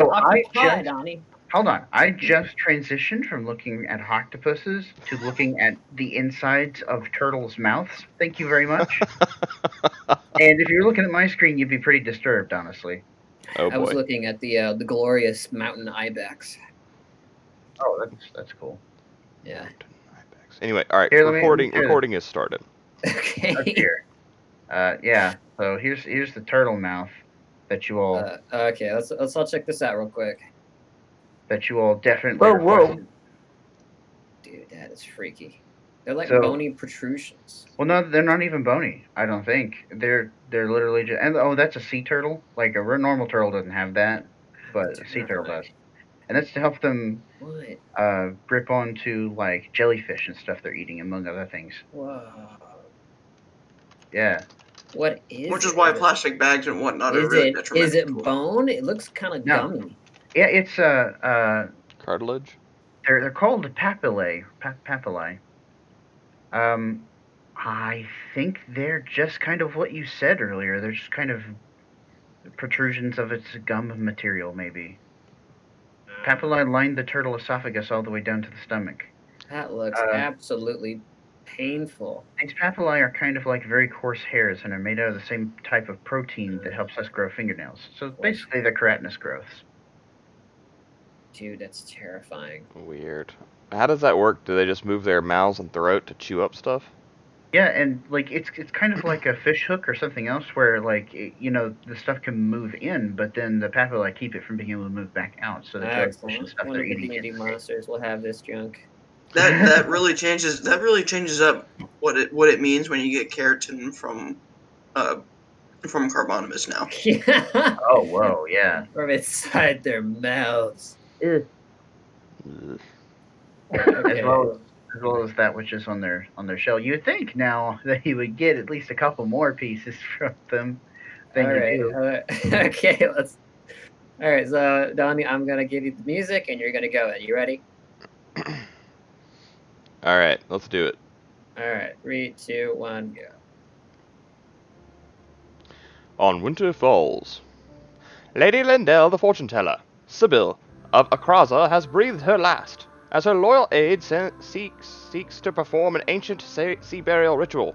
So Octopi, Donnie. hold on. I just transitioned from looking at octopuses to looking at the insides of turtles' mouths. Thank you very much. And if you're looking at my screen, you'd be pretty disturbed, honestly. Oh I was boy. looking at the glorious mountain ibex. Oh, that's cool. Yeah. Anyway, all right. Here, Recording is started. Okay. Let's hear. Yeah. So here's the turtle mouth that you all Okay. Let's all check this out real quick. definitely Whoa, requested. Dude, that is freaky. They're like So- bony protrusions. Well, no, they're not even bony. I don't think they're literally just. And that's a sea turtle. Like a normal turtle doesn't have that, but a sea turtle does. And that's to help them What? grip onto like jellyfish and stuff they're eating, among other things. Whoa. Yeah. What is Which it? is why plastic bags and whatnot are really detrimental. Is it bone? It looks kind of No. gummy. Yeah, it's Cartilage. they're called papillae. Papillae. I think they're just kind of what you said earlier. They're just kind of protrusions of its gum material, maybe. Papillae line the turtle esophagus all the way down to the stomach. That looks absolutely painful. These papillae are kind of like very coarse hairs and are made out of the same type of protein that helps us grow fingernails. So basically, they're keratinous growths. Dude, that's terrifying. Weird. How does that work? Do they just move their mouths and throat to chew up stuff? Yeah, and like it's kind of like a fish hook or something else, where like the stuff can move in, but then the papillae keep it from being able to move back out. So the jellyfish and stuff One they're of the eating. D&D monsters will have this junk. That really changes up what it means when you get keratin from Carbonimus now. Yeah. Oh, whoa, yeah. From inside their mouths. Ew. Okay. As well as that which is on their shell. You would think now that you would get at least a couple more pieces from them than All right. you do. Okay, let's. All right, so Donnie, I'm gonna give you the music, and you're gonna go. You ready? All right, let's do it. All right, 3, 2, 1, go. On Winter Falls. Lady Lindell, the fortune teller, Sibyl of Akraza, has breathed her last, as her loyal aide seeks to perform an ancient sea burial ritual.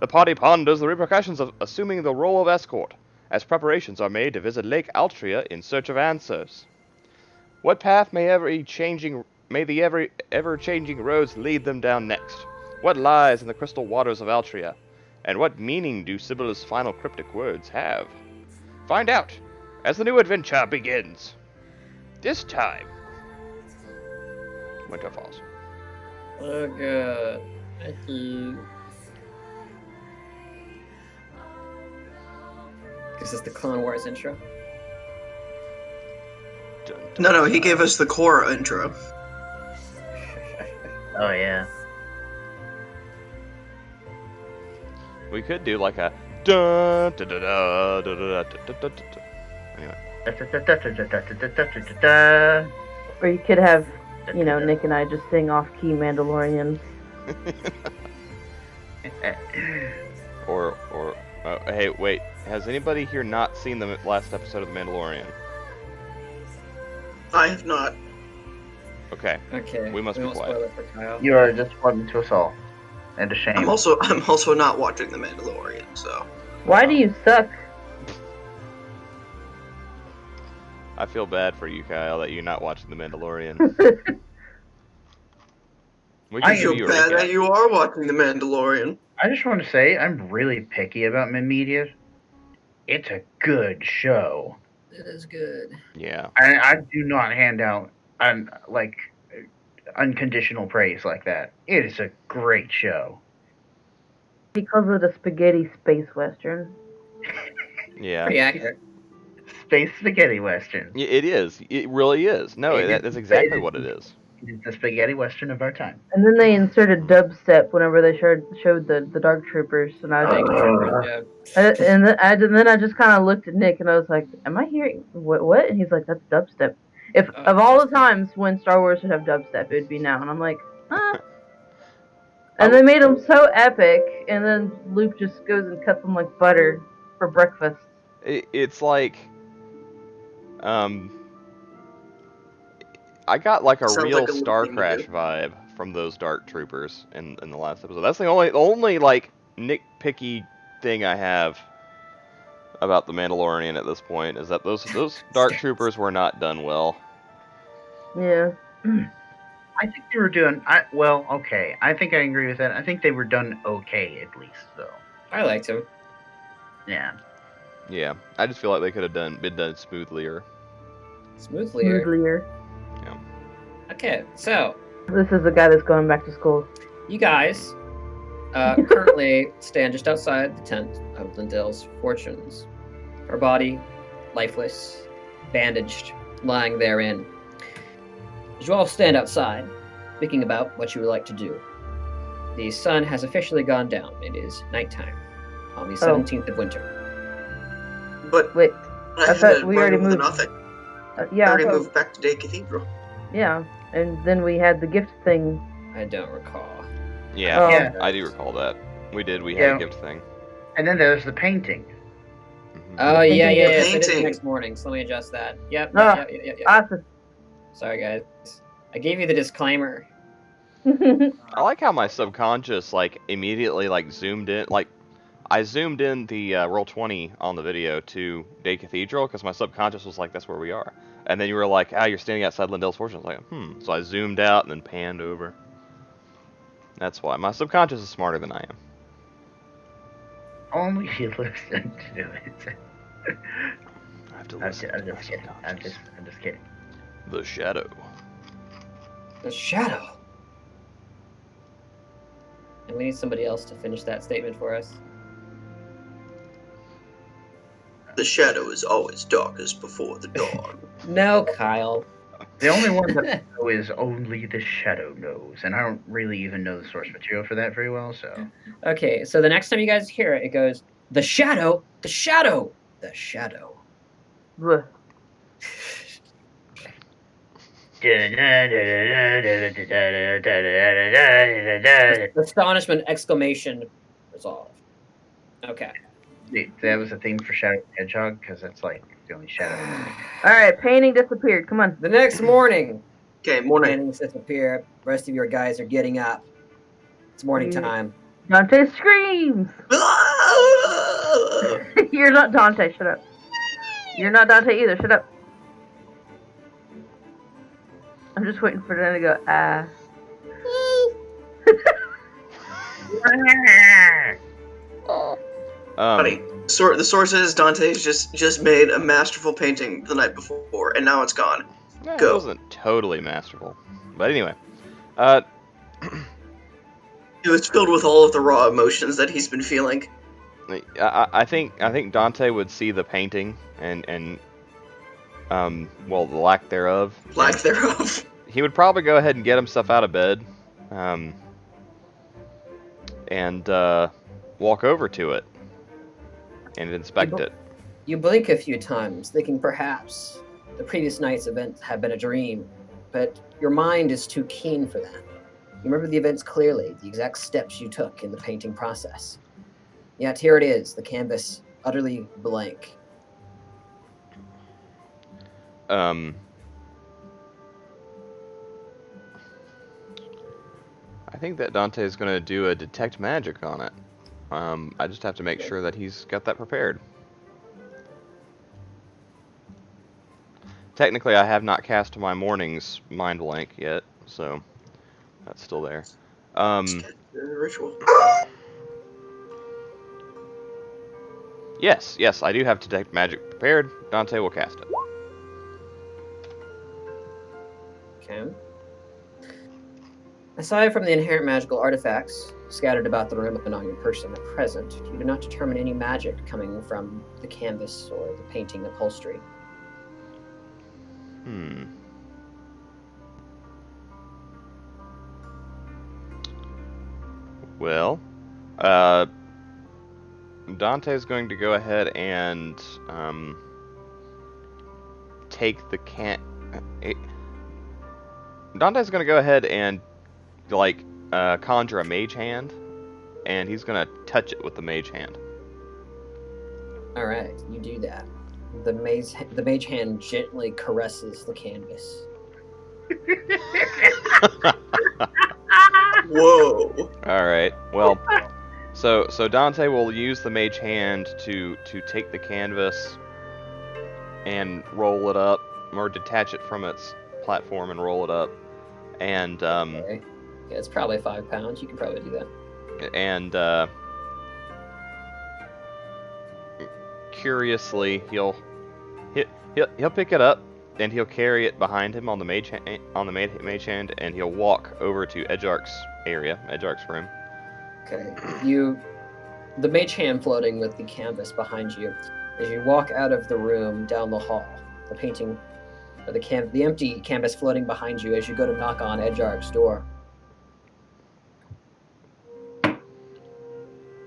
The party ponders the repercussions of assuming the role of escort, as preparations are made to visit Lake Altria in search of answers. What path may the ever-changing roads lead them down next? What lies in the crystal waters of Altria? And what meaning do Sibyl's final cryptic words have? Find out as the new adventure begins. This time, Winter Falls. Oh god. This is the Clone Wars intro. No, he gave us the core intro. Oh yeah. We could do like a dun da da da da da da da da. Anyway. Or you could have, Nick and I just sing off-key Mandalorian. or hey, wait. Has anybody here not seen the last episode of The Mandalorian? I have not. Okay. Okay. We must be quiet. Spoil it for Kyle. You are a disappointment to us all, and a shame. I'm also not watching The Mandalorian, so. Why do you suck? I feel bad for you, Kyle, that you're not watching The Mandalorian. I feel bad that you are watching The Mandalorian. I just want to say I'm really picky about media. It's a good show. It is good. Yeah. I do not hand out unconditional praise like that. It is a great show. Because of the spaghetti space western. Yeah. Pretty accurate. Space spaghetti western. It is. It really is. No, that's exactly what it is. It's the spaghetti western of our time. And then they inserted dubstep whenever they showed the Dark Troopers, and I and then I just kind of looked at Nick and I was like, "Am I hearing what?" And he's like, "That's dubstep." If of all the times when Star Wars would have dubstep, it would be now. And I'm like, huh. And they made them so epic, and then Luke just goes and cuts them like butter for breakfast. It's like, I got like a Sounds real like a little Star thing to Crash do. vibe from those Dark Troopers in the last episode. That's the only like nitpicky thing I have about the Mandalorian at this point is that those Dark Troopers were not done well. Yeah. I think they were doing. Well, okay. I think I agree with that. I think they were done okay, at least, though. I liked him. Yeah. Yeah, I just feel like they could have been done smoothlier. Smoothly. Smoothlier. Yeah. Okay, so This is the guy that's going back to school. you guys currently stand just outside the tent of Lindell's fortunes. Her body, lifeless, bandaged, lying therein. As you all stand outside, thinking about what you would like to do. The sun has officially gone down. It is nighttime on the 17th of winter. But Wait. I I had thought to we run already over the moved. nothing. I Yeah. already moved back to Day Cathedral. Yeah. And then we had the gift thing. I don't recall. Yeah, Oh. Yeah. I do recall that. We had Yeah. a gift thing. And then there's the painting. Mhm. Oh, yeah. So it is the Painting. next morning, so let me adjust that. Yep. Ah. Yep. Awesome. Sorry, guys. I gave you the disclaimer. I like how my subconscious like immediately like zoomed in, like I zoomed in the Roll20 on the video to Day Cathedral because my subconscious was like, that's where we are. And then you were like, you're standing outside Lindell's Fortune. I was like, So I zoomed out and then panned over. That's why. My subconscious is smarter than I am. Only you listen to it. I have to I'm listen to my just kidding. I'm subconscious. just kidding. The Shadow. The shadow. And we need somebody else to finish that statement for us. The shadow is always darkest before the dawn. No, Kyle. The only one that I know is only the Shadow knows, and I don't really even know the source material for that very well. So Okay, so the next time you guys hear it, it goes, the shadow, the shadow, the shadow. Blech. Astonishment, exclamation, resolve. Okay. that was the theme for Shadow the Hedgehog because that's like the only shadow. All right, painting disappeared. Come on. The next morning, Okay, morning. paintings disappear. The rest of your guys are getting up. It's morning Yeah. time. Dante screams. You're not Dante. Shut up. You're not Dante either. Shut up. I'm just waiting for them to go. Funny. The source is Dante's just made a masterful painting the night before, and now it's gone. Yeah, Go. It wasn't totally masterful. But anyway. It was filled with all of the raw emotions that he's been feeling. I think Dante would see the painting and well, the lack thereof. Lack thereof. He would probably go ahead and get himself out of bed, and walk over to it and inspect it. You blink a few times, thinking perhaps the previous night's events have been a dream, but your mind is too keen for that. You remember the events clearly, the exact steps you took in the painting process. Yet here it is, the canvas utterly blank. I think that Dante is going to do a detect magic on it. I just have to make sure that he's got that prepared. Technically, I have not cast my morning's mind blank yet, so that's still there. Ritual. Yes, I do have detect magic prepared. Dante will cast it. Okay. Aside from the inherent magical artifacts scattered about the room and on your person at present, you do not determine any magic coming from the canvas or the painting upholstery. Well, Dante's going to go ahead and take the Dante's going to go ahead and conjure a mage hand, and he's going to touch it with the mage hand. All right, you do that. The mage hand gently caresses the canvas. Whoa. All right. Well, so Dante will use the mage hand to take the canvas and roll it up, or detach it from its platform and roll it up, and Okay. Yeah, it's probably 5 pounds. You can probably do that. and curiously he'll pick it up and he'll carry it behind him on the mage hand, and he'll walk over to Edjarc's room. Okay. The mage hand floating with the canvas behind you. As you walk out of the room down the hall, the painting, or the empty canvas floating behind you as you go to knock on Edjarc's door.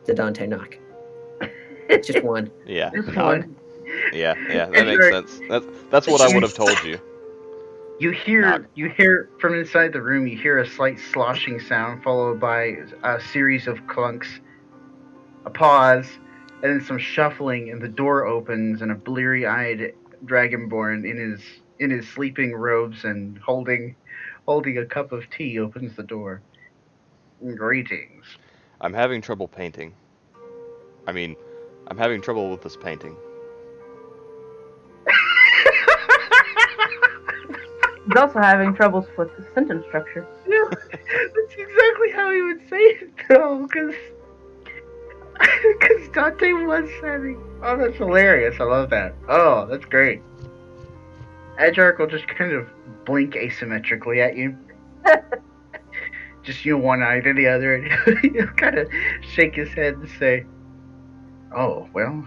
Did Dante knock? Just one. Yeah, This Nod. one, yeah, that makes sense. That's what I would have told you. you hear from inside the room. You hear a slight sloshing sound followed by a series of clunks, a pause, and then some shuffling, and the door opens, and a bleary-eyed dragonborn in his sleeping robes and holding a cup of tea opens the door. Greetings. I'm having trouble painting. I mean, I'm having trouble with this painting. He's also having troubles with the sentence structure. Yeah, that's exactly how he would say it, though, because Dante was having. Oh, that's hilarious! I love that. Oh, that's great. Edjarc will just kind of blink asymmetrically at you, just one eye to the other, and he'll kind of shake his head and say, "Oh well,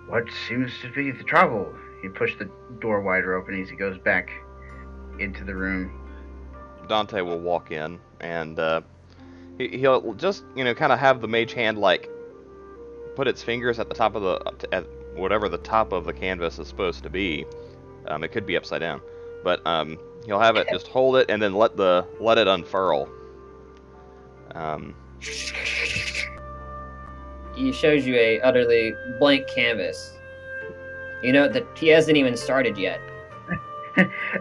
what seems to be the trouble?" He pushed the door wider open as he goes back into the room. Dante will walk in, and he'll just kind of have the mage hand like put its fingers at the top of at whatever the top of the canvas is supposed to be. It could be upside down, but he'll have it just hold it and then let it unfurl. He shows you a utterly blank canvas. You know that he hasn't even started yet.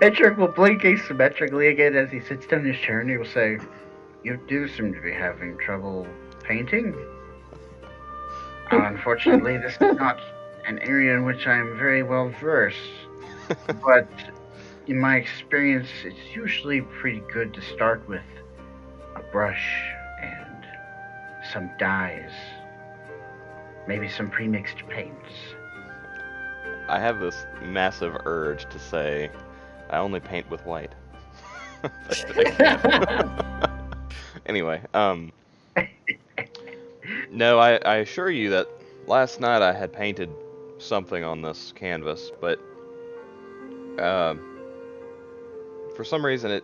Edjarc will blink asymmetrically again as he sits down in his chair, and he will say, "You do seem to be having trouble painting. Unfortunately, this is not an area in which I am very well versed, but in my experience, it's usually pretty good to start with a brush and some dyes, maybe some pre-mixed paints." I have this massive urge to say, I only paint with white. But I can't. Anyway, no, I assure you that last night I had painted something on this canvas, but for some reason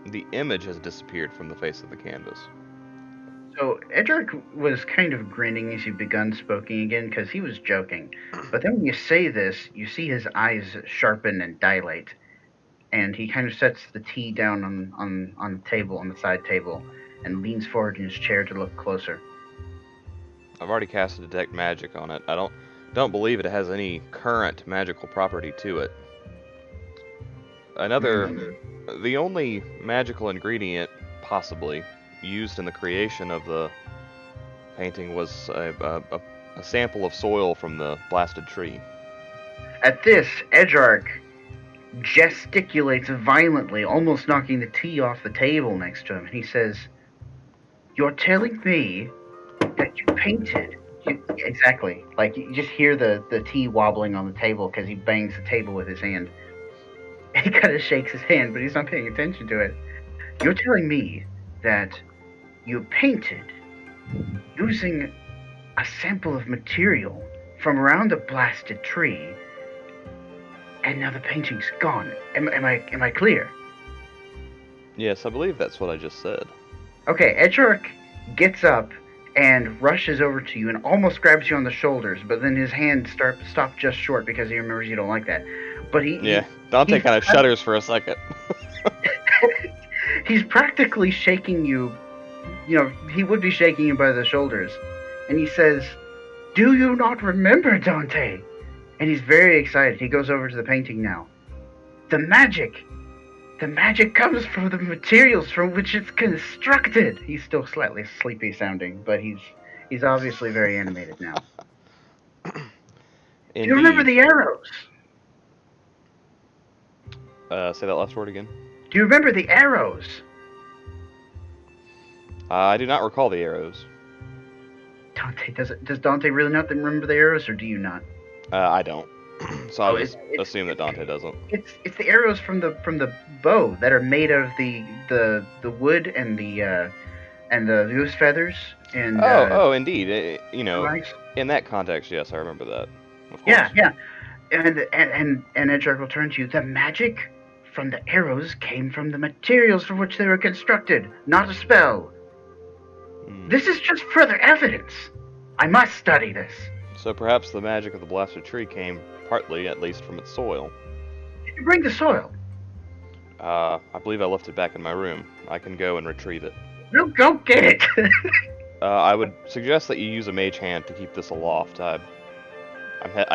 the image has disappeared from the face of the canvas. So Edjarc was kind of grinning as he begun speaking again because he was joking. But then when you say this, you see his eyes sharpen and dilate, and he kind of sets the tea down on the table, on the side table, and leans forward in his chair to look closer. I've already cast a detect magic on it. I don't believe it has any current magical property to it. The only magical ingredient possibly used in the creation of the painting was a sample of soil from the blasted tree. At this, Edjarc gesticulates violently, almost knocking the tea off the table next to him. He says, "You're telling me that you painted..." Exactly. Like, you just hear the tea wobbling on the table because he bangs the table with his hand. He kind of shakes his hand, but he's not paying attention to it. "You're telling me that you painted using a sample of material from around a blasted tree, and now the painting's gone. Am I clear?" Yes, I believe that's what I just said. Okay, Edjarc gets up and rushes over to you and almost grabs you on the shoulders, but then his hand stopped just short because he remembers you don't like that. But Dante kind of shudders for a second. He's practically shaking you. He would be shaking you by the shoulders. And he says, "Do you not remember, Dante?" and he's very excited. He goes over to the painting now. The magic comes from the materials from which it's constructed. He's still slightly sleepy sounding, but he's obviously very animated now. Do you remember the arrows? Say that last word again. Do you remember the arrows? I do not recall the arrows. Dante, does Dante really not remember the arrows, or do you not? I don't. So I'll just it's- assume that Dante doesn't. It's the arrows from the bow that are made of the wood and the goose feathers and Oh, indeed. rice. In that context, yes, I remember that. Of course. Yeah. And Edjarc will turn to you. The magic from the arrows came from the materials from which they were constructed, not a spell. This is just further evidence. I must study this. So perhaps the magic of the blasted tree came partly, at least, from its soil. Did you bring the soil? I believe I left it back in my room. I can go and retrieve it. No, go get it. I would suggest that you use a mage hand to keep this aloft. I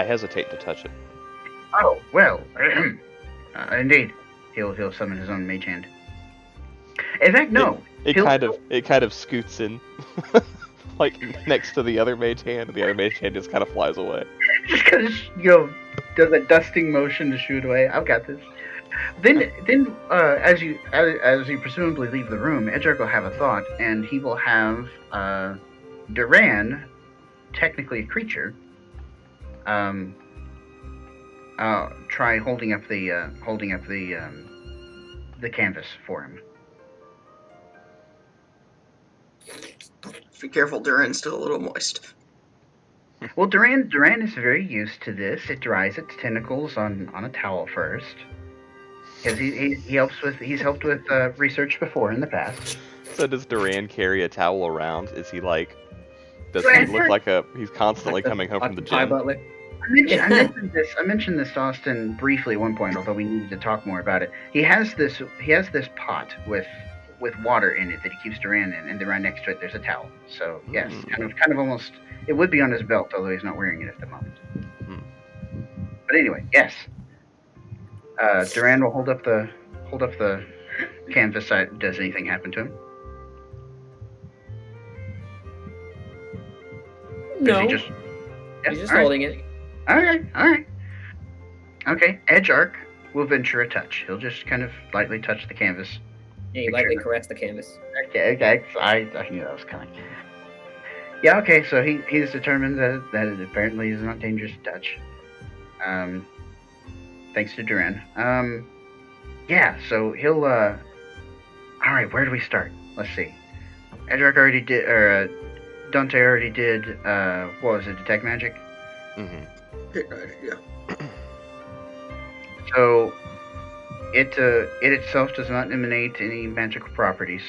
hesitate to touch it. Oh well, indeed. He'll summon his own mage hand. In fact, no. It kind of scoots in, like next to the other mage hand, and the other mage hand just kind of flies away. Just kind of does a dusting motion to shoot away. I've got this. Then as you presumably leave the room, Edjarc will have a thought, and he will have Duran, technically a creature, try holding up the canvas for him. Be careful, Duran's still a little moist. Well, Duran is very used to this. It dries its tentacles on a towel first, because he's helped with research before in the past. So does Duran carry a towel around? Is he like? Does he look like he's constantly coming home from the gym? I mentioned this to Austin briefly at one point, although we needed to talk more about it. He has this pot with water in it that he keeps Duran in, and then right next to it there's a towel. So yes, kind of almost. It would be on his belt, although he's not wearing it at the moment. But anyway, yes. Duran will hold up the canvas. Does anything happen to him? No. He's just Holding it. All right. Okay, Edjarc will venture a touch. He'll just kind of lightly touch the canvas. Yeah, he lightly corrects the canvas. Okay. I knew that was coming. Yeah, okay, so he's determined that it apparently is not dangerous to touch. Thanks to Duran. Yeah, so he'll, alright, where do we start? Let's see. Edjarc already did, or, Dante already did, what was it, detect magic? Yeah. So, it itself does not emanate any magical properties.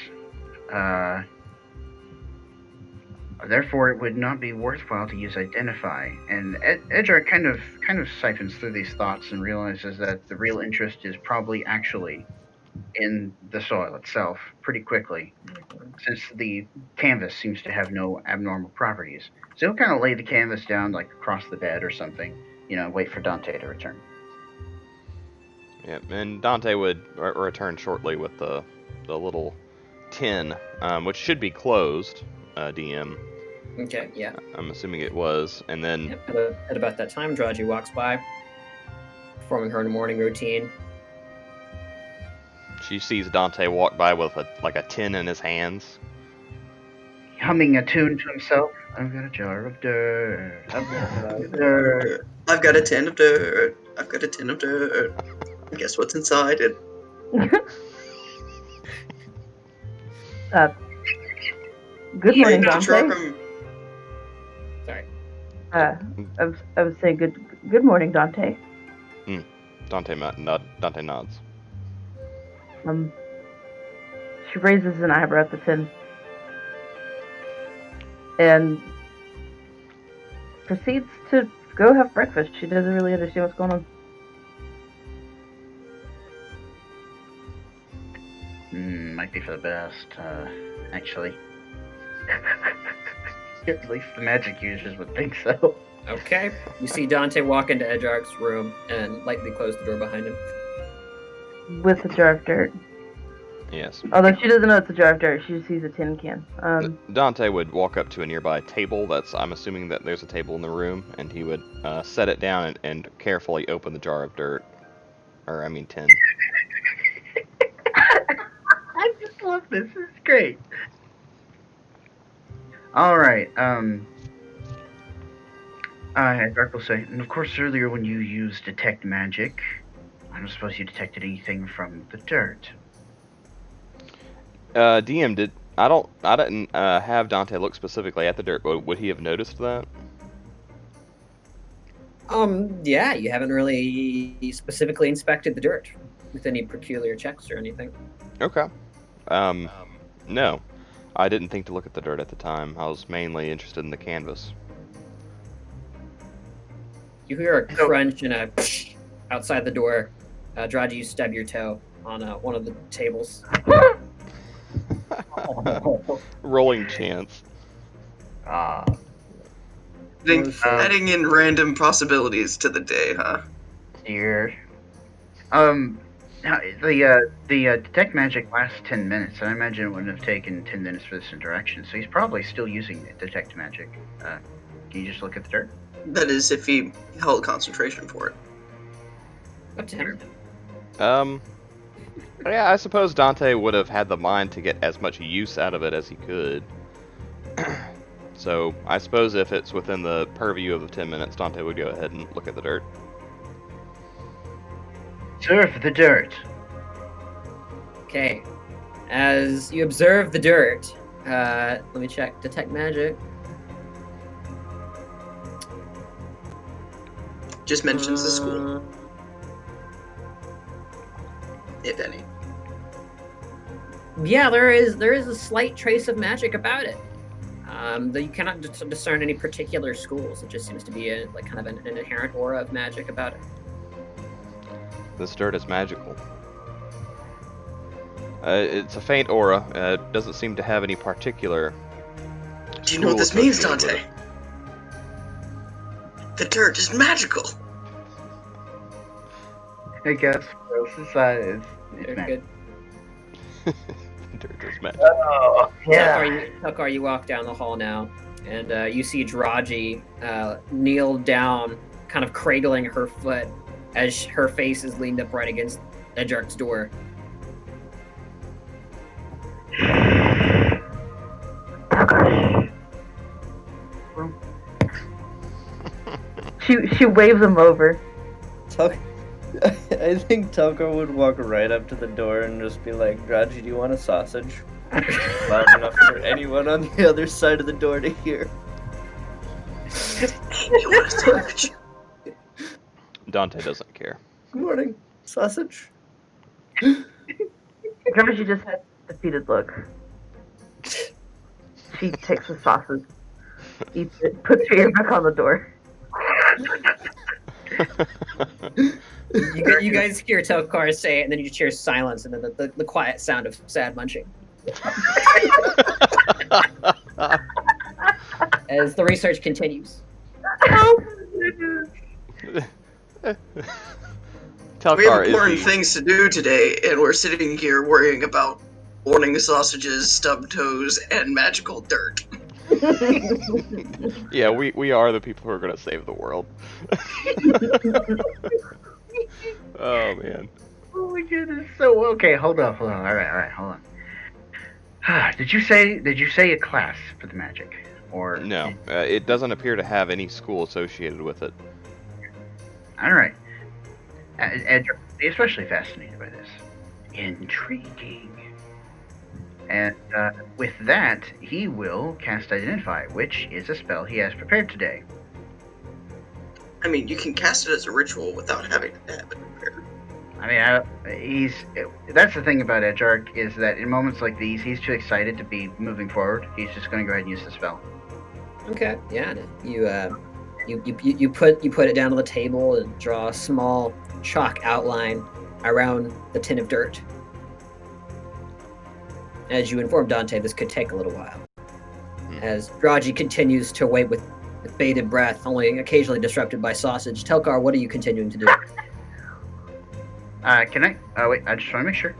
Therefore, it would not be worthwhile to use identify. And Edjarc kind of siphons through these thoughts and realizes that the real interest is probably actually in the soil itself pretty quickly, since the canvas seems to have no abnormal properties. So he'll kind of lay the canvas down like across the bed or something, wait for Dante to return. Yeah, and Dante would return shortly with the little tin, which should be closed. DM. Okay, yeah. I'm assuming it was, and then At about that time, Draji walks by, performing her morning routine. she sees Dante walk by with a tin in his hands. Humming a tune to himself. I've got a jar of dirt. I've got a jar of dirt. I've got a tin of dirt. I've got a tin of dirt. Guess what's inside it? Good morning, Hey, Dante. Sorry. I was saying good morning, Dante. Dante nods. She raises an eyebrow at the tin and proceeds to go have breakfast. She doesn't really understand what's going on. Might be for the best, actually. At least the magic users would think so. Okay. You see Dante walk into Edjarc's room and lightly close the door behind him. With the jar of dirt. Yes. Although she doesn't know it's a jar of dirt, she just sees a tin can. Dante would walk up to a nearby table. I'm assuming that there's a table in the room, and he would set it down and carefully open the jar of dirt. Tin. I just love this. This is great. All right. Edjarc will say, and of course earlier when you used detect magic, I don't suppose you detected anything from the dirt. DM did. I didn't have Dante look specifically at the dirt, but would he have noticed that? Yeah, you haven't really specifically inspected the dirt with any peculiar checks or anything. Okay. No. I didn't think to look at the dirt at the time. I was mainly interested in the canvas. You hear a crunch and a outside the door. Draji, you stub your toe on one of the tables. Rolling chance. Adding in random possibilities to the day, huh? Dear. The detect magic lasts 10 minutes, and I imagine it wouldn't have taken 10 minutes for this interaction, so he's probably still using detect magic. Can you just look at the dirt? That is, if he held concentration for it. Up to him. Yeah, I suppose Dante would have had the mind to get as much use out of it as he could. So, I suppose if it's within the purview of the 10 minutes, Dante would go ahead and look at the dirt. Surf the dirt. Okay. As you observe the dirt, let me check. Detect magic. Just mentions the school, if any. Yeah, there is a slight trace of magic about it. Though you cannot discern any particular schools. It just seems to be kind of an inherent aura of magic about it. This dirt is magical. It's a faint aura. It doesn't seem to have any particular. Do you know what this means, Dante? It. The dirt is magical. I guess it's Very magic. good. Dirt is magical. Oh, yeah. Telkar, you walk down the hall now, and you see Draji kneel down, kind of cradling her foot as her face is leaned up right against Edjarc's door. She waves him over. I think Telkar would walk right up to the door and just be like, Draji, do you want a sausage? Loud enough for anyone on the other side of the door to hear. You want a sausage? Dante doesn't care. Good morning, sausage. Draji just has a defeated look. She takes the sausage, eats it, puts her ear back on the door. You guys hear Telkar say it, and then you just hear silence, and then the quiet sound of sad munching. As the research continues. We have important things to do today, and we're sitting here worrying about morning sausages, stub toes, and magical dirt. Yeah, we are the people who are going to save the world. Oh, man. Oh my goodness. So, okay, hold on. All right, hold on. Did you say a class for the magic? Or No, it doesn't appear to have any school associated with it. All right. Edjarc would be especially fascinated by this. Intriguing. And with that, he will cast Identify, which is a spell he has prepared today. I mean, you can cast it as a ritual without having to have it prepared. I mean, that's the thing about Edjarc, is that in moments like these, he's too excited to be moving forward. He's just going to go ahead and use the spell. Okay, yeah. You put it down on the table and draw a small chalk outline around the tin of dirt. As you informed Dante, this could take a little while. As Draji continues to wait with with bated breath, only occasionally disrupted by sausage. Telkar, what are you continuing to do? Can I? Wait, I just want to make sure.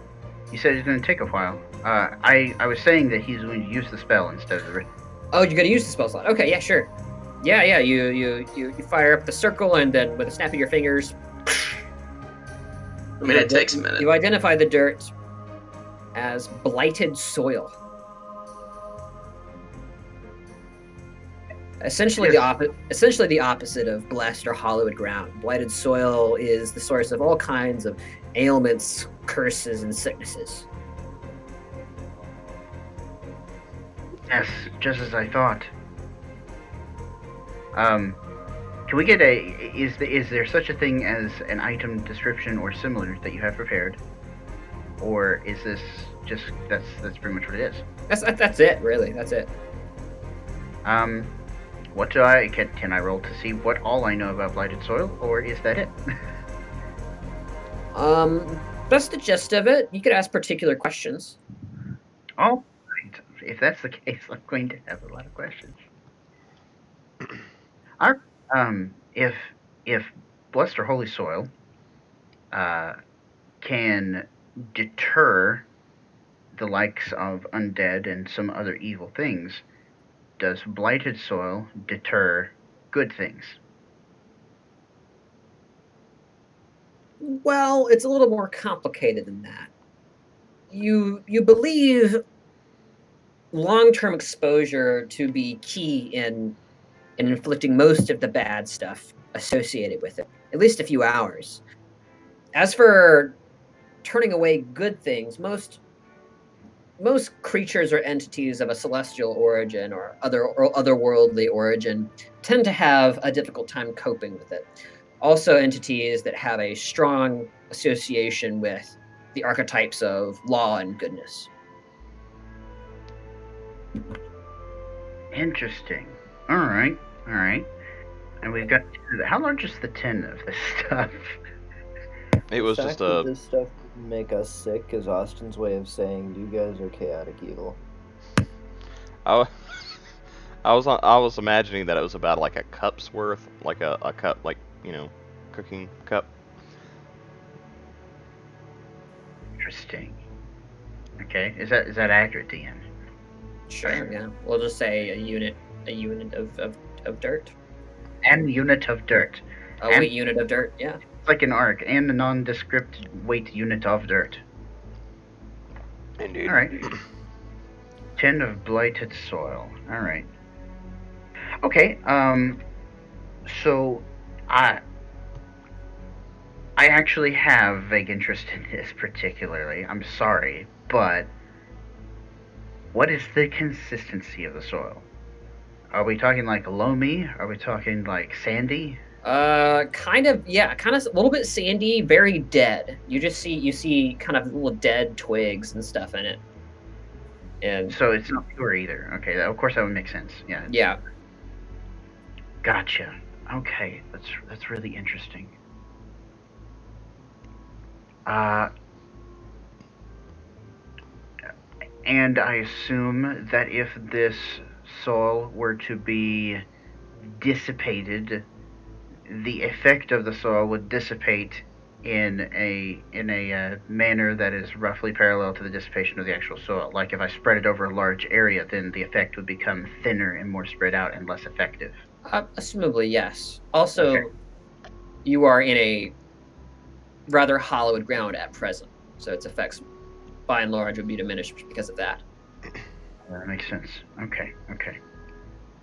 You said it's going to take a while. I was saying that he's going to use the spell instead of the. Oh, you're gonna use the spell slot. Okay, yeah, sure. Yeah. You fire up the circle, and then with a snap of your fingers, I mean, it takes a minute. you identify the dirt as blighted soil. Essentially, Yes. the opposite of blessed or hallowed ground. Blighted soil is the source of all kinds of ailments, curses, and sicknesses. Yes, just as I thought. Can we get is there such a thing as an item description or similar that you have prepared? Or is this just, that's pretty much what it is? That's it, really. That's it. What can I roll to see what all I know about blighted soil, or is that it? That's the gist of it. You could ask particular questions. All right. If that's the case, I'm going to have a lot of questions. If blessed or holy soil can deter the likes of undead and some other evil things, does blighted soil deter good things? Well, it's a little more complicated than that. You believe long-term exposure to be key in inflicting most of the bad stuff associated with it, at least a few hours. As for turning away good things, most creatures or entities of a celestial origin or otherworldly origin tend to have a difficult time coping with it. Also, entities that have a strong association with the archetypes of law and goodness. Interesting. All right. And we've got, how large is the tin of this stuff? It was The just fact that a. this stuff would make us sick is Austin's way of saying you guys are chaotic evil. I was imagining that it was about like a cup's worth, like a cup, like, you know, cooking cup. Interesting. Okay, is that accurate, DM? Sure, yeah. We'll just say a unit of dirt. An unit of dirt. A weight unit of dirt, yeah. It's like an arc, and a nondescript weight unit of dirt. Indeed. All right. 10 of blighted soil. All right. Okay. So, I actually have vague interest in this particularly. I'm sorry, but what is the consistency of the soil? Are we talking like loamy? Are we talking like sandy? Kind of a little bit sandy, very dead. You see kind of little dead twigs and stuff in it. And so it's not pure either. Okay, of course that would make sense. Yeah. Yeah. Gotcha. Okay, that's really interesting. And I assume that if this soil were to be dissipated, the effect of the soil would dissipate in a manner that is roughly parallel to the dissipation of the actual soil. Like if I spread it over a large area, then the effect would become thinner and more spread out and less effective. Assumably, yes. Also, okay. You are in a rather hollowed ground at present, so its effects, by and large, would be diminished because of that. That makes sense. Okay.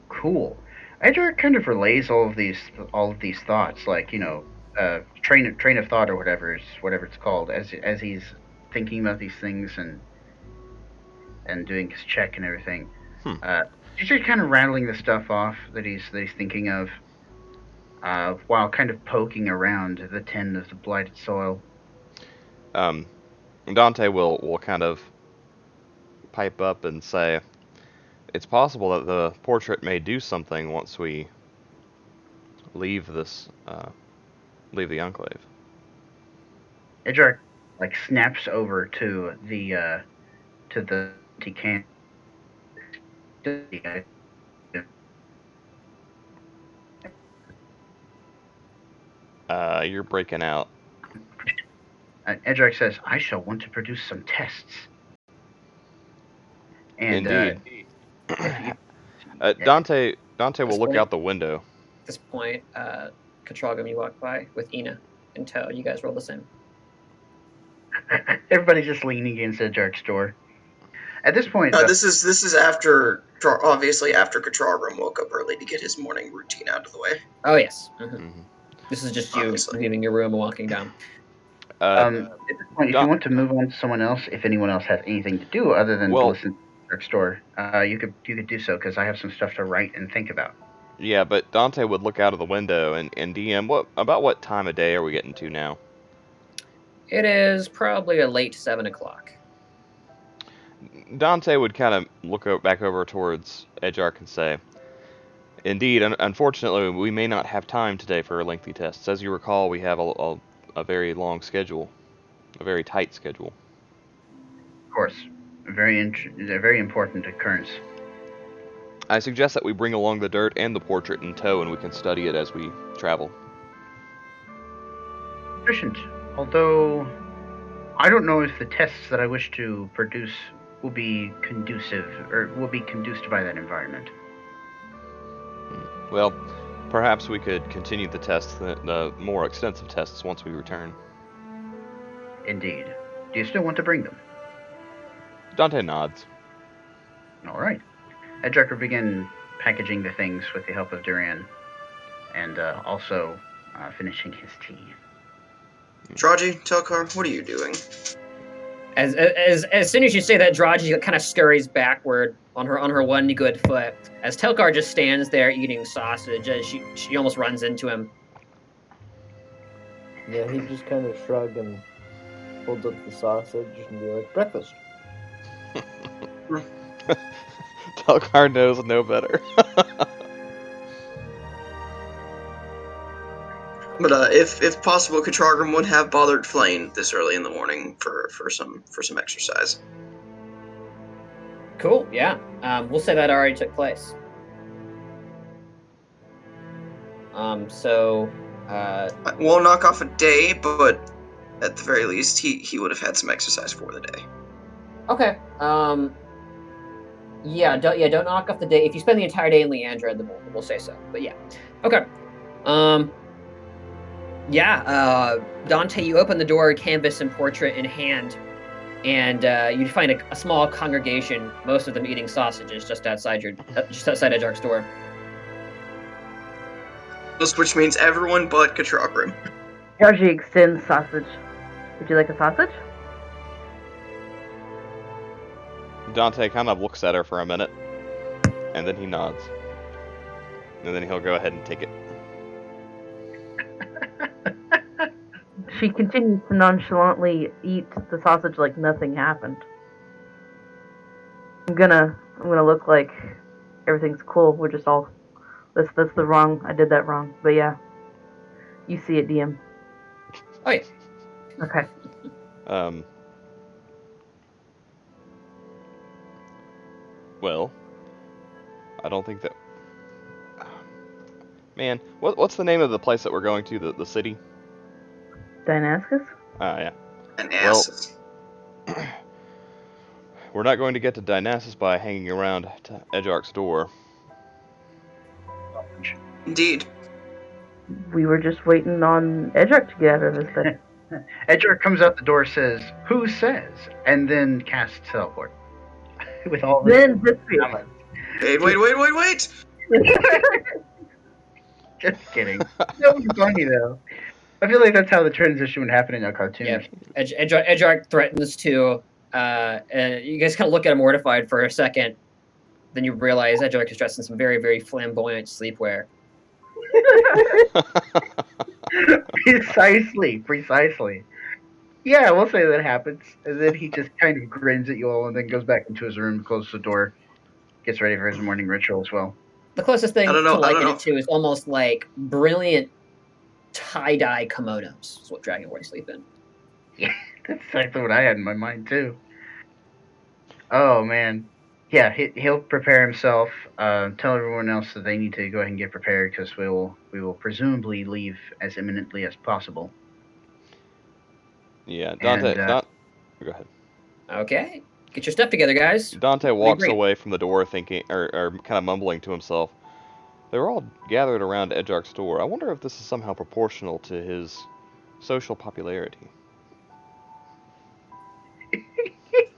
Cool. Edjarc kind of relays all of these thoughts, like, you know, train of thought or whatever it's called, as he's thinking about these things and doing his check and everything. He's just kind of rattling the stuff off that he's thinking of, while kind of poking around the tin of the blighted soil. Dante will kind of pipe up and say, it's possible that the portrait may do something once we leave the enclave. Edjarc like snaps over to the decan. You're breaking out. Edjarc says, I shall want to produce some tests. And, Indeed. if Dante will This look point- out the window. At this point, Katragam, you walk by with Ina in tow. You guys roll the same. everybody's just leaning against Edjarc's door. At this point, This is after, obviously after Katragam woke up early to get his morning routine out of the way. Oh, yes. Mhm. This is just you Obviously. leaving your room and walking down. at this point, if Don- you want to move on to someone else, if anyone else has anything to do other than Well- listen to Edjarc's door, you could do so, because I have some stuff to write and think about. Yeah, but Dante would look out of the window and DM, what time of day are we getting to now? It is probably a late 7 o'clock. Dante would kind of look back over towards Edjarc and say, Indeed, unfortunately, we may not have time today for lengthy tests. As you recall, we have a very long schedule, a very tight schedule. Of course, a very important occurrence. I suggest that we bring along the dirt and the portrait in tow, and we can study it as we travel. Sufficient. Although, I don't know if the tests that I wish to produce will be conducive, or will be conduced by that environment. Well, perhaps we could continue the tests, the more extensive tests, once we return. Indeed. Do you still want to bring them? Dante nods. All right. Edjarc will begin packaging the things with the help of Duran, and also finishing his tea. Draji, Telkar, what are you doing? As soon as you say that, Draji kind of scurries backward on her one good foot. As Telkar just stands there eating sausage, as she almost runs into him. Yeah, he just kind of shrug and holds up the sausage and be like, breakfast. Telkar knows no better. But if possible, Katragam would have bothered Flane this early in the morning for some exercise. Cool, yeah. We'll say that already took place. Won't knock off a day, but at the very least, he would have had some exercise for the day. Okay. Don't knock off the day. If you spend the entire day in Leandra, then we'll say so. But yeah. Okay. Dante, you open the door, canvas and portrait in hand, and you find a small congregation, most of them eating sausages, just outside Edjarc's door. Which means everyone but Katragam. Draji extends sausage. Would you like a sausage? Dante kind of looks at her for a minute, and then he nods. And then he'll go ahead and take it. She continues to nonchalantly eat the sausage like nothing happened. I'm gonna look like everything's cool. We're just all that's the wrong. I did that wrong. But yeah, you see it, DM. Oh yeah. Okay. Well, I don't think that. Man, what's the name of the place that we're going to? The city? Dynassus? Ah, yeah. And Well- asses. We're not going to get to Dynassus by hanging around to Edjarc's door. Indeed. We were just waiting on Edjarc to get out of his bed. Edjarc comes out the door, says, "Who says?" and then casts teleport. With all this. Then disappears. Wait! Just kidding. That was funny though. I feel like that's how the transition would happen in a cartoon. Yeah. Edjarc threatens to, and you guys kind of look at him mortified for a second. Then you realize Edjarc is dressed in some very, very flamboyant sleepwear. Precisely. Yeah, we'll say that happens. And then he just kind of grins at you all and then goes back into his room, closes the door, gets ready for his morning ritual as well. The closest thing I don't know, to liken it to is almost like brilliant tie-dye kimonos is what Dragonborn sleep in. Yeah, that's exactly what I had in my mind too. Oh man. Yeah, he'll prepare himself. Tell everyone else that they need to go ahead and get prepared because we will presumably leave as imminently as possible. Yeah, Dante. And, Go ahead. Okay. Get your stuff together, guys. Dante What do you walks bring? away from the door, thinking, or kind of mumbling to himself. They were all gathered around Edjarc's door. I wonder if this is somehow proportional to his social popularity.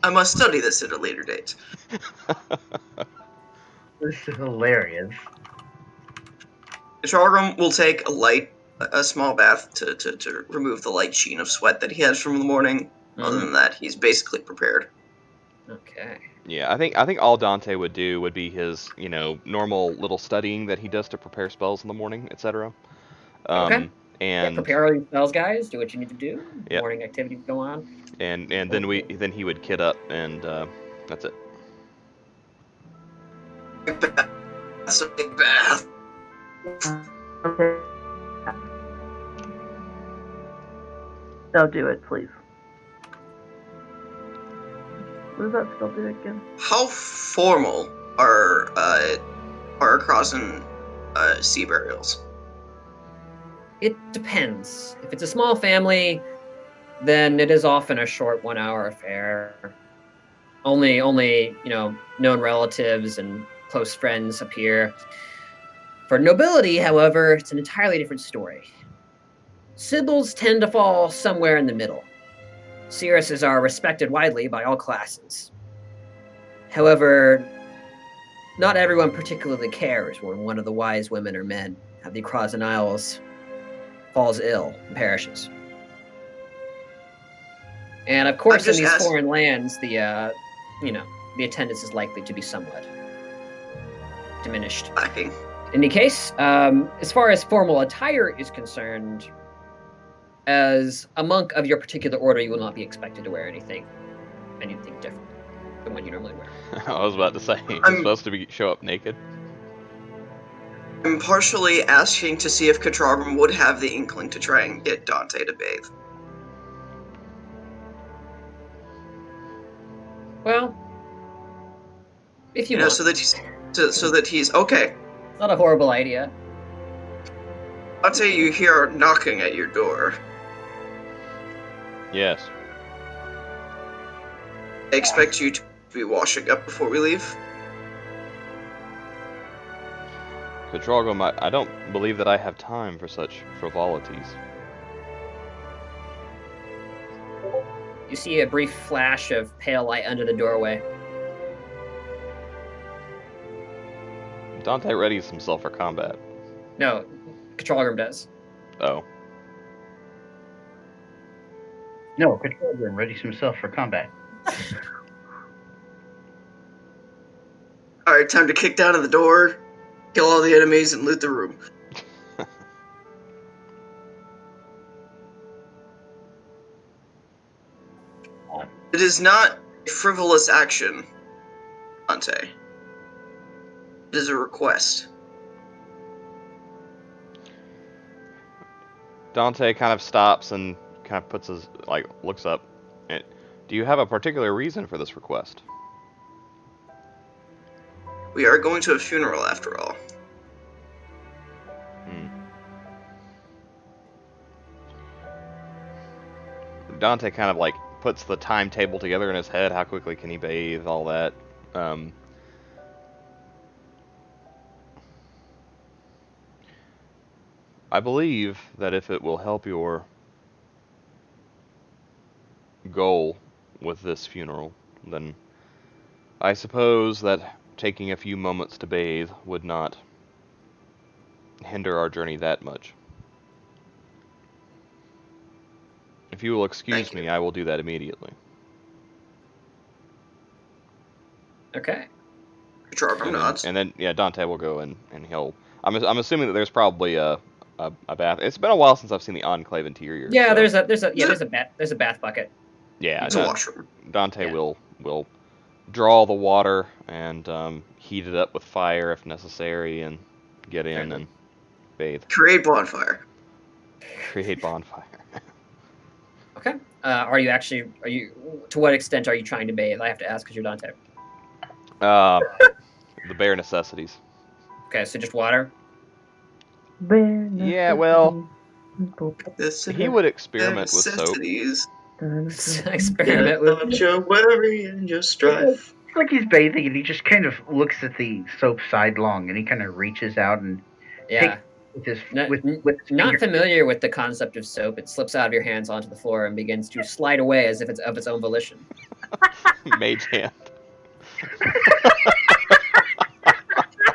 I must study this at a later date. This is hilarious. Chargrim will take a small bath to remove the light sheen of sweat that he has from the morning. Other than that, he's basically prepared. Okay. Yeah, I think all Dante would do would be his, normal little studying that he does to prepare spells in the morning, etc. Okay. And prepare all your spells, guys. Do what you need to do. Yep. Morning activities go on. and then he would kit up, and that's it. That's a big bath. Okay. Don't do it, please. What does that spell do again? How formal are Crossan sea burials? It depends. If it's a small family, then it is often a short 1 hour affair. Only known relatives and close friends appear. For nobility, however, it's an entirely different story. Sibyls tend to fall somewhere in the middle. Seeresses are respected widely by all classes. However, not everyone particularly cares when one of the wise women or men of the Crozan Isles falls ill and perishes. And of course, in these foreign lands, the attendance is likely to be somewhat diminished. Lacking. In any case, as far as formal attire is concerned, as a monk of your particular order, you will not be expected to wear anything different than what you normally wear. I was about to say, you're supposed to show up naked. I'm partially asking to see if Katragrim would have the inkling to try and get Dante to bathe. Well, if you want. So that he's okay. It's not a horrible idea. Dante, you hear knocking at your door. Yes. I expect you to be washing up before we leave. Katragrim, I don't believe that I have time for such frivolities. You see a brief flash of pale light under the doorway. Dante readies himself for combat. No, Katragrim does. Oh. No, Katragrim readies himself for combat. Alright, time to kick down to the door, kill all the enemies, and loot the room. It is not a frivolous action, Dante. It is a request. Dante kind of stops and kind of puts his, looks up. Do you have a particular reason for this request? We are going to a funeral after all. Dante kind of puts the timetable together in his head. How quickly can he bathe? All that. I believe that if it will help your goal with this funeral, then I suppose that taking a few moments to bathe would not hinder our journey that much. If you will excuse me, I will do that immediately. Okay. And then Dante will go and he'll. I'm assuming that there's probably a bath. It's been a while since I've seen the Enclave interior. Yeah, so. there's a bath bucket. Yeah, it's a washroom. Dante will draw the water and heat it up with fire if necessary, and get in and bathe. Create bonfire. Create bonfire. Okay. To what extent are you trying to bathe? I have to ask because you're Dante. The bare necessities. Okay, so just water. Yeah, well, This he would experiment with soap. necessities. Experiment with. About your worry and your strife. It's like he's bathing and he just kind of looks at the soap sidelong and he kind of reaches out and Yeah. with his Not, with his not finger. familiar with the concept of soap, it slips out of your hands onto the floor and begins to slide away as if it's of its own volition. Mage hand.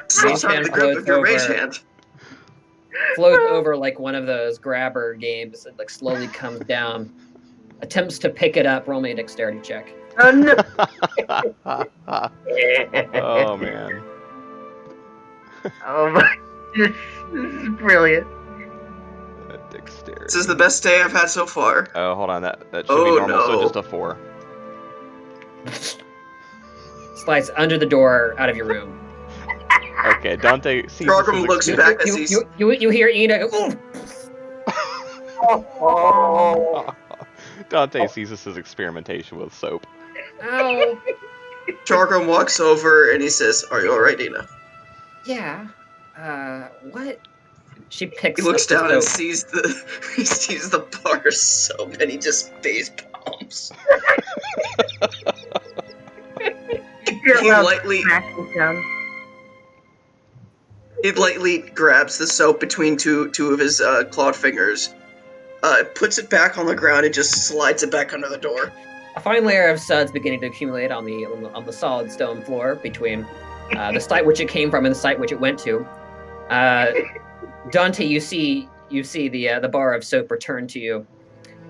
Slips out of the grip of your mage over. hand. Floats over like one of those grabber games that like slowly comes down. Attempts to pick it up, roll me a dexterity check. Oh no! Oh man. Oh my! This is brilliant. Dexterity. This is the best day I've had so far. Oh, hold on. That should Oh, be normal. So no. just a 4. Slides under the door out of your room. Okay, Dante sees. Program looks back as You, he's. you hear Ina go, "Ooh." Dante sees this as experimentation with soap. Ow. Program walks over and he says, "Are you alright, Dina?" Yeah. What? She picks He looks up the down and soap. sees the bar of soap and he just face palms. You're He allowed lightly to smash it down. He lightly grabs the soap between two of his clawed fingers, puts it back on the ground, and just slides it back under the door. A fine layer of suds beginning to accumulate on the solid stone floor between the site which it came from and the site which it went to. Dante, you see the bar of soap return to you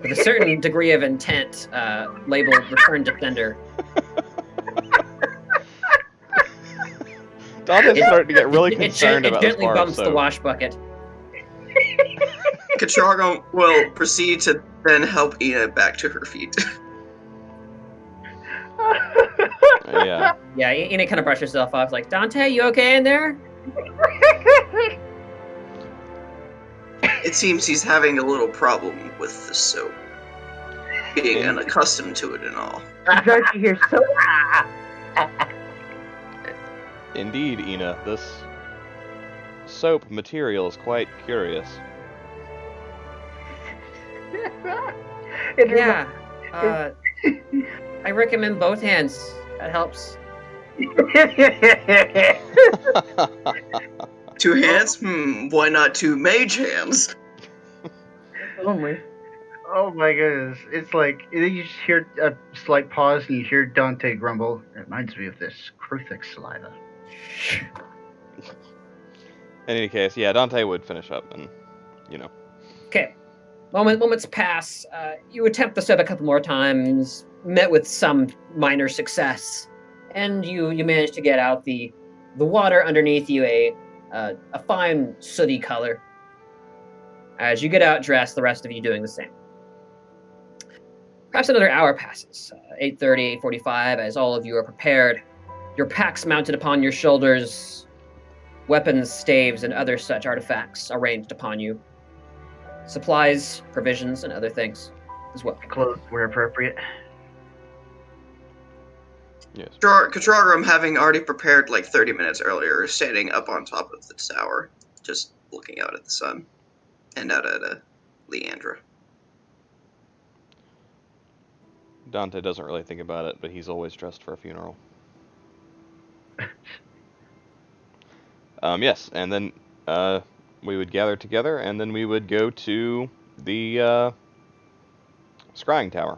with a certain degree of intent, labeled "Return to Sender." Dante's starting to get really concerned it about this gently bar of bumps the soap. wash bucket. Katrago will proceed to then help Ina back to her feet. Yeah. Yeah, Ina kind of brushes herself off, like, "Dante, you okay in there?" It seems he's having a little problem with the soap, being unaccustomed to it and all. Draji here, so Indeed, Ina, this soap material is quite curious. Yeah. I recommend both hands. That helps. 2 hands? Why not 2 mage hands? only. Oh my goodness! It's like you just hear a slight pause and you hear Dante grumble. It reminds me of this Kruthix saliva. In any case, yeah, Dante would finish up and, Okay. Moments pass. You attempt the soap a couple more times, met with some minor success, and you manage to get out the water underneath you a fine sooty color. As you get out dressed, the rest of you doing the same. Perhaps another hour passes. 8:30, 8:45, as all of you are prepared. Your packs mounted upon your shoulders, weapons, staves, and other such artifacts arranged upon you. Supplies, provisions, and other things as well. Clothes where appropriate. yes. Katragram, having already prepared like 30 minutes earlier, is standing up on top of the tower, just looking out at the sun and out at Leandra. Dante doesn't really think about it, but he's always dressed for a funeral. Yes, and then we would gather together, and then we would go to the scrying tower.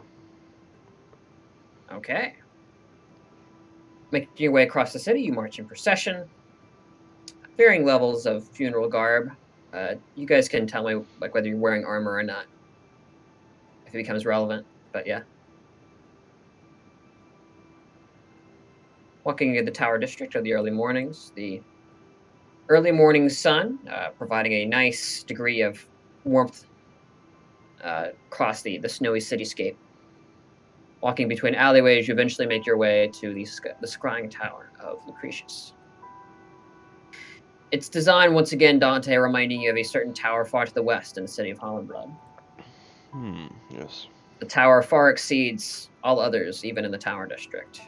Okay. Making your way across the city, you march in procession. Varying levels of funeral garb. You guys can tell me like whether you're wearing armor or not, if it becomes relevant. But yeah. Walking in the Tower District of the early mornings, the early morning sun providing a nice degree of warmth across the snowy cityscape. Walking between alleyways, you eventually make your way to the scrying tower of Lucretius. Its design, once again, Dante, reminding you of a certain tower far to the west in the city of Hollandblood. Yes. The tower far exceeds all others, even in the Tower District.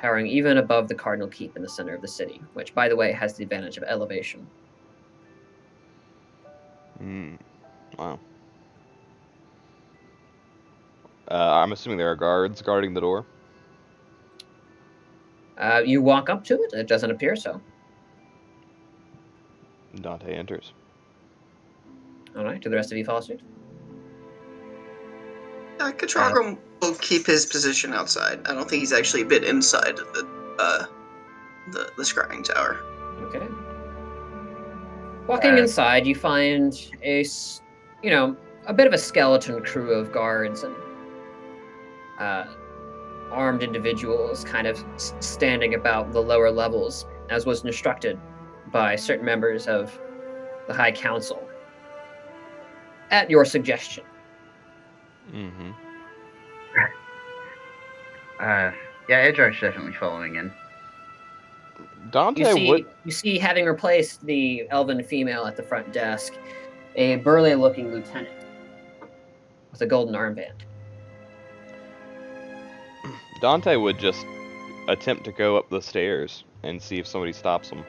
towering even above the Cardinal Keep in the center of the city, which, by the way, has the advantage of elevation. Wow. I'm assuming there are guards guarding the door. You walk up to it. It doesn't appear so. Dante enters. All right. Do the rest of you follow suit? Katragrum will keep his position outside. I don't think he's actually been inside of the scrying tower. Okay. Walking inside, you find a bit of a skeleton crew of guards and armed individuals kind of standing about the lower levels, as was instructed by certain members of the High Council at your suggestion. Mm-hmm. Edjarc's definitely following in. Dante You see, having replaced the elven female at the front desk, a burly-looking lieutenant with a golden armband. Dante would just attempt to go up the stairs and see if somebody stops him.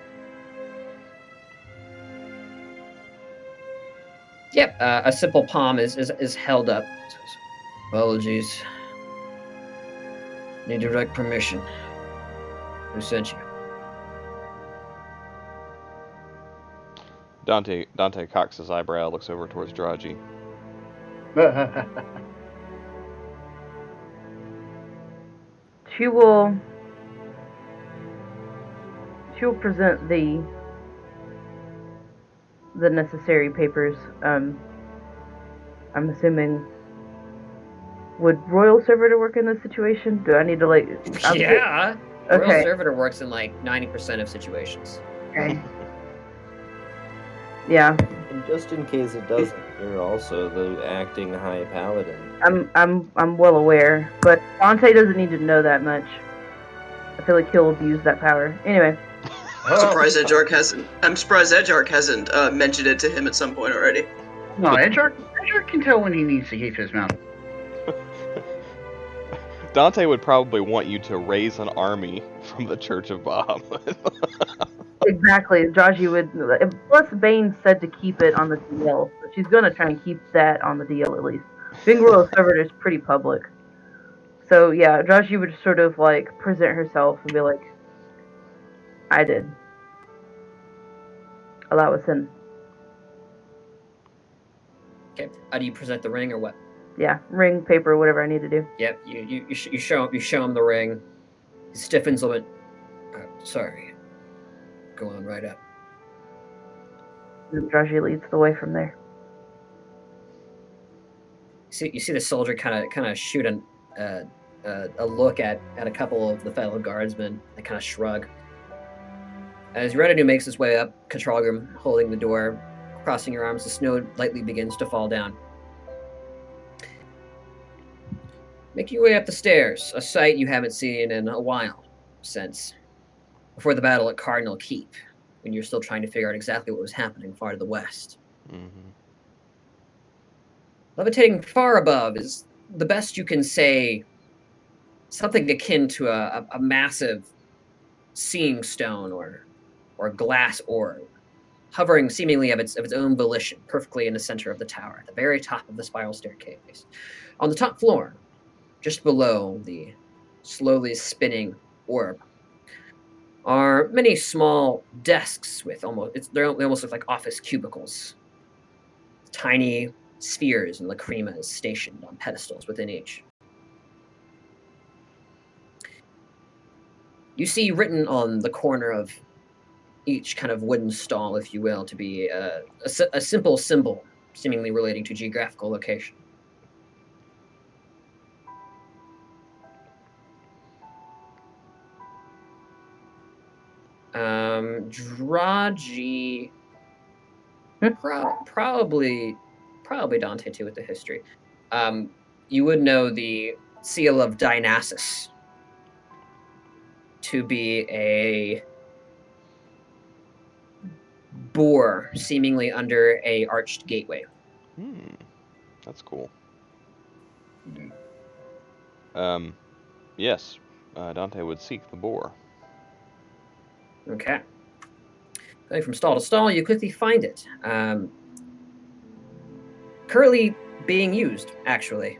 Yep, a simple palm is held up. It says, apologies. Need direct permission. Who sent you? Dante cocks his eyebrow, looks over towards Draji. She will present the necessary papers. I'm assuming, would Royal Servitor work in this situation? Do I need to Royal Okay. Servitor works in like 90% of situations. Okay. Yeah. And just in case it doesn't, you're also the acting High Paladin. I'm well aware, but Dante doesn't need to know that much. I feel like he'll abuse that power. Anyway. I'm surprised Edjarc hasn't mentioned it to him at some point already. No, Edjarc can tell when he needs to keep his mouth. Dante would probably want you to raise an army from the Church of Bahamut. Exactly. Draji would. Plus, Bane said to keep it on the DL, so she's gonna try and keep that on the DL at least. Being Royal Servitor is pretty public, so yeah, Draji would sort of like present herself and be like, "I did. Allow us in." Okay. How do you present the ring or what? Yeah, ring, paper, whatever I need to do. Yep. You show him the ring. He stiffens a bit. Sorry. Go on right up. And Draji leads the way from there. You see the soldier kind of shoot a look at a couple of the fellow guardsmen. They kind of shrug. As Renato makes his way up, Katragrum holding the door, crossing your arms, the snow lightly begins to fall down. Make your way up the stairs, a sight you haven't seen in a while since before the battle at Cardinal Keep, when you're still trying to figure out exactly what was happening far to the west. Mm-hmm. Levitating far above is the best you can say, something akin to a massive seeing stone or glass orb, hovering seemingly of its own volition, perfectly in the center of the tower, at the very top of the spiral staircase. On the top floor, just below the slowly spinning orb, are many small desks with they almost look like office cubicles. Tiny spheres and lacrimas stationed on pedestals within each. You see written on the corner of each kind of wooden stall, if you will, to be a simple symbol, seemingly relating to geographical location. Draji, probably Dante too with the history. You would know the seal of Dynassus to be a boar seemingly under a arched gateway. That's cool. Yes. Dante would seek the boar. Okay. Going from stall to stall, you quickly find it. Currently being used, actually,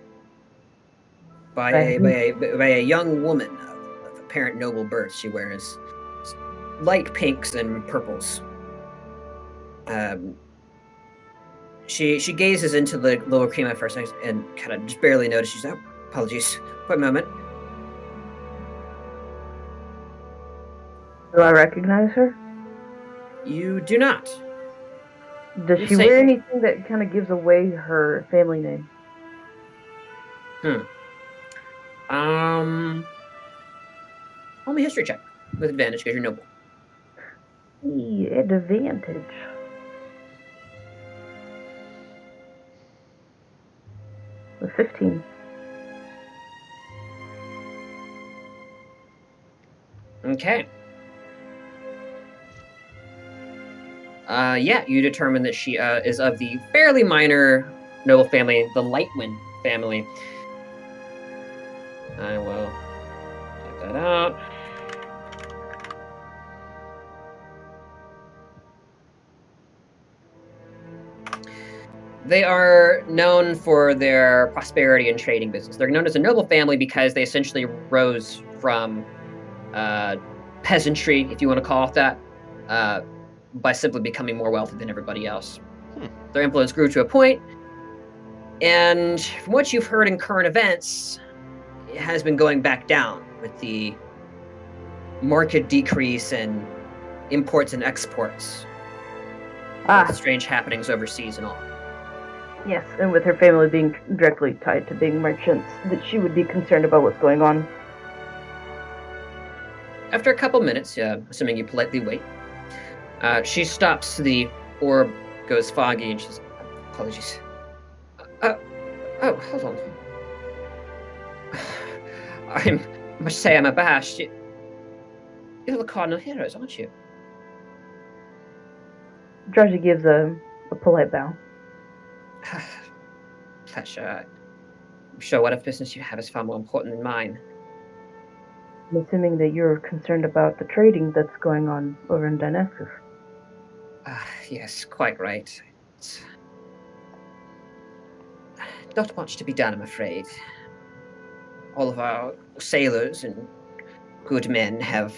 by a young woman of apparent noble birth. She wears light pinks and purples. She gazes into the lower cream at first and kind of just barely notices. She's like, oh, apologies, for a moment. Do I recognize her? You do not. Does You're she safe. wear anything that kind of gives away her family name? Roll me a history check with advantage because you're noble. Advantage. With 15. Okay. Yeah, you determine that she is of the fairly minor noble family, the Lightwind family. I will check that out. They are known for their prosperity and trading business. They're known as a noble family because they essentially rose from peasantry, if you want to call it that, by simply becoming more wealthy than everybody else. Their influence grew to a point, and from what you've heard in current events, it has been going back down with the market decrease in imports and exports. With strange happenings overseas and all. Yes, and with her family being directly tied to being merchants, that she would be concerned about what's going on. After a couple minutes, assuming you politely wait, she stops. The orb goes foggy, and she's, apologies. Oh, hold on. I must say I'm abashed. You're the Cardinal Heroes, aren't you? Draji gives a polite bow. Pleasure. I'm sure whatever business you have is far more important than mine. I'm assuming that you're concerned about the trading that's going on over in Dynassus. Yes, quite right. It's not much to be done, I'm afraid. All of our sailors and good men have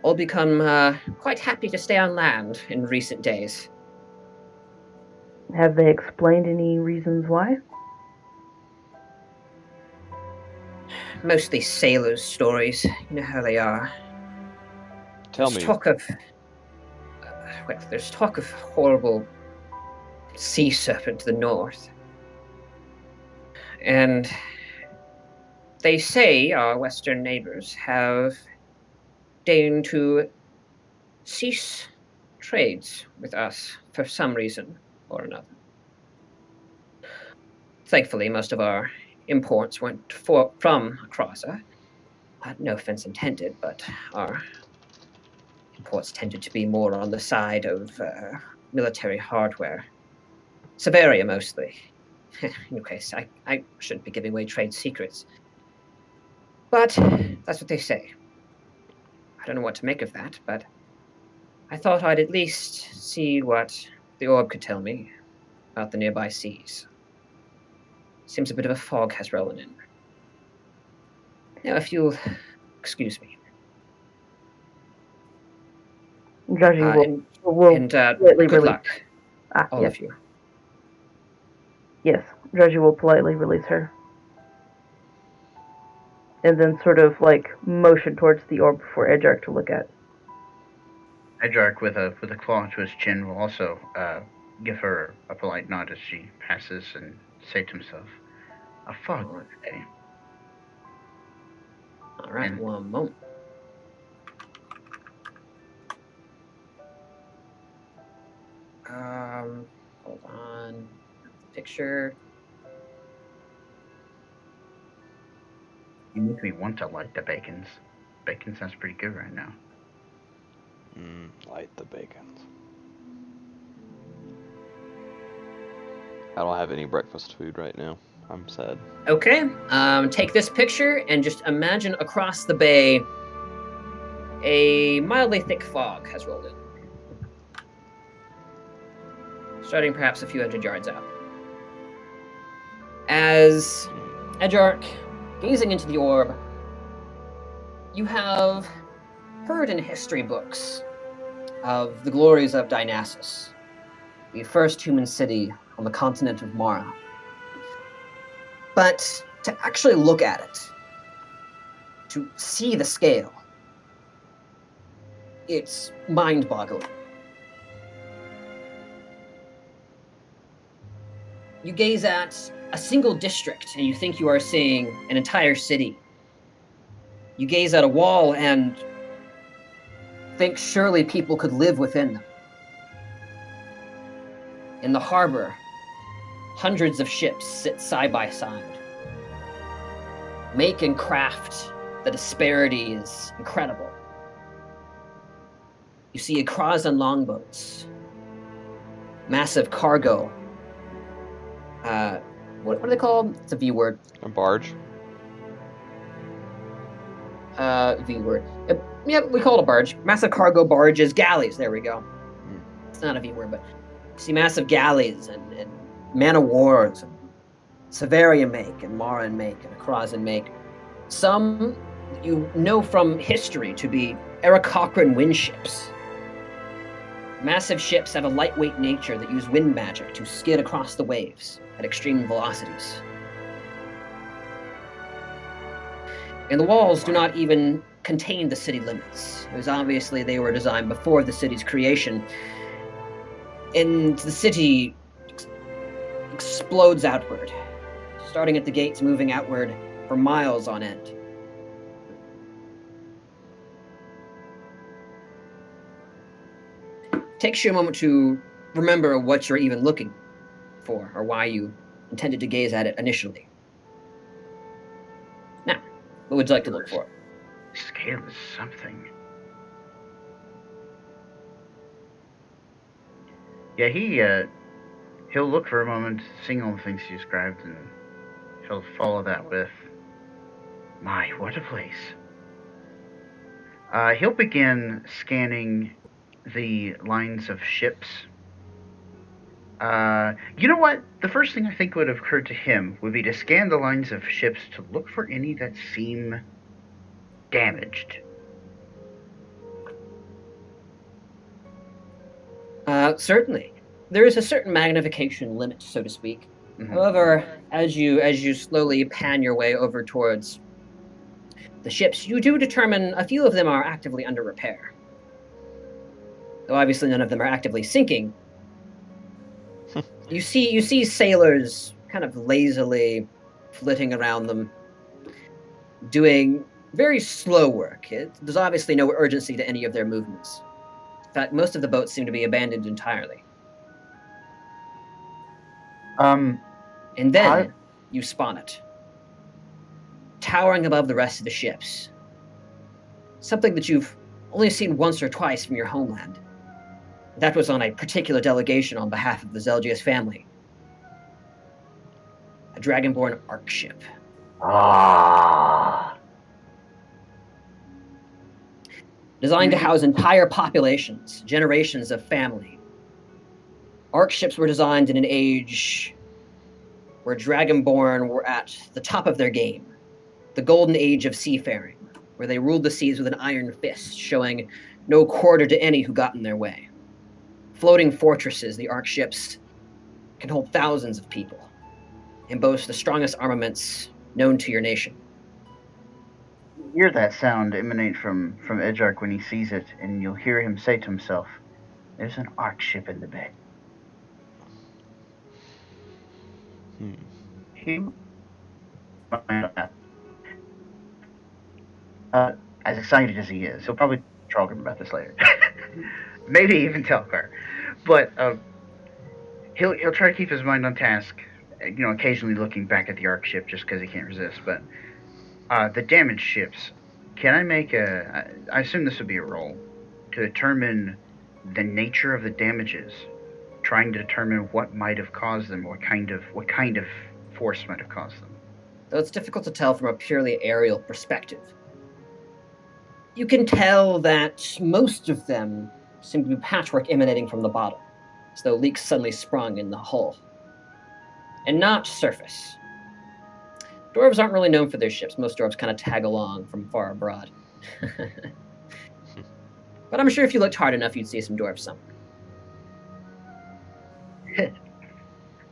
all become quite happy to stay on land in recent days. Have they explained any reasons why? Mostly sailors' stories. You know how they are. Tell me. There's talk of horrible sea serpent to the north. And they say our western neighbors have deigned to cease trades with us for some reason or another. Thankfully, most of our imports went from Akraza. No offense intended, but our imports tended to be more on the side of military hardware. Severia, mostly. In any case, I shouldn't be giving away trade secrets. But that's what they say. I don't know what to make of that, but I thought I'd at least see what the orb could tell me about the nearby seas. Seems a bit of a fog has rollen in. Now, if you'll excuse me. Draji will politely good release. luck, all yes. of you. Yes, Draji will politely release her. And then sort of like motion towards the orb for Edjarc to look at. Edjarc, with a claw to his chin, will also give her a polite nod as she passes and say to himself, "A fog today." All right, And one moment. Hold on. Picture. you make me want to like the bacons. Bacon sounds pretty good right now. Light the bacons. I don't have any breakfast food right now. I'm sad. Okay. Take this picture and just imagine across the bay a mildly thick fog has rolled in. Starting perhaps a few hundred yards out. As Edjarc, gazing into the orb, you have heard in history books of the glories of Dynassus, the first human city on the continent of Mara. But to actually look at it, to see the scale, it's mind-boggling. You gaze at a single district and you think you are seeing an entire city. You gaze at a wall and think surely people could live within them. In the harbor, hundreds of ships sit side by side. Make and craft, the disparity is incredible. You see Akrazan longboats, massive cargo. What are they called? It's a V word. A barge. V word. Yeah, we call it a barge. Massive cargo barges, galleys. There we go. It's not a V word, but you see massive galleys and man of wars, and Severia make, and Maran make, and Akrazan make. Some you know from history to be Aarakocran wind ships. Massive ships have a lightweight nature that use wind magic to skid across the waves at extreme velocities. And the walls do not even contain the city limits, because obviously they were designed before the city's creation. And the city explodes outward, starting at the gates, moving outward for miles on end. Takes you a moment to remember what you're even looking for, or why you intended to gaze at it initially. Now, what would you like to look for? Scale is something. Yeah, he'll look for a moment, seeing all the things you described, and he'll follow that with, my, what a place. He'll begin scanning the lines of ships. You know what? The first thing I think would have occurred to him would be to scan the lines of ships to look for any that seem damaged. Certainly. There is a certain magnification limit, so to speak. Mhm. However, as you slowly pan your way over towards the ships, you do determine a few of them are actively under repair. Though obviously none of them are actively sinking. You see sailors kind of lazily flitting around them, doing very slow work. There's obviously no urgency to any of their movements. In fact, most of the boats seem to be abandoned entirely. And then you spawn it, towering above the rest of the ships. Something that you've only seen once or twice from your homeland. That was on a particular delegation on behalf of the Zelgius family. A Dragonborn Ark ship. Ah. Designed to house entire populations, generations of family. Ark ships were designed in an age where Dragonborn were at the top of their game. The golden age of seafaring, where they ruled the seas with an iron fist, showing no quarter to any who got in their way. Floating fortresses, the Ark ships can hold thousands of people and boast the strongest armaments known to your nation. You hear that sound emanate from Edjarc when he sees it, and you'll hear him say to himself, there's an Ark ship in the bay. He as excited as he is, he'll probably talk about this later. Maybe even tell her. But he'll try to keep his mind on task, occasionally looking back at the Ark ship just because he can't resist. But the damaged ships, can I make I assume this would be a roll, to determine the nature of the damages, trying to determine what might have caused them, what kind of force might have caused them. Though it's difficult to tell from a purely aerial perspective. You can tell that most of them seem to be patchwork emanating from the bottom, as though leaks suddenly sprung in the hull, and not surface. Dwarves aren't really known for their ships. Most dwarves kind of tag along from far abroad. But I'm sure if you looked hard enough, you'd see some dwarves somewhere.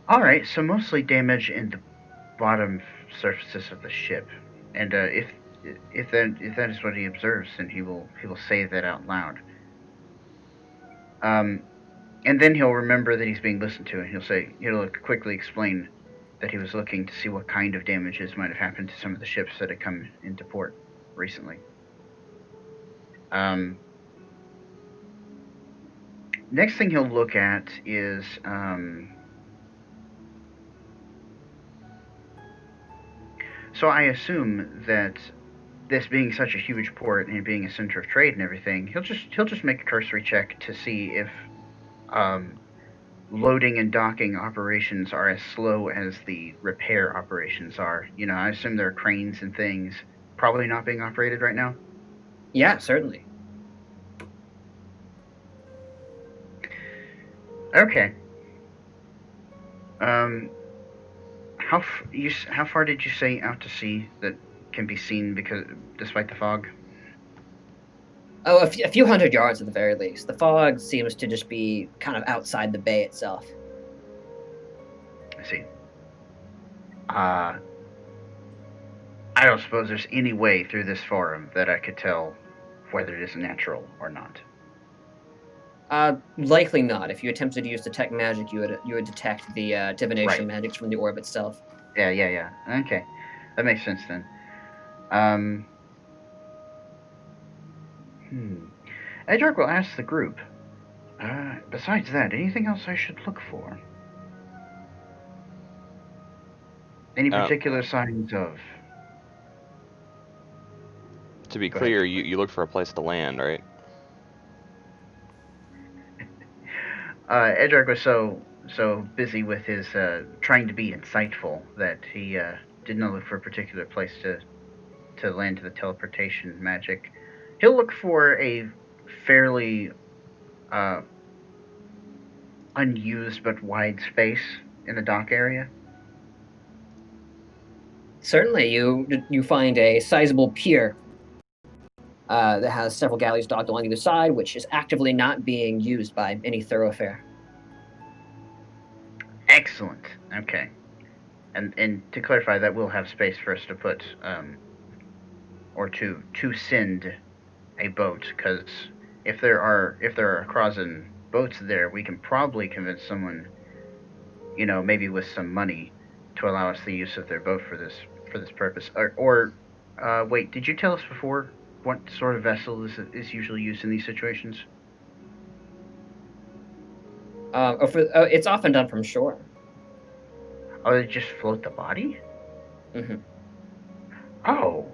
All right, so mostly damage in the bottom surfaces of the ship, and if that is what he observes, then he will say that out loud. And then he'll remember that he's being listened to, and he'll quickly explain that he was looking to see what kind of damages might have happened to some of the ships that had come into port recently. Next thing he'll look at is so I assume that this being such a huge port and being a center of trade and everything, he'll just make a cursory check to see if loading and docking operations are as slow as the repair operations are. You know, I assume there are cranes and things probably not being operated right now. Yeah, certainly. Okay. How far did you say out to sea that can be seen despite the fog? Oh, a few hundred yards at the very least. The fog seems to just be kind of outside the bay itself. I see. I don't suppose there's any way through this forum that I could tell whether it is natural or not. Likely not. If you attempted to use detect magic, you would detect the divination magics from the orb itself. Yeah. Okay, that makes sense then. Edjarc will ask the group. Besides that, anything else I should look for? Any particular signs of? To be clear, you look for a place to land, right? Edjarc was so busy with his trying to be insightful that he did not look for a particular place to land to the teleportation magic. He'll look for a fairly unused but wide space in the dock area. Certainly, you find a sizable pier that has several galleys docked along either side, which is actively not being used by any thoroughfare. Excellent. Okay. And to clarify, that will have space for us to put or to send a boat, because if there are Akrazan boats there, we can probably convince someone, you know, maybe with some money, to allow us the use of their boat for this purpose. Or wait, did you tell us before what sort of vessel is usually used in these situations? It's often done from shore. Oh, they just float the body? Mm-hmm. Oh,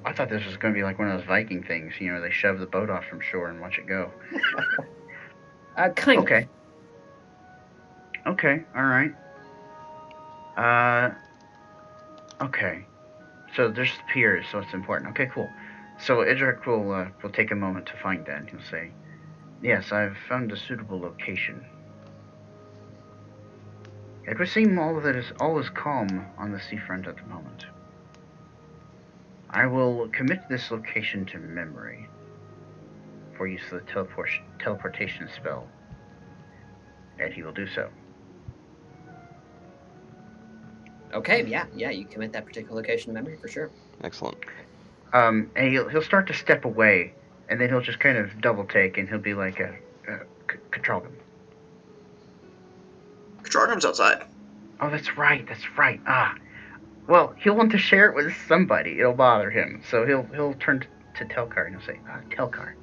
I thought this was going to be like one of those Viking things. You know, they shove the boat off from shore and watch it go. Kind of. Okay, all right. Okay. So there's the piers, so it's important. Okay, cool. So Edjarc will take a moment to find that, and he'll say, "Yes, I've found a suitable location. It would seem all is calm on the seafront at the moment. I will commit this location to memory for use of the teleportation spell, and he will do so." Okay, yeah, you commit that particular location to memory for sure. Excellent. And he'll start to step away, and then he'll just kind of double take, and he'll be like, Katrogam. Katrogam's outside. Oh, that's right. Well, he'll want to share it with somebody. It'll bother him, so he'll turn to Telkar and he'll say, "Telkar,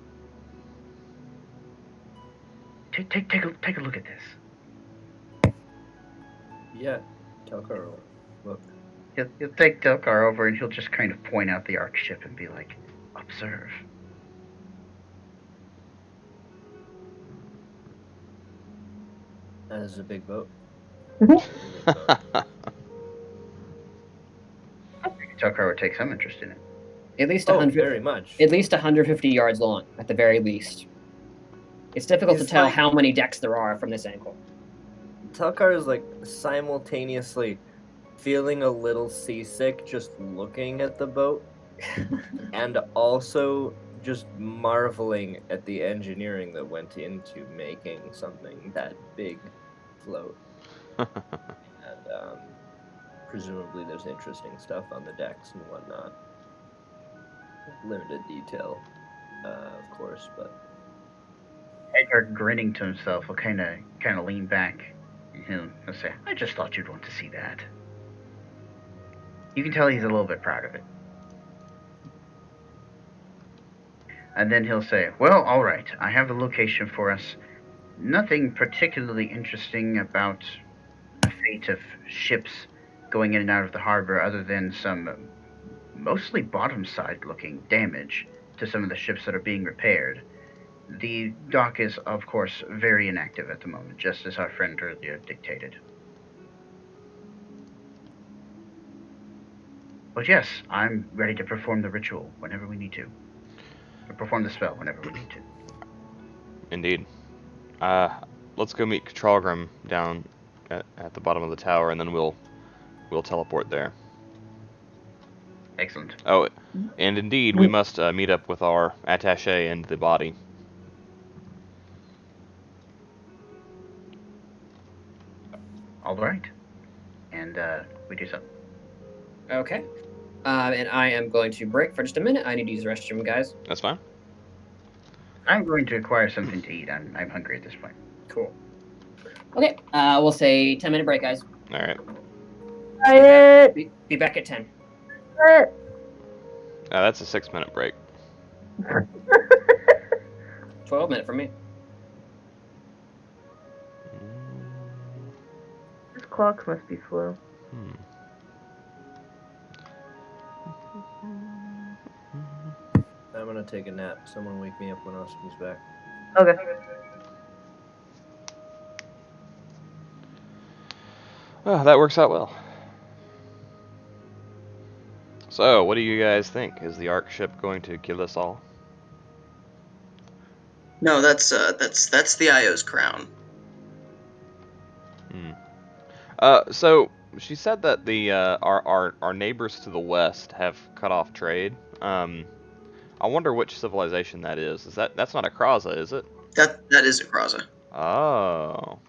take a look at this." Yeah, Telkar will look. He'll take Telkar over and he'll just kind of point out the Ark ship and be like, "Observe." That is a big boat. Tucker would take some interest in it. At least Oh, 100, very much. at least 150 yards long, at the very least. It's difficult to It's tell like- how many decks there are from this angle. Telkar is like simultaneously feeling a little seasick just looking at the boat and also just marveling at the engineering that went into making something that big float. And presumably there's interesting stuff on the decks and whatnot. Limited detail, of course, but Edjarc, grinning to himself, will kind of lean back. And he'll say, "I just thought you'd want to see that." You can tell he's a little bit proud of it. And then he'll say, "Well, all right. I have the location for us. Nothing particularly interesting about the fate of ships going in and out of the harbor, other than some mostly bottom side looking damage to some of the ships that are being repaired. The dock is, of course, very inactive at the moment, just as our friend earlier dictated. But yes, I'm ready to perform the ritual whenever we need to. Or perform the spell whenever we need to." Indeed. Let's go meet Katralgrim down at the bottom of the tower, and then we'll teleport there. Excellent. Oh, and indeed, we must meet up with our attaché and the body. All right. And we do so. Okay. And I am going to break for just a minute. I need to use the restroom, guys. That's fine. I'm going to acquire something to eat. I'm hungry at this point. Cool. Okay. We'll say 10-minute break, guys. All right. Quiet. Be back at 10. Quiet. That's a 6-minute break. 12-minute for me. This clock must be slow. I'm gonna take a nap. Someone wake me up when Austin's back. Okay. Oh, that works out well. So, what do you guys think? Is the Ark ship going to kill us all? No, that's the Io's crown. So she said that the our neighbors to the west have cut off trade. I wonder which civilization that is. That's not a Kraza, is it? That is a Kraza. Oh.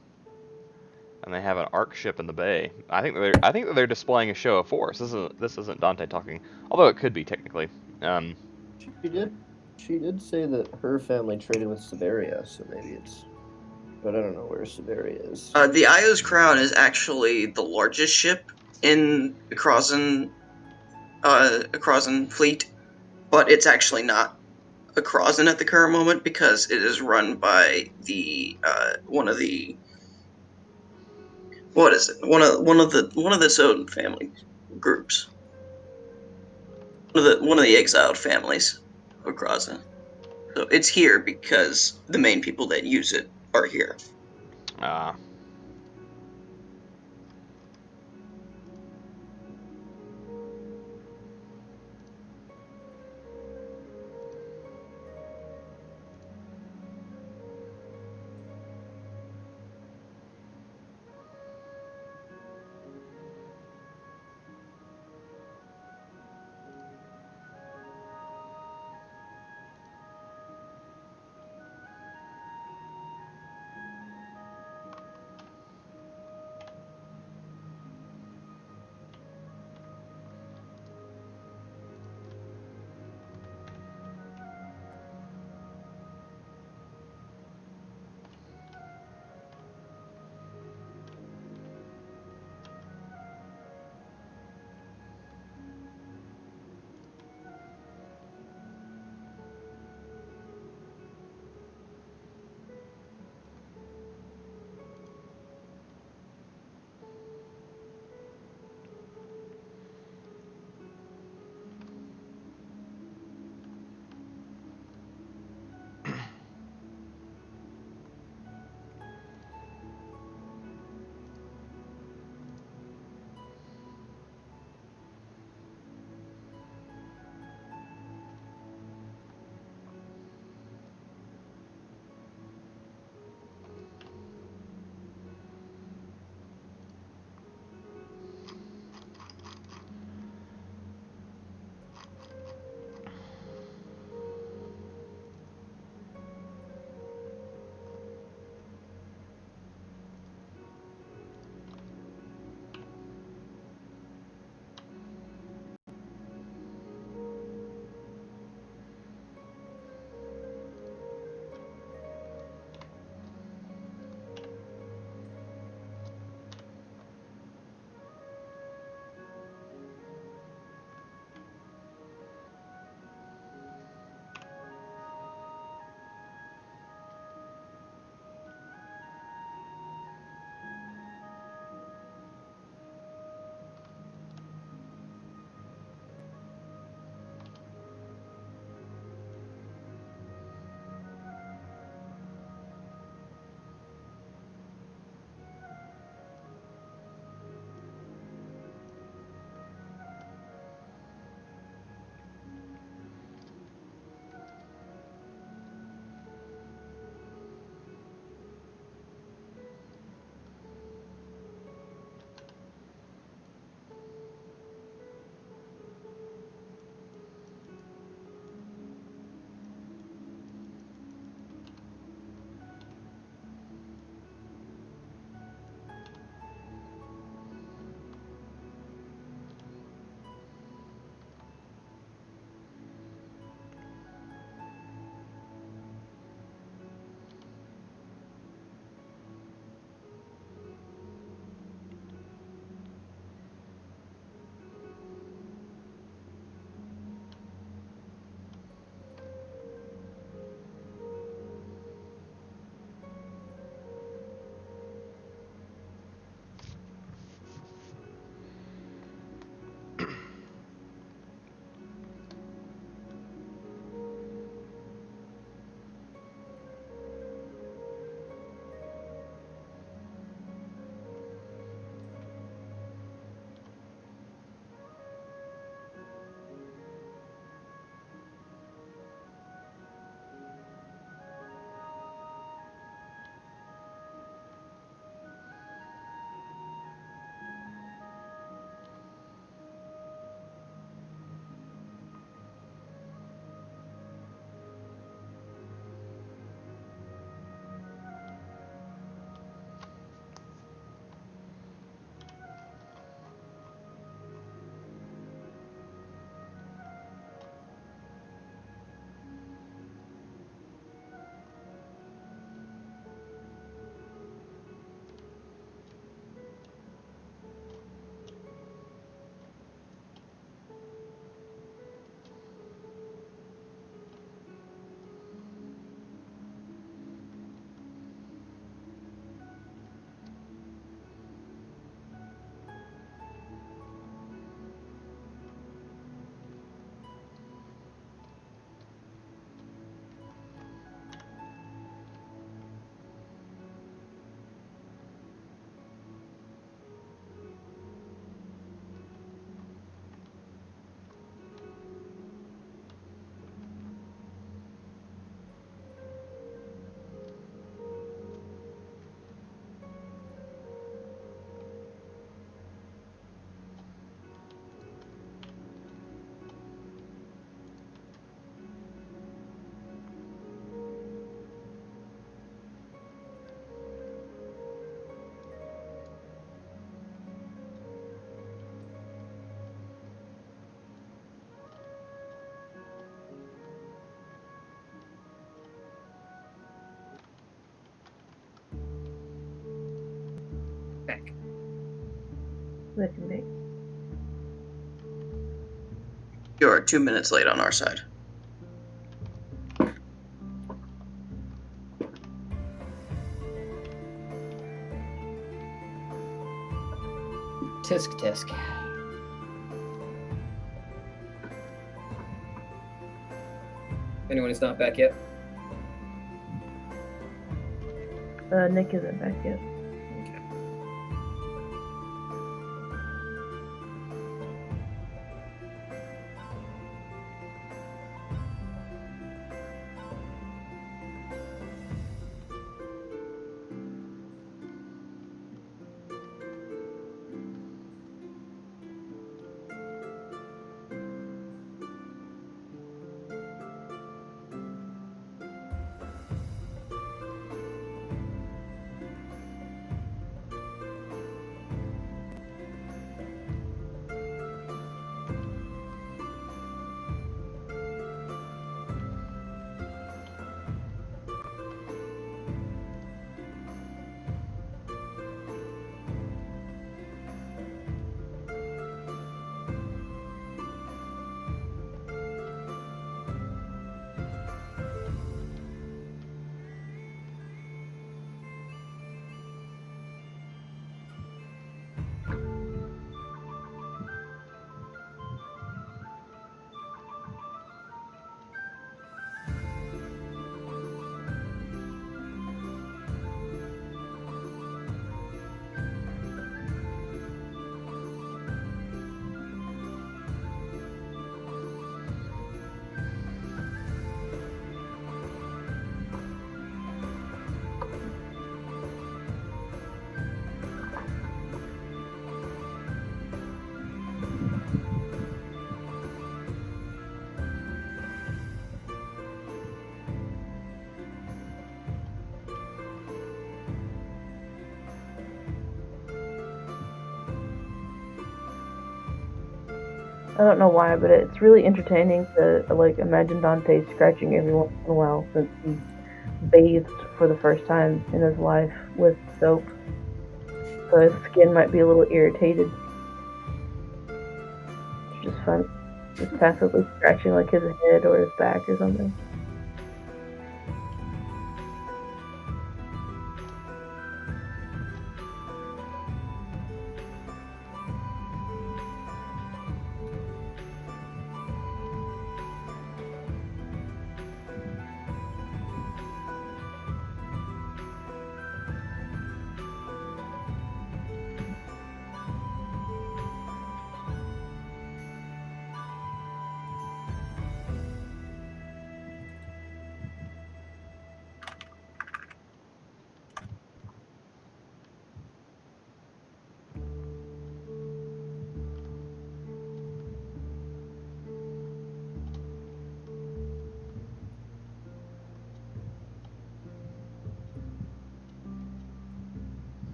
And they have an Ark ship in the bay. I think that they're displaying a show of force. This isn't Dante talking, although it could be technically. She did say that her family traded with Severia, so maybe it's. But I don't know where Severia is. The Io's crown is actually the largest ship in the Krazan fleet, but it's actually not a Krazan at the current moment because it is run by the one of the one of the Zodin family groups, one of the exiled families of Krazan. So it's here because the main people that use it are here. That can be. You're 2 minutes late on our side. Tisk tisk. Anyone is not back yet? Nick isn't back yet. Okay. I don't know why, but it's really entertaining to like imagine Dante scratching every once in a while since he bathed for the first time in his life with soap. So his skin might be a little irritated. It's just fun. Just passively scratching like his head or his back or something.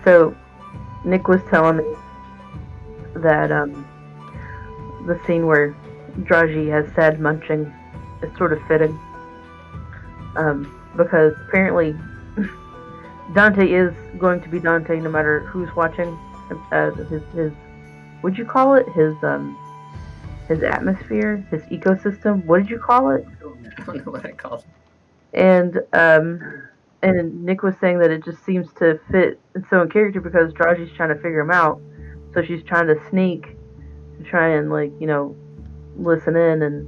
So, Nick was telling me that the scene where Draji has sad munching is sort of fitting. Because apparently Dante is going to be Dante no matter who's watching. His what'd you call it? His atmosphere, his ecosystem. What did you call it? I don't know what I call it. And Nick was saying that it just seems to fit so in character because Draji's trying to figure him out, so she's trying to sneak to try and listen in and.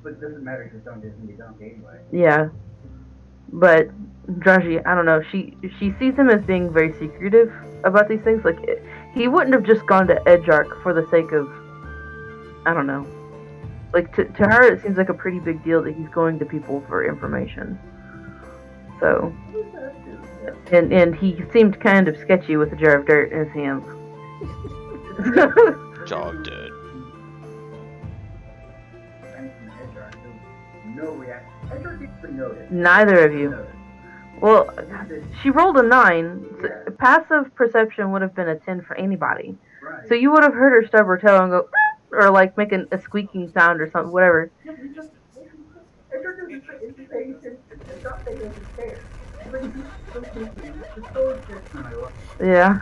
But it doesn't matter because Dante isn't Dante anyway. Yeah, but Draji, I don't know. She sees him as being very secretive about these things. Like he wouldn't have just gone to Edjarc for the sake of, I don't know. Like to her, it seems like a pretty big deal that he's going to people for information. So, and he seemed kind of sketchy with a jar of dirt in his hands. Jar of dirt. No reaction. Edjarc didn't notice. Neither of you. Well, she rolled a 9. So passive perception would have been a 10 for anybody. Right. So you would have heard her stub her toe and go, or like make a squeaking sound or something, whatever. Yeah, we just. Edjarc doesn't pay attention. Dante doesn't care. Yeah.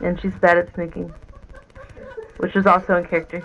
And she's bad at sneaking, which is also in character.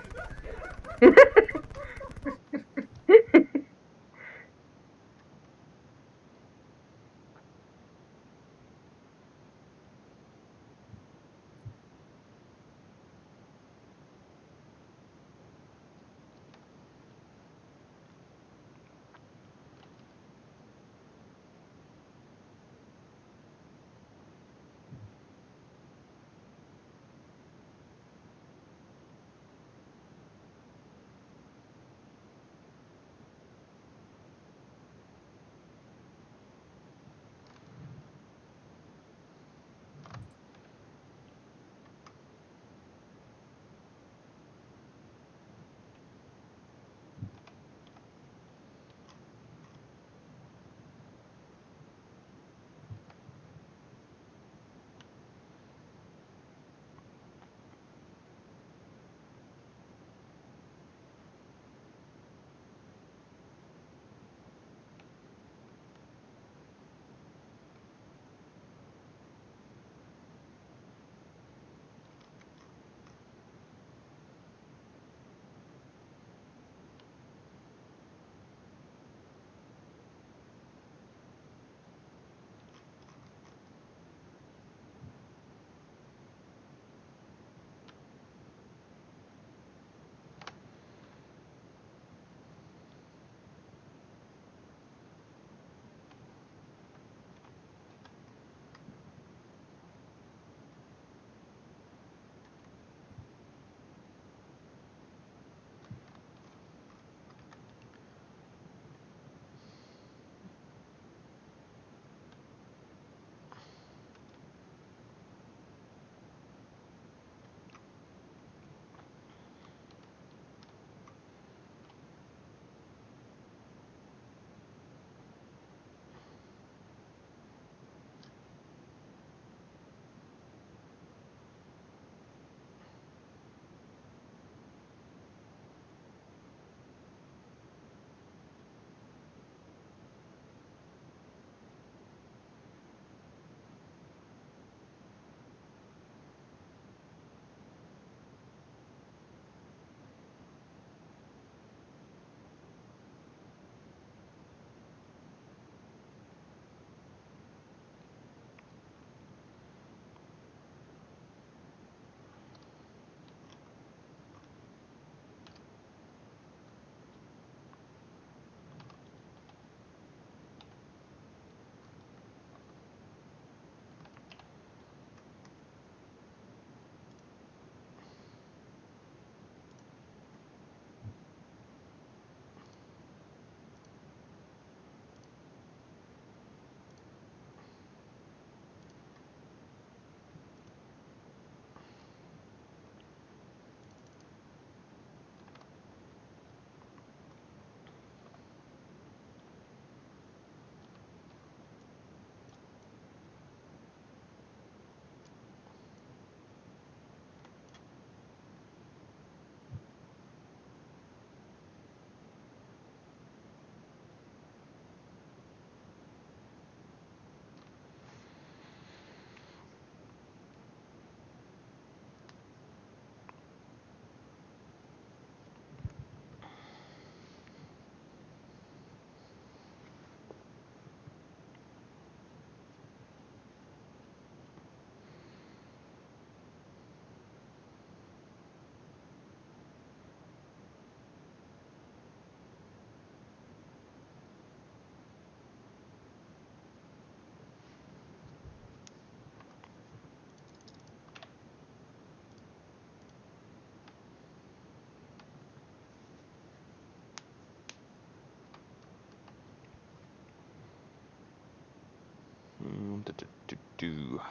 do.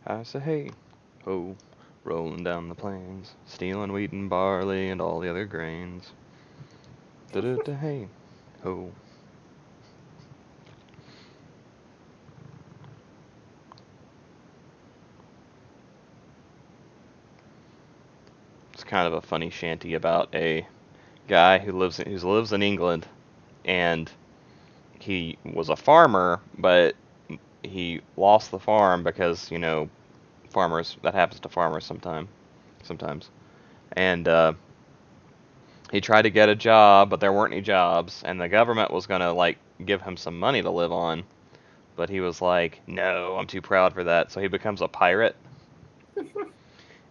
I say hey, ho, rolling down the plains, stealing wheat and barley and all the other grains. Da-da-da, hey, ho. It's kind of a funny shanty about a guy who lives in England, and he was a farmer, but he lost the farm because, you know, farmers, that happens to farmers sometimes. And he tried to get a job, but there weren't any jobs, and the government was gonna like give him some money to live on, but he was like, no, I'm too proud for that. So he becomes a pirate.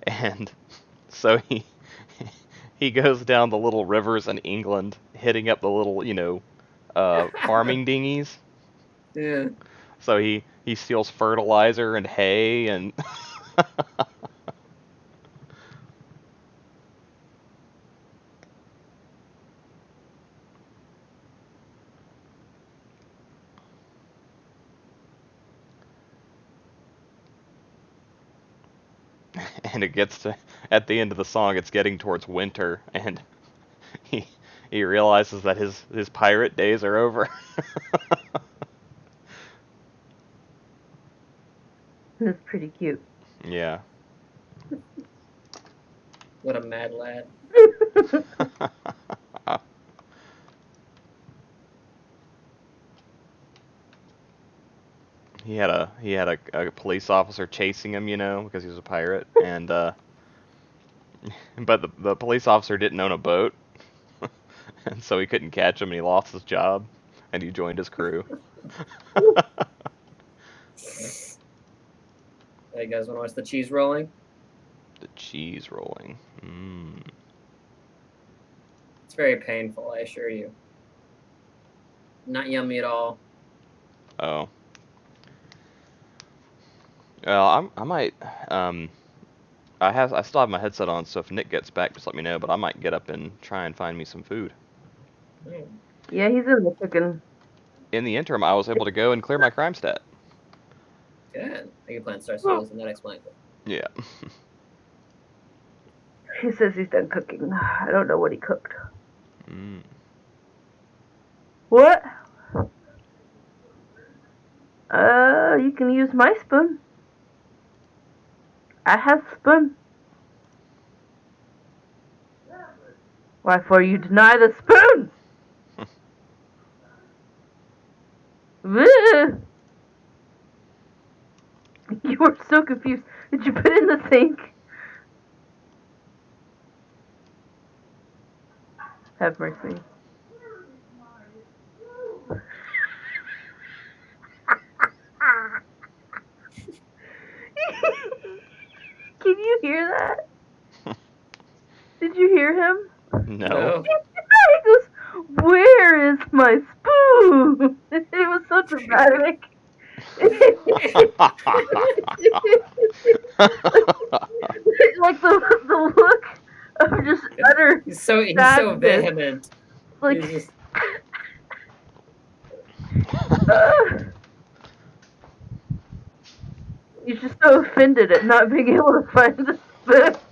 And so he goes down the little rivers in England, hitting up the little, you know, farming dinghies. Yeah. So he steals fertilizer and hay and and it gets to, at the end of the song, it's getting towards winter, and he realizes that his pirate days are over. It's pretty cute. Yeah. What a mad lad. He had a police officer chasing him, you know, because he was a pirate, and but the police officer didn't own a boat, and so he couldn't catch him, and he lost his job, and he joined his crew. Hey, you guys want to watch the cheese rolling? The cheese rolling. It's very painful, I assure you. Not yummy at all. Oh. Well, I might. I still have my headset on, so if Nick gets back, just let me know. But I might get up and try and find me some food. Yeah, he's in the cooking. In the interim, I was able to go and clear my crime stat. Good. I can plant Star Seals, and that explains it. Yeah. He says he's done cooking. I don't know what he cooked. What? You can use my spoon. I have spoon. Why for you deny the spoon? You were so confused. Did you put it in the sink? Have mercy. Can you hear that? Did you hear him? No. He goes, "Where is my spoon?" It was so dramatic. Like the look of just utter He's so sadness. vehement. Like, He's just... he's just so offended at not being able to find the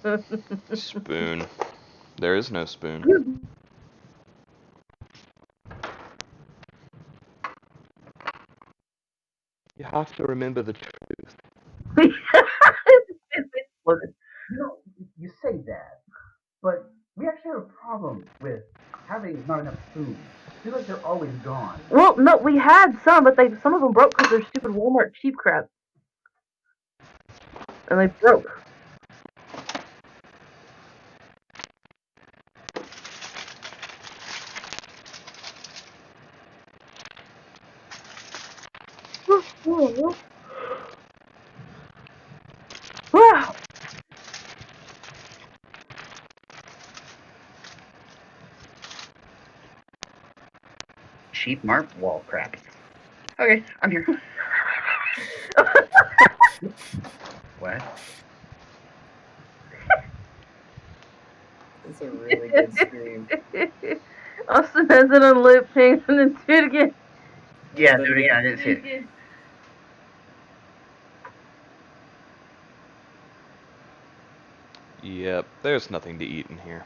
spoon. Spoon. There is no spoon. You have to remember the truth. You say that, but we actually have a problem with having not enough food. I feel like they're always gone. Well, no, we had some, but some of them broke because they're stupid Walmart cheap crap, and they broke. Wow. Cheap Mart wall crap. Okay, I'm here. What? It's a really good scream. Austin has it on lip, change and then do it again. Yeah, do it again. I didn't see it. Yep, there's nothing to eat in here.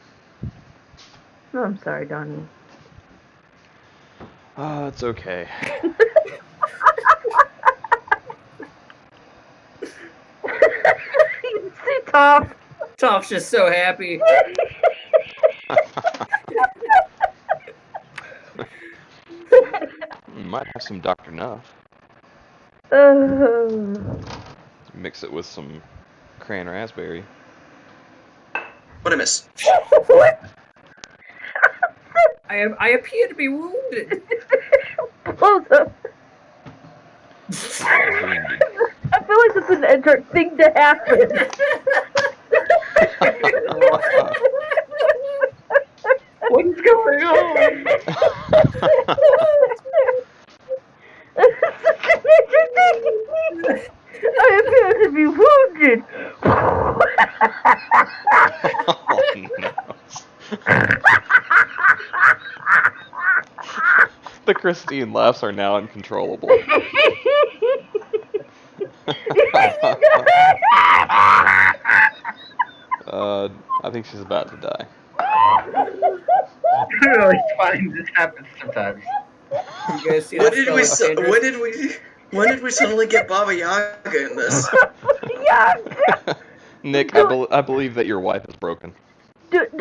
Oh, I'm sorry, Donnie. It's okay. You see Tom. Tom's just so happy. Might have some Dr. Nuff. Oh. Mix it with some cran raspberry. What I miss? What? I appear to be wounded. Close up. I feel like this is an Edjarc thing to happen. What's going on? I appear to be wounded. Oh, no. The Christine laughs are now uncontrollable. I think she's about to die. No, it's fine. This happens sometimes. You guys see that spell When did we suddenly get Baba Yaga in this? Nick, I believe that your wife is broken. Do it.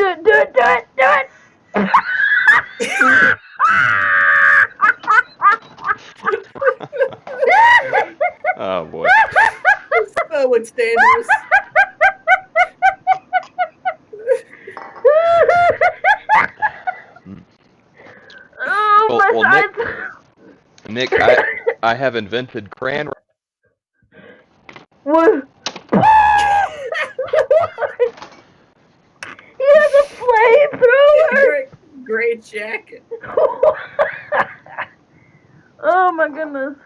Oh boy. spell looks dangerous. Oh, Well, my sides. Nick, I have invented cran. What? He has a flamethrower. Great jacket. Oh my goodness.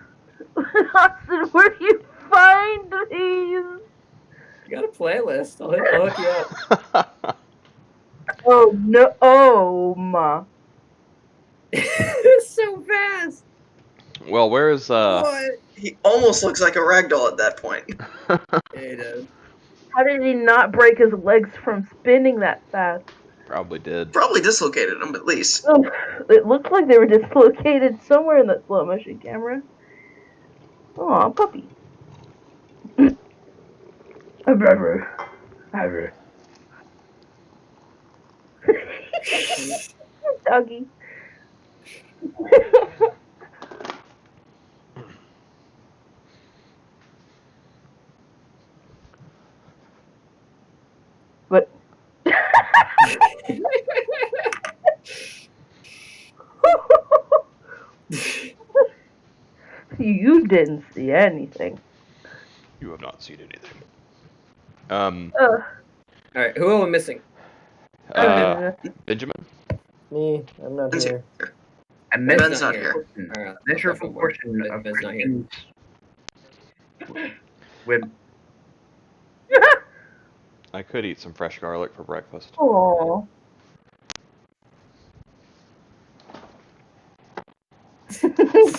Austin, where do you find these? You got a playlist. I'll hook you up. Oh no. Oh my. It's so fast. Well, where's What? He almost looks like a ragdoll at that point. Yeah, he does. How did he not break his legs from spinning that fast? Probably did. Probably dislocated him at least. Oh, it looked like they were dislocated somewhere in that slow motion camera. Aw, puppy. Doggy. But you didn't see anything. You have not seen anything. All right, who are we missing? Benjamin? Me, I'm not Ben's here. A Ben's not here. All right, miserable portion of Ben's not here. Christine's with I could eat some fresh garlic for breakfast. Aww.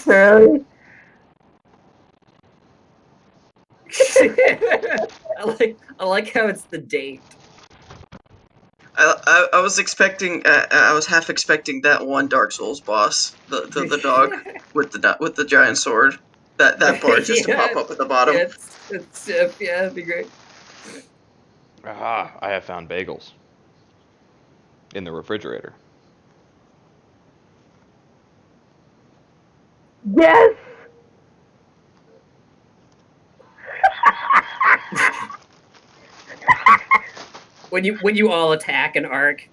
Really? I like how it's the date. I was expecting. I was half expecting that one Dark Souls boss, the dog with the giant sword. That part just to pop up at the bottom. Yeah, yeah, that'd be great. Aha, I have found bagels. In the refrigerator. Yes! When you all attack an arc,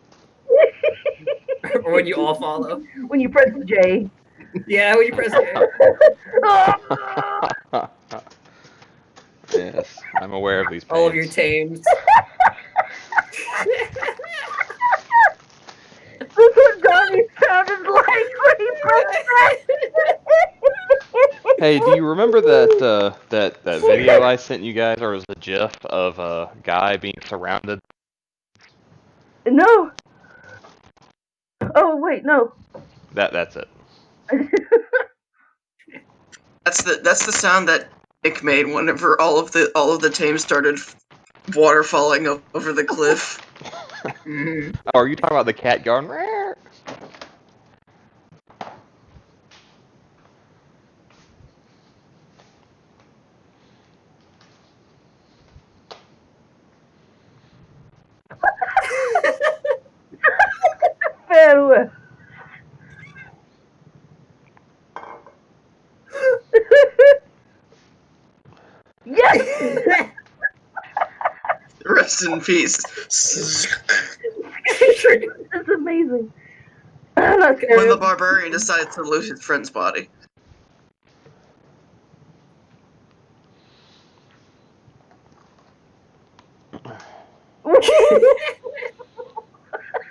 or when you all follow. When you press J. Yeah, when you press A. Yes, I'm aware of these pains. All of your tames. That's what Donnie sounded like when he pressed that. Hey, do you remember that video I sent you guys, or was it a GIF of a guy being surrounded? No. Oh wait, no. That's it. That's the sound that Nick made whenever all of the tames started water falling over the cliff. Mhm. Oh, are you talking about the cat going? "Rrrr"? Farewell. Yes. Rest in peace. That's amazing. I'm not When the scared. barbarian decides to loot his friend's body.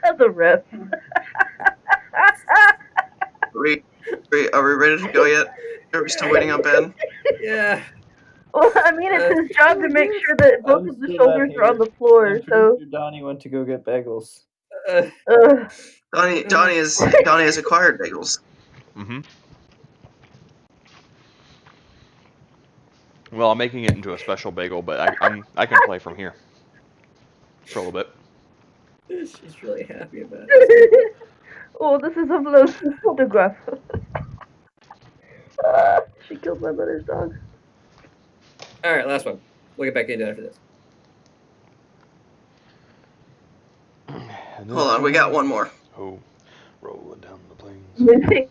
That's a ref. Are we ready to go yet? Are we still waiting on Ben? Yeah. Well, I mean, it's his job to make sure that both of the shoulders are on the floor. So, Donnie went to go get bagels. Uh, Donnie has acquired bagels. Mm-hmm. Well, I'm making it into a special bagel, but I can play from here for a little bit. she's really happy about it. oh, this is a Lowe's photograph. She killed my mother's dog. All right, last one. We'll get back into it after this. Hold on, we got one more. Oh, rolling down the plains.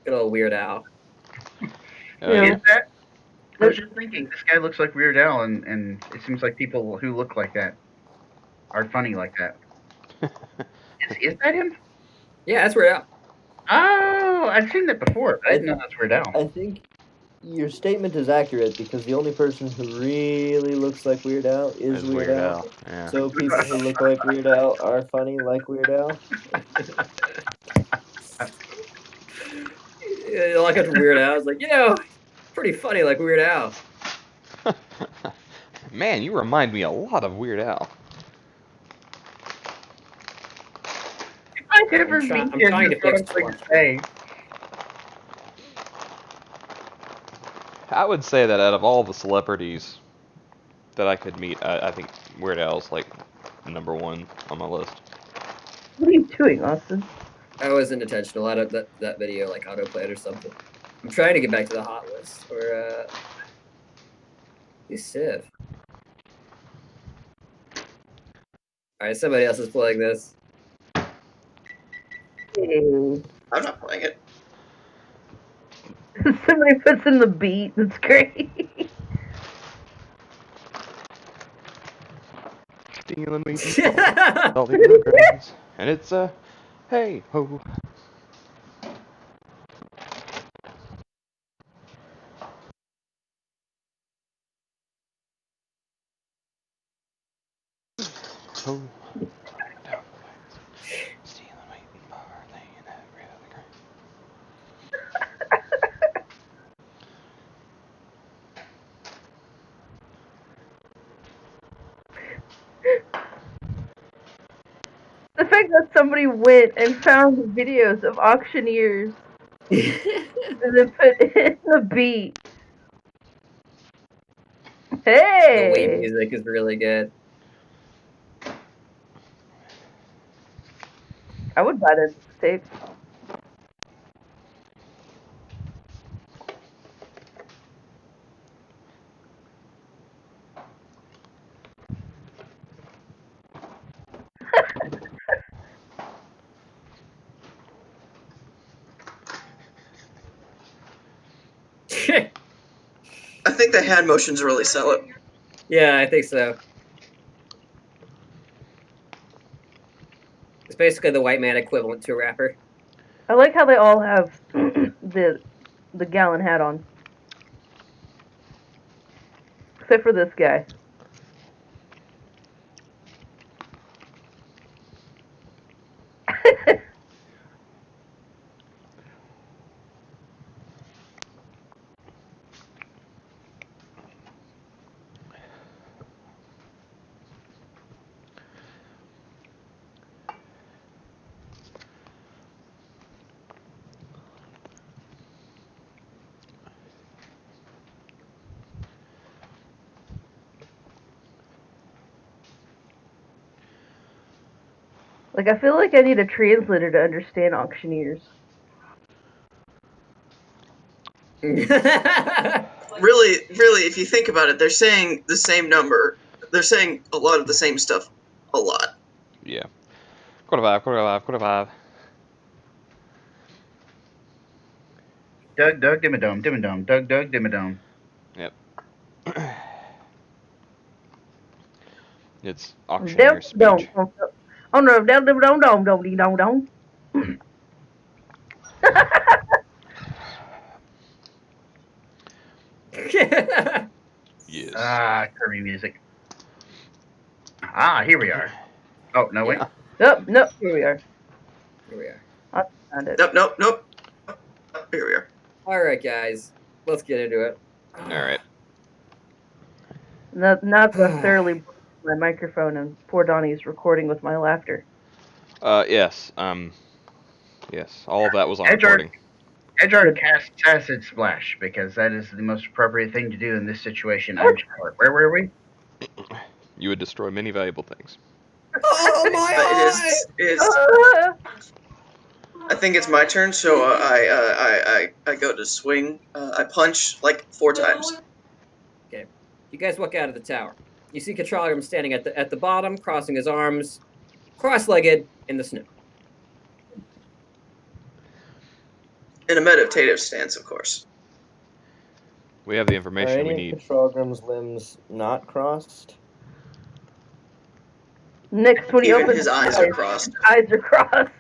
Good old Weird Al. Yeah. Is that? I was just thinking, this guy looks like Weird Al, and it seems like people who look like that are funny like that. Is that him? Yeah, that's Weird Al. Oh, I've seen that before. I didn't know that's Weird Al. I think your statement is accurate because the only person who really looks like Weird Al is Weird Al. Yeah. So people who look like Weird Al are funny like Weird Al. You look at Weird Al. It's like, pretty funny like Weird Al. Man, you remind me a lot of Weird Al. If I ever I'm meet I'm him, trying to that's what fix I'm going it. to say. I would say that out of all the celebrities that I could meet, I think Weird Al's like number one on my list. What are you doing, Austin? I wasn't intentional. Out of that video like autoplayed or something. I'm trying to get back to the hot list or Civ. All right, somebody else is playing this. Hey. I'm not playing it. Somebody puts in the beat. That's great. Stealing me all the grains. And it's hey ho. Ho. Down the plains. Stealing wheat and barley and every other grain. The fact that somebody went and found videos of auctioneers and then put in the beat. The wave Hey! music is really good. I would buy that tape. I think the hand motions really sell it. Yeah, I think so. It's basically the white man equivalent to a rapper. I like how they all have the gallon hat on. Except for this guy. Like, I feel like I need a translator to understand auctioneers. Really, if you think about it, they're saying the same number. They're saying a lot of the same stuff a lot. Yeah. Quarter five. Doug, dimmadome, dimmadome, Doug, dimmadome. Yep. It's auctioneer speech. Oh no, don't. Yes. Kirby music. Here we are. Oh, no, wait. Nope, here we are. Here we are. I found it. Nope. Here we are. All right, guys, let's get into it. All right. Now that I've thoroughly broken my microphone and poor Donnie's recording with my laughter. Yes. Yes. All of that was on Edjarc, recording. Edjarc casts Acid Splash because that is the most appropriate thing to do in this situation. I'm sure. Where were we? You would destroy many valuable things. Oh my eye! I think it's my turn, so I go to swing. I punch like 4 times. Okay, you guys walk out of the tower. You see Katragam standing at the bottom, crossing his arms, cross-legged in the snow. In a meditative stance, of course. We have the Are information we any need. of Katragram's limbs not crossed? Next, when he Even opens his eyes are crossed. Eyes are crossed.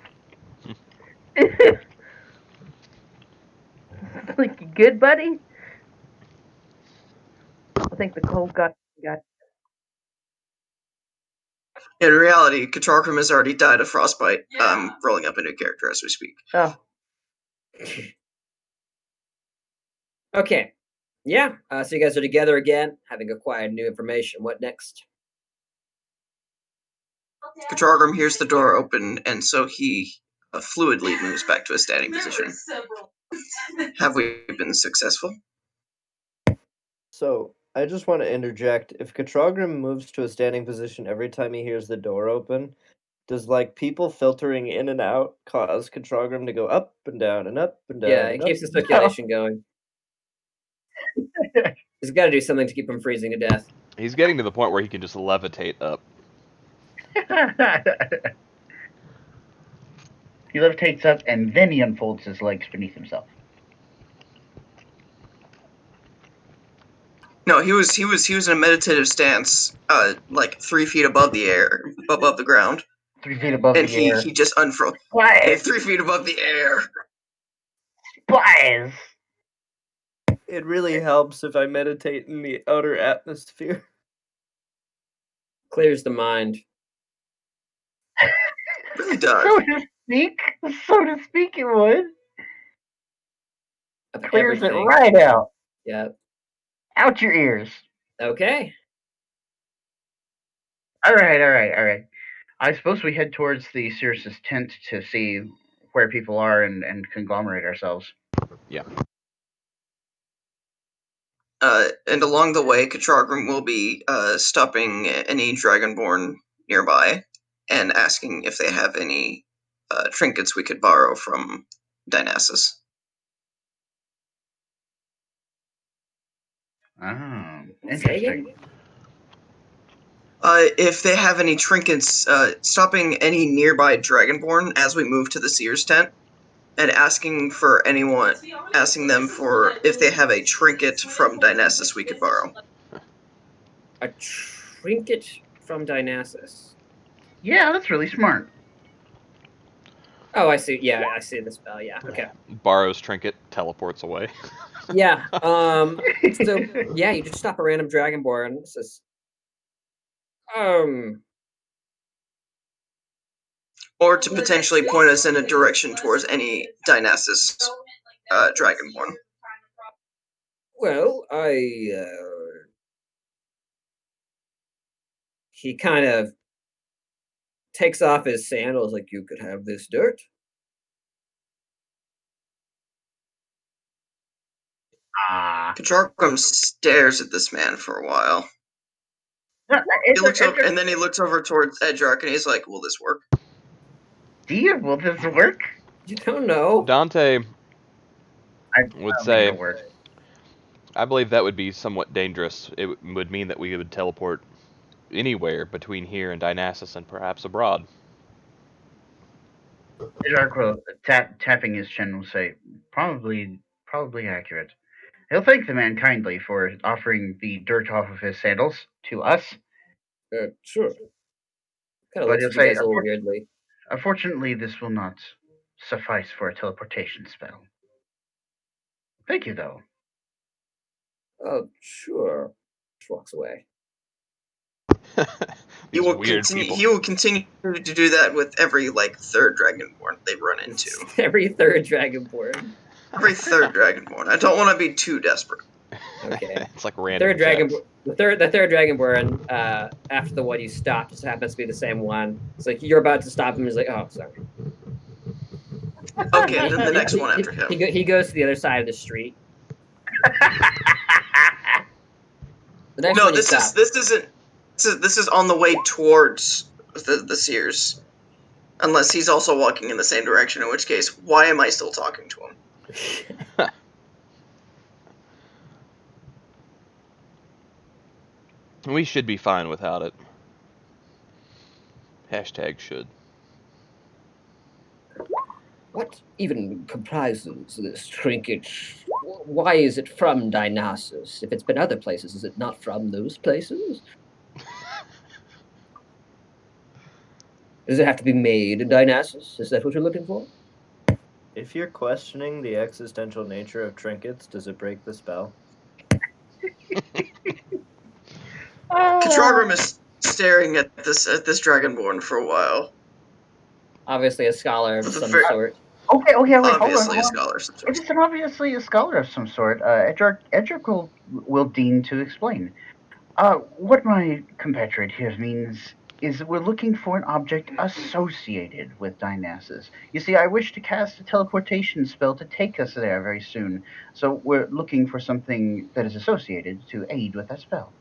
Like, you good, buddy? I think the cold got. In reality, Katarkram has already died of frostbite. Rolling up a new character as we speak. Oh. Okay. Yeah. So you guys are together again, having acquired new information. What next? Katarkram hears the door open, and so he fluidly moves back to a standing position. Have we been successful? So, I just want to interject. If Katragram moves to a standing position every time he hears the door open, does, like, people filtering in and out cause Katragram to go up and down and up and down? Yeah, and it keeps the up and circulation going. He's got to do something to keep him freezing to death. He's getting to the point where he can just levitate up. He levitates up and then he unfolds his legs beneath himself. No, he was in a meditative stance, like 3 feet above the ground. 3 feet above And the air. he just unfroze. Splice! 3 feet above the air. Splice! It really helps if I meditate in the outer atmosphere. Clears the mind. Really does. So to speak, it would. Of Clears everything. it right out. Yeah. Out your ears. Okay. All right. I suppose we head towards the Cirrus's tent to see where people are and conglomerate ourselves. Yeah. And along the way, Katragram will be stopping any Dragonborn nearby and asking if they have any trinkets we could borrow from Dynassus. Oh, interesting. If they have any trinkets, stopping any nearby Dragonborn as we move to the Seer's tent, and asking them for if they have a trinket from Dynassus we could borrow. A trinket from Dynassus. Yeah, that's really smart. Oh, I see. Yeah, I see the spell. Yeah. Okay. Borrows trinket, teleports away. Yeah. So yeah, you just stop a random Dragonborn. And it says, Or to potentially point us in a direction towards any Dynassus Dragonborn. well, he kind of takes off his sandals like, you could have this dirt. Kajarkram stares at this man for a while. He looks up, and then he looks over towards Edjarc, and he's like, "Will this work?" Dear, will this work? You don't know. Dante I would don't think say, it'll work. I believe that would be somewhat dangerous. It would mean that we would teleport anywhere between here and Dynassus and perhaps abroad. Edjarc will tapping his chin will say, probably accurate. He'll thank the man kindly for offering the dirt off of his sandals to us, Sure. Kind of but looks he'll at you say, guys a little weirdly. unfortunately, this will not suffice for a teleportation spell. Thank you, though. Oh, sure. Just walks away. He These will weird continue. people. He will continue to do that with every third Dragonborn they run into. Every third Dragonborn. Every third Dragonborn. I don't want to be too desperate. Okay. It's like random Third checks. the third Dragonborn, after the one you stopped, just happens to be the same one. It's like you're about to stop him. He's like, oh, sorry. Okay, then the next one after him. He goes to the other side of the street. The next No, one you this stop. is on the way towards the Sears. Unless he's also walking in the same direction, in which case, why am I still talking to him? We should be fine without it. Hashtag should. What even comprises this trinket? Why is it from Dynassus? If it's been other places, is it not from those places? Does it have to be made in Dynassus? Is that what you're looking for? If you're questioning the existential nature of trinkets, does it break the spell? Katrogrim is staring at this Dragonborn for a while. Obviously, a scholar of With a some very- sort. Okay, wait, hold Obviously, on. a scholar of some If sort. it's obviously a scholar of some sort, Edjarc will deign to explain. What my compatriot here means is that we're looking for an object associated with Dynassus. You see, I wish to cast a teleportation spell to take us there very soon, so we're looking for something that is associated to aid with that spell.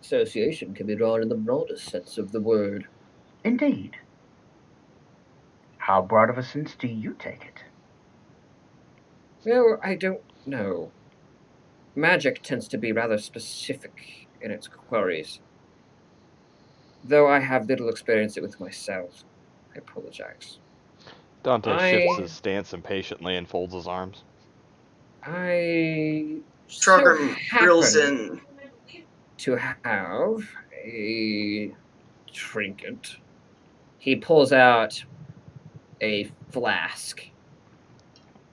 Association can be drawn in the broadest sense of the word. Indeed. How broad of a sense do you take it? Well, I don't know. Magic tends to be rather specific in its queries. Though I have little experience with it myself. I apologize. Dante shifts his stance impatiently and folds his arms. I Katrogrim drills happen in. to have a trinket. He pulls out a flask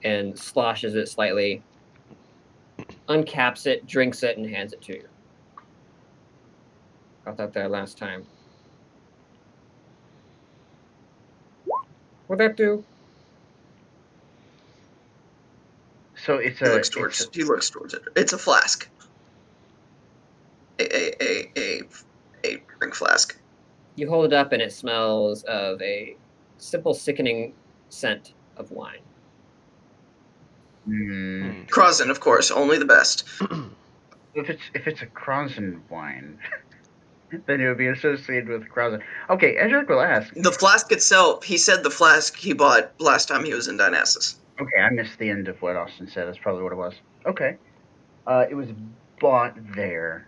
and sloshes it slightly, uncaps it, drinks it, and hands it to you. Got that there last time. What'd that do? So it's He looks towards it. It's a flask. A drink flask. You hold it up and it smells of a simple, sickening scent of wine. Krasen, of course, only the best. If it's a Krasen wine, then it would be associated with Krasen. Okay, Edjarc will ask. The flask itself, he said the flask he bought last time he was in Dynassus. Okay, I missed the end of what Austin said. That's probably what it was. Okay. It was bought there.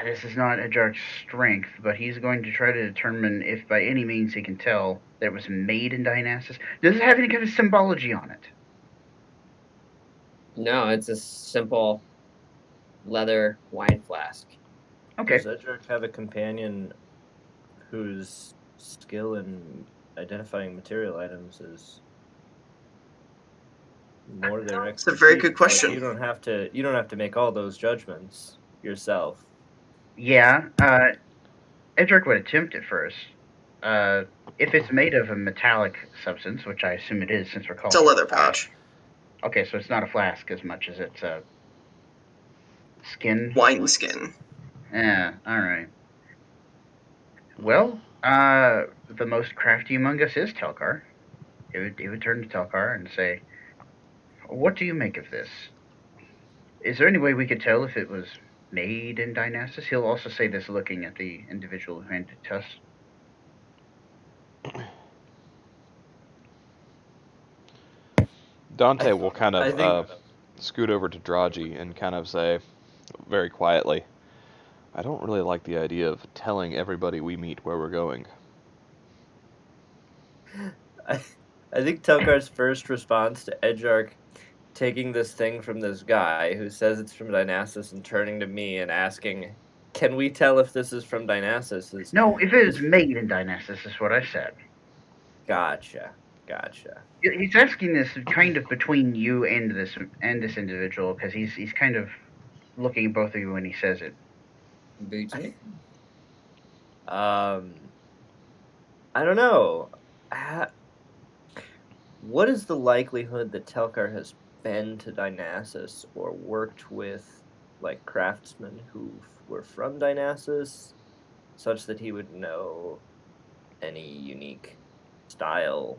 This is not Edjarc's strength, but he's going to try to determine if by any means he can tell that it was made in Dynassus. Does it have any kind of symbology on it? No, it's a simple leather wine flask. Okay. Does Edjarc have a companion whose skill in identifying material items is more their expertise? It's a very good question. Like, you don't have to make all those judgments yourself. Yeah, Edjarc would attempt it first. If it's made of a metallic substance, which I assume it is, since we're calling It's a leather pouch. Okay, so it's not a flask as much as it's a skin. Wine skin. Yeah, all right. Well, the most crafty among us is Telkar. He would turn to Telkar and say, "What do you make of this?" Is there any way we could tell if it was made in Dynassus? He'll also say this looking at the individual who handed it to us. Dante will kind I of think- scoot over to Draji and kind of say, very quietly, I don't really like the idea of telling everybody we meet where we're going. I think Telkar's first response to Edjarc taking this thing from this guy who says it's from Dynassus and turning to me and asking, can we tell if this is from Dynassus? Is No, if it is made in Dynassus, is what I said. Gotcha. He's asking this kind of between you and this individual because he's kind of looking at both of you when he says it. Beats me. I don't know. What is the likelihood that Telkar has been to Dynassus or worked with like craftsmen who were from Dynassus, such that he would know any unique style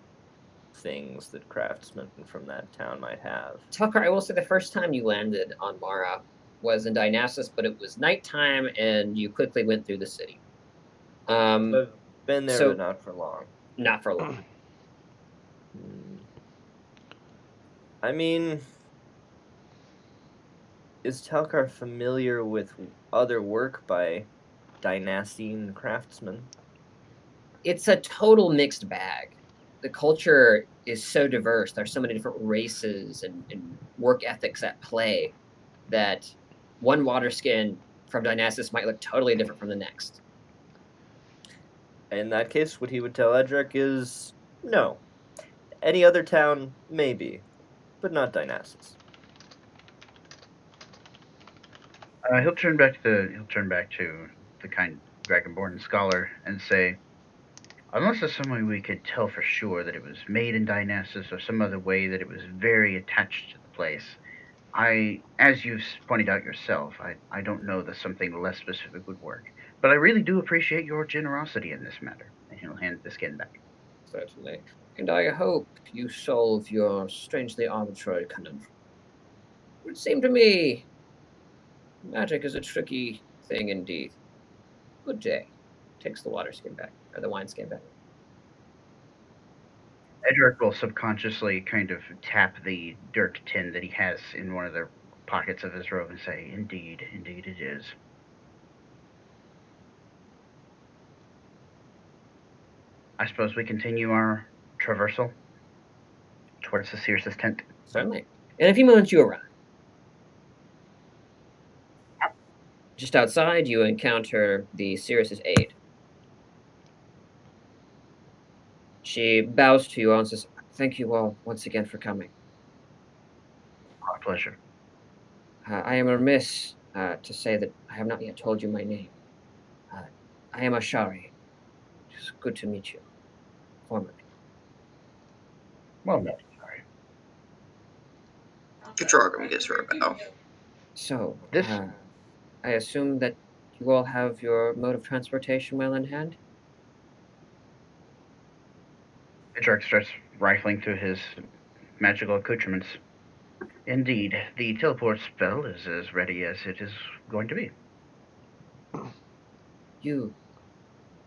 things that craftsmen from that town might have? Tucker, I will say the first time you landed on Mara was in Dynassus, but it was nighttime and you quickly went through the city. I've been there, so- but not for long. Not for long. I mean, is Telkar familiar with other work by Dynassian craftsmen? It's a total mixed bag. The culture is so diverse. There's so many different races and work ethics at play that one water skin from Dynassus might look totally different from the next. In that case, what he would tell Edjarc is no. Any other town, maybe, but not Dynassus. He'll turn back to the kind dragonborn scholar and say, unless there's some way we could tell for sure that it was made in Dynassus or some other way that it was very attached to the place, as you've pointed out yourself, I don't know that something less specific would work. But I really do appreciate your generosity in this matter. And he'll hand the skin back. Certainly. And I hope you solve your strangely arbitrary conundrum. It would seem to me magic is a tricky thing indeed. Good day. Takes the water skin back, or the wine skin back. Edjarc will subconsciously kind of tap the dirt tin that he has in one of the pockets of his robe and say, indeed it is. I suppose we continue our traversal towards the Sears' tent. Certainly. In a few moments, you arrive. Just outside, you encounter the Sirius's aide. She bows to you and says, "Thank you all once again for coming. Our pleasure. I am remiss to say that I have not yet told you my name. I am Ashari. It's good to meet you. Formally." Well met, sorry. Kadragam gives her a bow. So, This- I assume that you all have your mode of transportation well in hand? Edjarc starts rifling through his magical accoutrements. Indeed, the teleport spell is as ready as it is going to be. You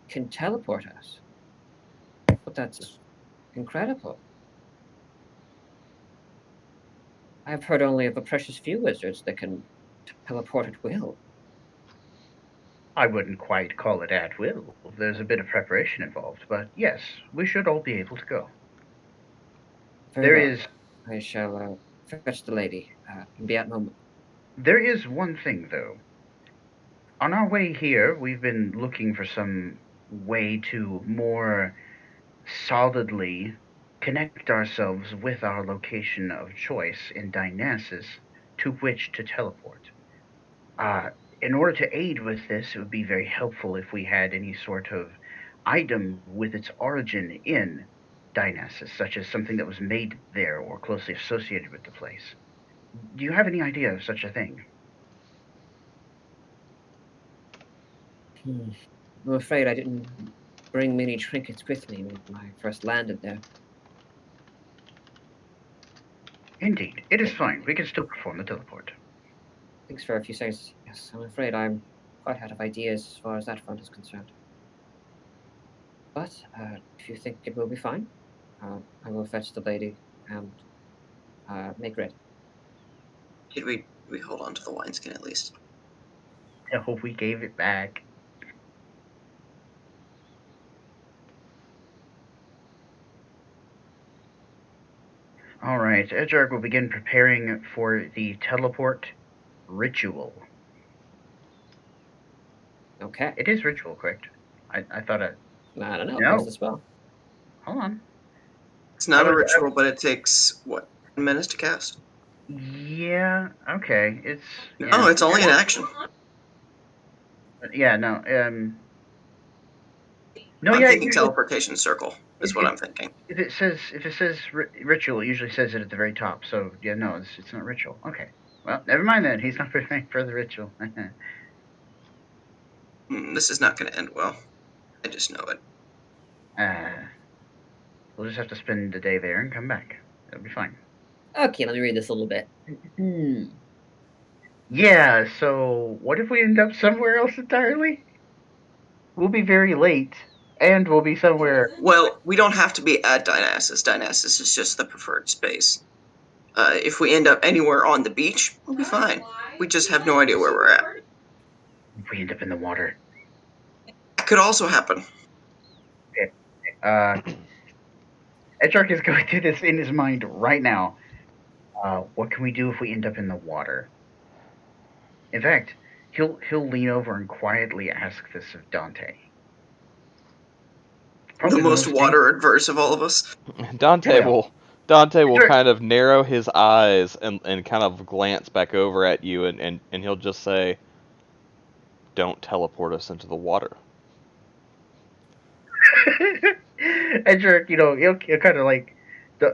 can teleport us. But that's incredible. I've heard only of a precious few wizards that can teleport at will. I wouldn't quite call it at will. There's a bit of preparation involved, but yes, we should all be able to go. Very There well. is I shall fetch the lady and be at moment. There is one thing, though. On our way here, we've been looking for some way to more solidly connect ourselves with our location of choice in Dynassus to which to teleport. In order to aid with this, it would be very helpful if we had any sort of item with its origin in Dynassus, such as something that was made there or closely associated with the place. Do you have any idea of such a thing? I'm afraid I didn't bring many trinkets with me when I first landed there. Indeed. It is fine. We can still perform the teleport. thinks for a few seconds. Yes, I'm afraid I'm quite out of ideas as far as that front is concerned. But if you think it will be fine, I will fetch the lady and make ready. Did we hold on to the wineskin at least? I hope we gave it back. All right, Edjarc will begin preparing for the teleport ritual. Okay. It is ritual, correct? I thought it. I don't know. No. Where's the spell? Hold on. It's not I a was- ritual, but it takes what 10 minutes to cast. Yeah. Okay. It's. No, Yeah. it's only an action. Yeah. No. No. I'm Yeah. thinking Usually, teleportation circle is what I'm thinking. if it says ritual, it usually says it at the very top. So yeah. No. It's not ritual. Okay. Well, never mind then. He's not preparing for the ritual. This is not going to end well. I just know it. We'll just have to spend the day there and come back. It'll be fine. Okay, let me read this a little bit. Yeah, so what if we end up somewhere else entirely? We'll be very late, and we'll be somewhere. Well, we don't have to be at Dynassus. Dynassus is just the preferred space. If we end up anywhere on the beach, we'll be fine. We just have no idea where we're at. If we end up in the water. That could also happen. Edjarc is going through this in his mind right now. What can we do if we end up in the water? In fact, he'll lean over and quietly ask this of Dante. The most water adverse of all of us. Dante will kind of narrow his eyes and kind of glance back over at you, and he'll just say, "Don't teleport us into the water." Edjarc, he'll kind of like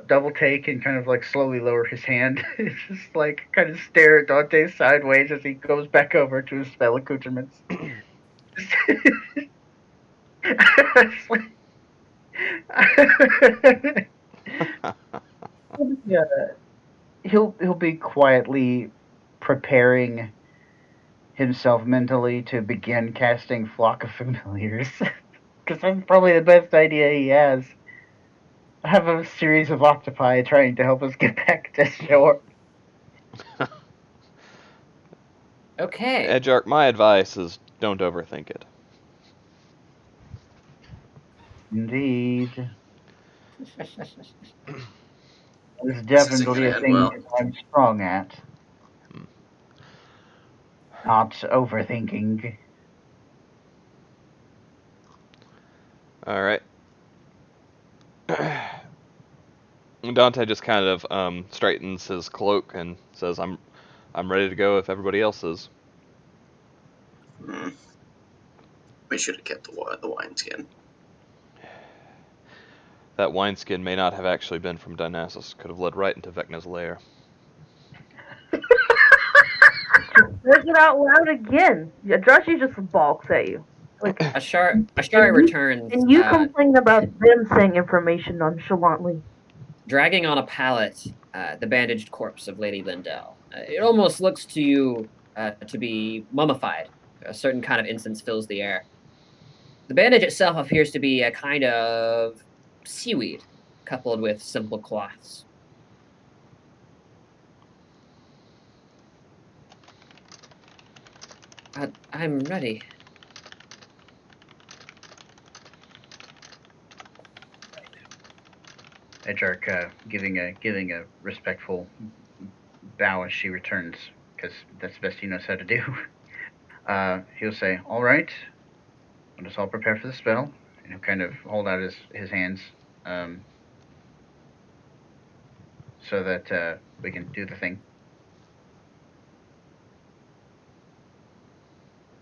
double take and kind of like slowly lower his hand. Just like kind of stare at Dante sideways as he goes back over to his spell accoutrements. Yeah, he'll be quietly preparing himself mentally to begin casting Flock of Familiars. Because that's probably the best idea he has. Have a series of octopi trying to help us get back to shore. Okay. Edjarc, my advice is don't overthink it. Indeed. It's This isn't definitely gonna a end thing well. that I'm strong at. Not overthinking. All right. Dante just kind of straightens his cloak and says, "I'm ready to go if everybody else is." We should have kept the wineskin. That wineskin may not have actually been from Dynassus. Could have led right into Vecna's lair. Say it out loud again. Yeah, Draji just balks at you. Like, Ashari you- returns, and you complain about them saying information nonchalantly. dragging on a pallet the bandaged corpse of Lady Lindell. It almost looks to you to be mummified. A certain kind of incense fills the air. The bandage itself appears to be a kind of seaweed coupled with simple cloths. I'm ready. Edjarc giving a respectful bow as she returns, because that's the best he knows how to do. He'll say, "All right, let us all prepare for the spell," and he'll kind of hold out his hands so that we can do the thing.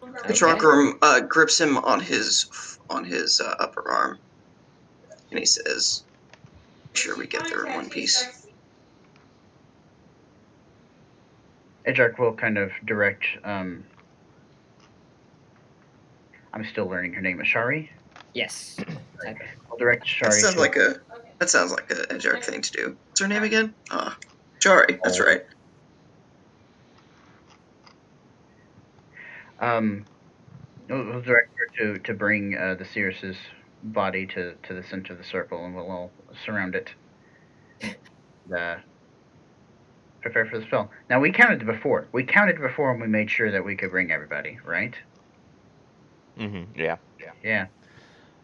The Edjarc grips him on his upper arm, and he says, "Make sure we get there in one piece." Edjarc will kind of direct. I'm still learning her name, Ashari. Yes. I'll direct Ashari. That sounds like a Edjarc thing to do. What's her name again? Jari. That's right. We'll direct her to bring the Cirrus's body to the center of the circle, and we'll all surround it. Prepare for the spell. Now, we counted before. And we made sure that we could bring everybody, right? Mm-hmm. Yeah. Yeah.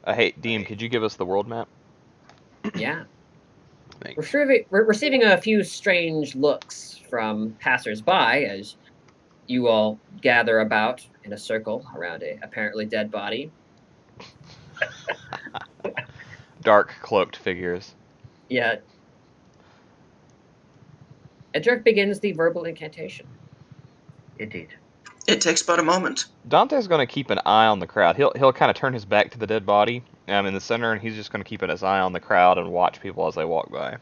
Hey, Deem, could you give us the world map? Yeah. Thanks. We're receiving a few strange looks from passers-by as you all gather about in a circle around a apparently dead body. Dark cloaked figures. Yeah. Edjarc begins the verbal incantation. Indeed. It takes but a moment. Dante's going to keep an eye on the crowd. He'll kind of turn his back to the dead body in the center, and he's just going to keep his eye on the crowd and watch people as they walk by.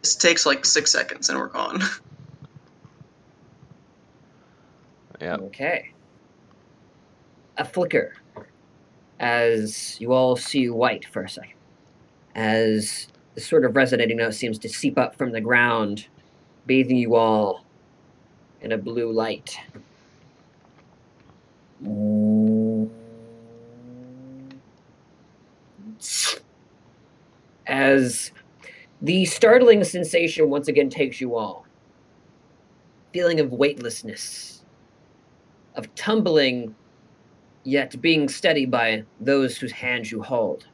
This takes like 6 seconds and we're gone. Yeah. Okay. A flicker as you all see white for a second. As the sort of resonating note seems to seep up from the ground, bathing you all in a blue light. As the startling sensation once again takes you all. Feeling of weightlessness, of tumbling, yet being steady by those whose hands you hold.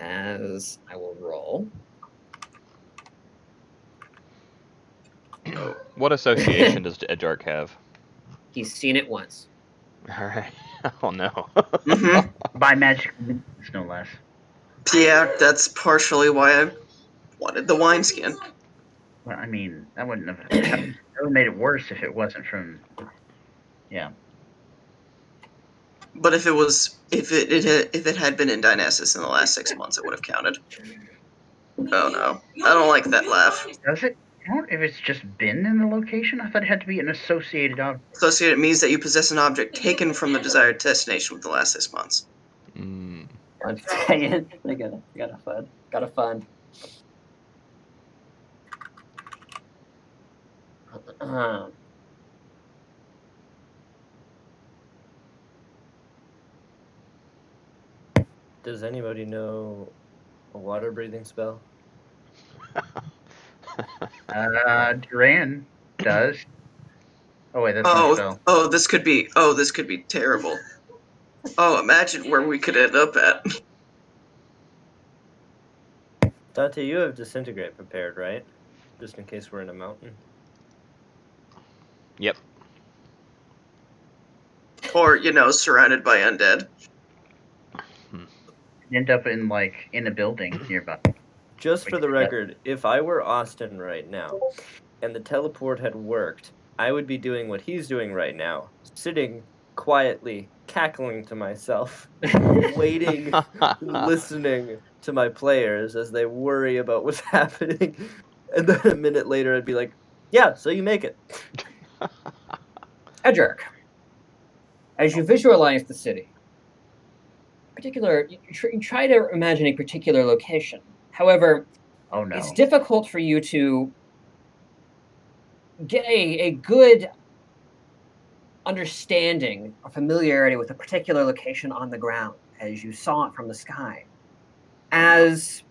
As I will roll. What association does Edjarc have? He's seen it once. All right. Oh no. Mm-hmm. By magic means, no less. Yeah, that's partially why I wanted the wineskin. Well, I mean, that wouldn't have that would have made it worse if it wasn't from. Yeah. But if it had been in Dynassus in the last 6 months, it would have counted. Oh no, I don't like that laugh. Does it count if it's just been in the location? I thought it had to be an associated object. Associated means that you possess an object taken from the desired destination within the last 6 months. Mm. I'm saying I gotta fund. Gotta fund. Does anybody know a water breathing spell? Duran does. Oh wait, that's not a spell. This could be terrible. Oh, imagine where we could end up at. Dante, you have disintegrate prepared, right? Just in case we're in a mountain. Yep. Or, surrounded by undead. End up in a building nearby. Just for the record, if I were Austin right now, and the teleport had worked, I would be doing what he's doing right now, sitting quietly, cackling to myself, waiting, listening to my players as they worry about what's happening, and then a minute later I'd be like, yeah, so you make it. Edjarc, as you visualize the city, you try to imagine a particular location. However, Oh no. it's difficult for you to get a good understanding or familiarity with a particular location on the ground as you saw it from the sky. As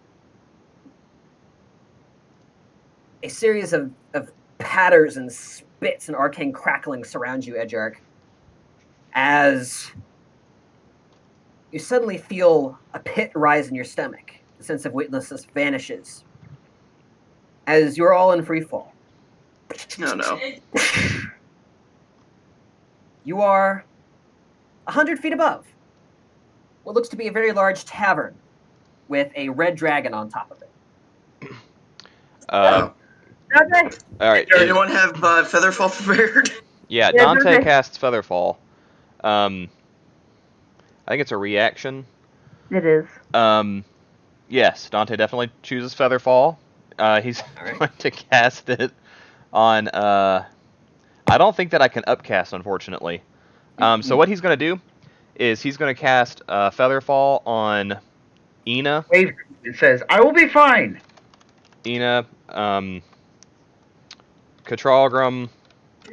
a series of patters and spits and arcane crackling surround you, Edjarc, as you suddenly feel a pit rise in your stomach. The sense of weightlessness vanishes as you're all in free fall. No, no. You are 100 feet above what looks to be a very large tavern with a red dragon on top of it. All right. Does anyone have Featherfall prepared? Yeah, Yeah, Dante Dante. casts Featherfall. I think it's a reaction. It is. Yes, Dante definitely chooses Featherfall. He's Alright. going to cast it on. I don't think that I can upcast, unfortunately. So what he's going to do is he's going to cast Featherfall on Ina. Wave it says, "I will be fine." Ina, Katralgrim,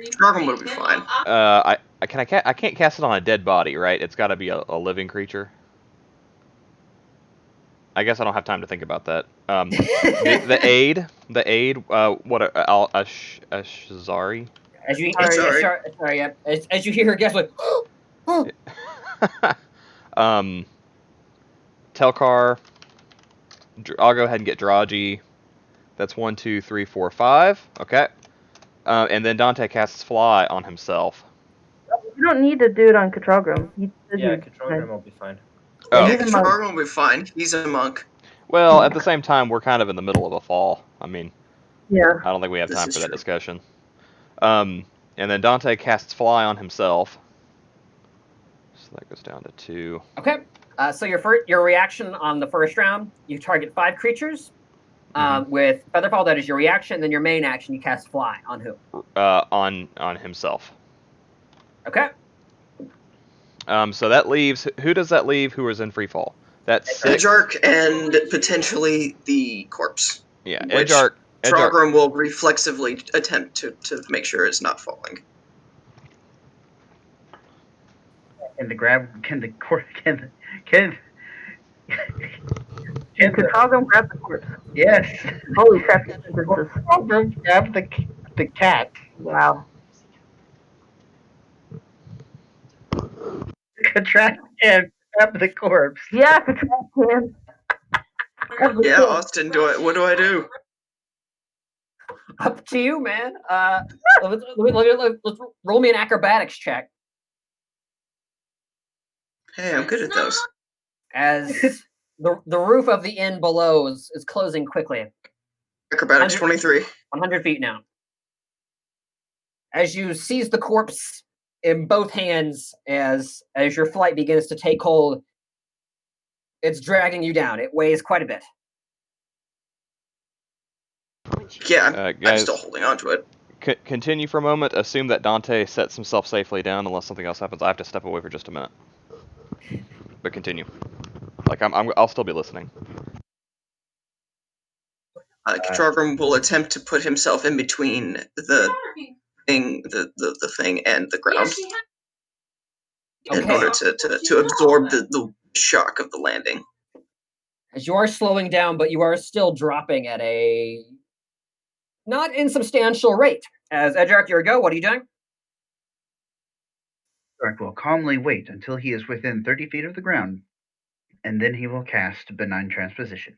Struggle would be fine. I can't cast it on a dead body, right? It's got to be a living creature. I guess I don't have time to think about that. The aid. What a Shazari. As you Sorry. sorry, yeah. As you hear her gasp, like, Telkar. I'll go ahead and get Draji. That's 1, 2, 3, 4, 5. Okay. And then Dante casts Fly on himself. You don't need to do it on Katrogrim. Yeah, Katrogrim will be fine. Oh. Yeah, he's a monk. Struggle will be fine. He's a monk. Well, at the same time, we're kind of in the middle of a fall. I mean, Yeah. I don't think we have This time is for that true. discussion. And then Dante casts Fly on himself. So that goes down to 2. okay. So your reaction on the first round, you target 5 creatures. With Featherfall, that is your reaction. Then your main action, you cast Fly on who? On himself. Okay. So that leaves. Who does that leave? Who is in free fall? That's 6. Edjarc and potentially the corpse. Yeah, Which Edjarc. Trogrim will reflexively attempt to make sure it's not falling. Can the Can Katrogrim grab the corpse? yes. Holy crap! This is Grab the cat. wow. Contract and grab the corpse. Yeah, Katrogrim can. Yeah, Austin, what do I do? Up to you, man. Let's roll me an acrobatics check. Hey, I'm good at those. As the roof of the inn below is closing quickly. Acrobatics 23. 100 feet now. As you seize the corpse in both hands, as your flight begins to take hold, it's dragging you down. It weighs quite a bit. Yeah, I'm Guys, still holding on to it. Continue for a moment. Assume that Dante sets himself safely down unless something else happens. I have to step away for just a minute. But continue. Like I'll still be listening. Katrogrim will attempt to put himself in between the thing, the thing and the ground in order to absorb the shock of the landing. As you are slowing down, but you are still dropping at a not insubstantial rate. As Edjarc, your go, what are you doing? Edjarc will calmly wait until he is within 30 feet of the ground, and then he will cast Benign Transposition.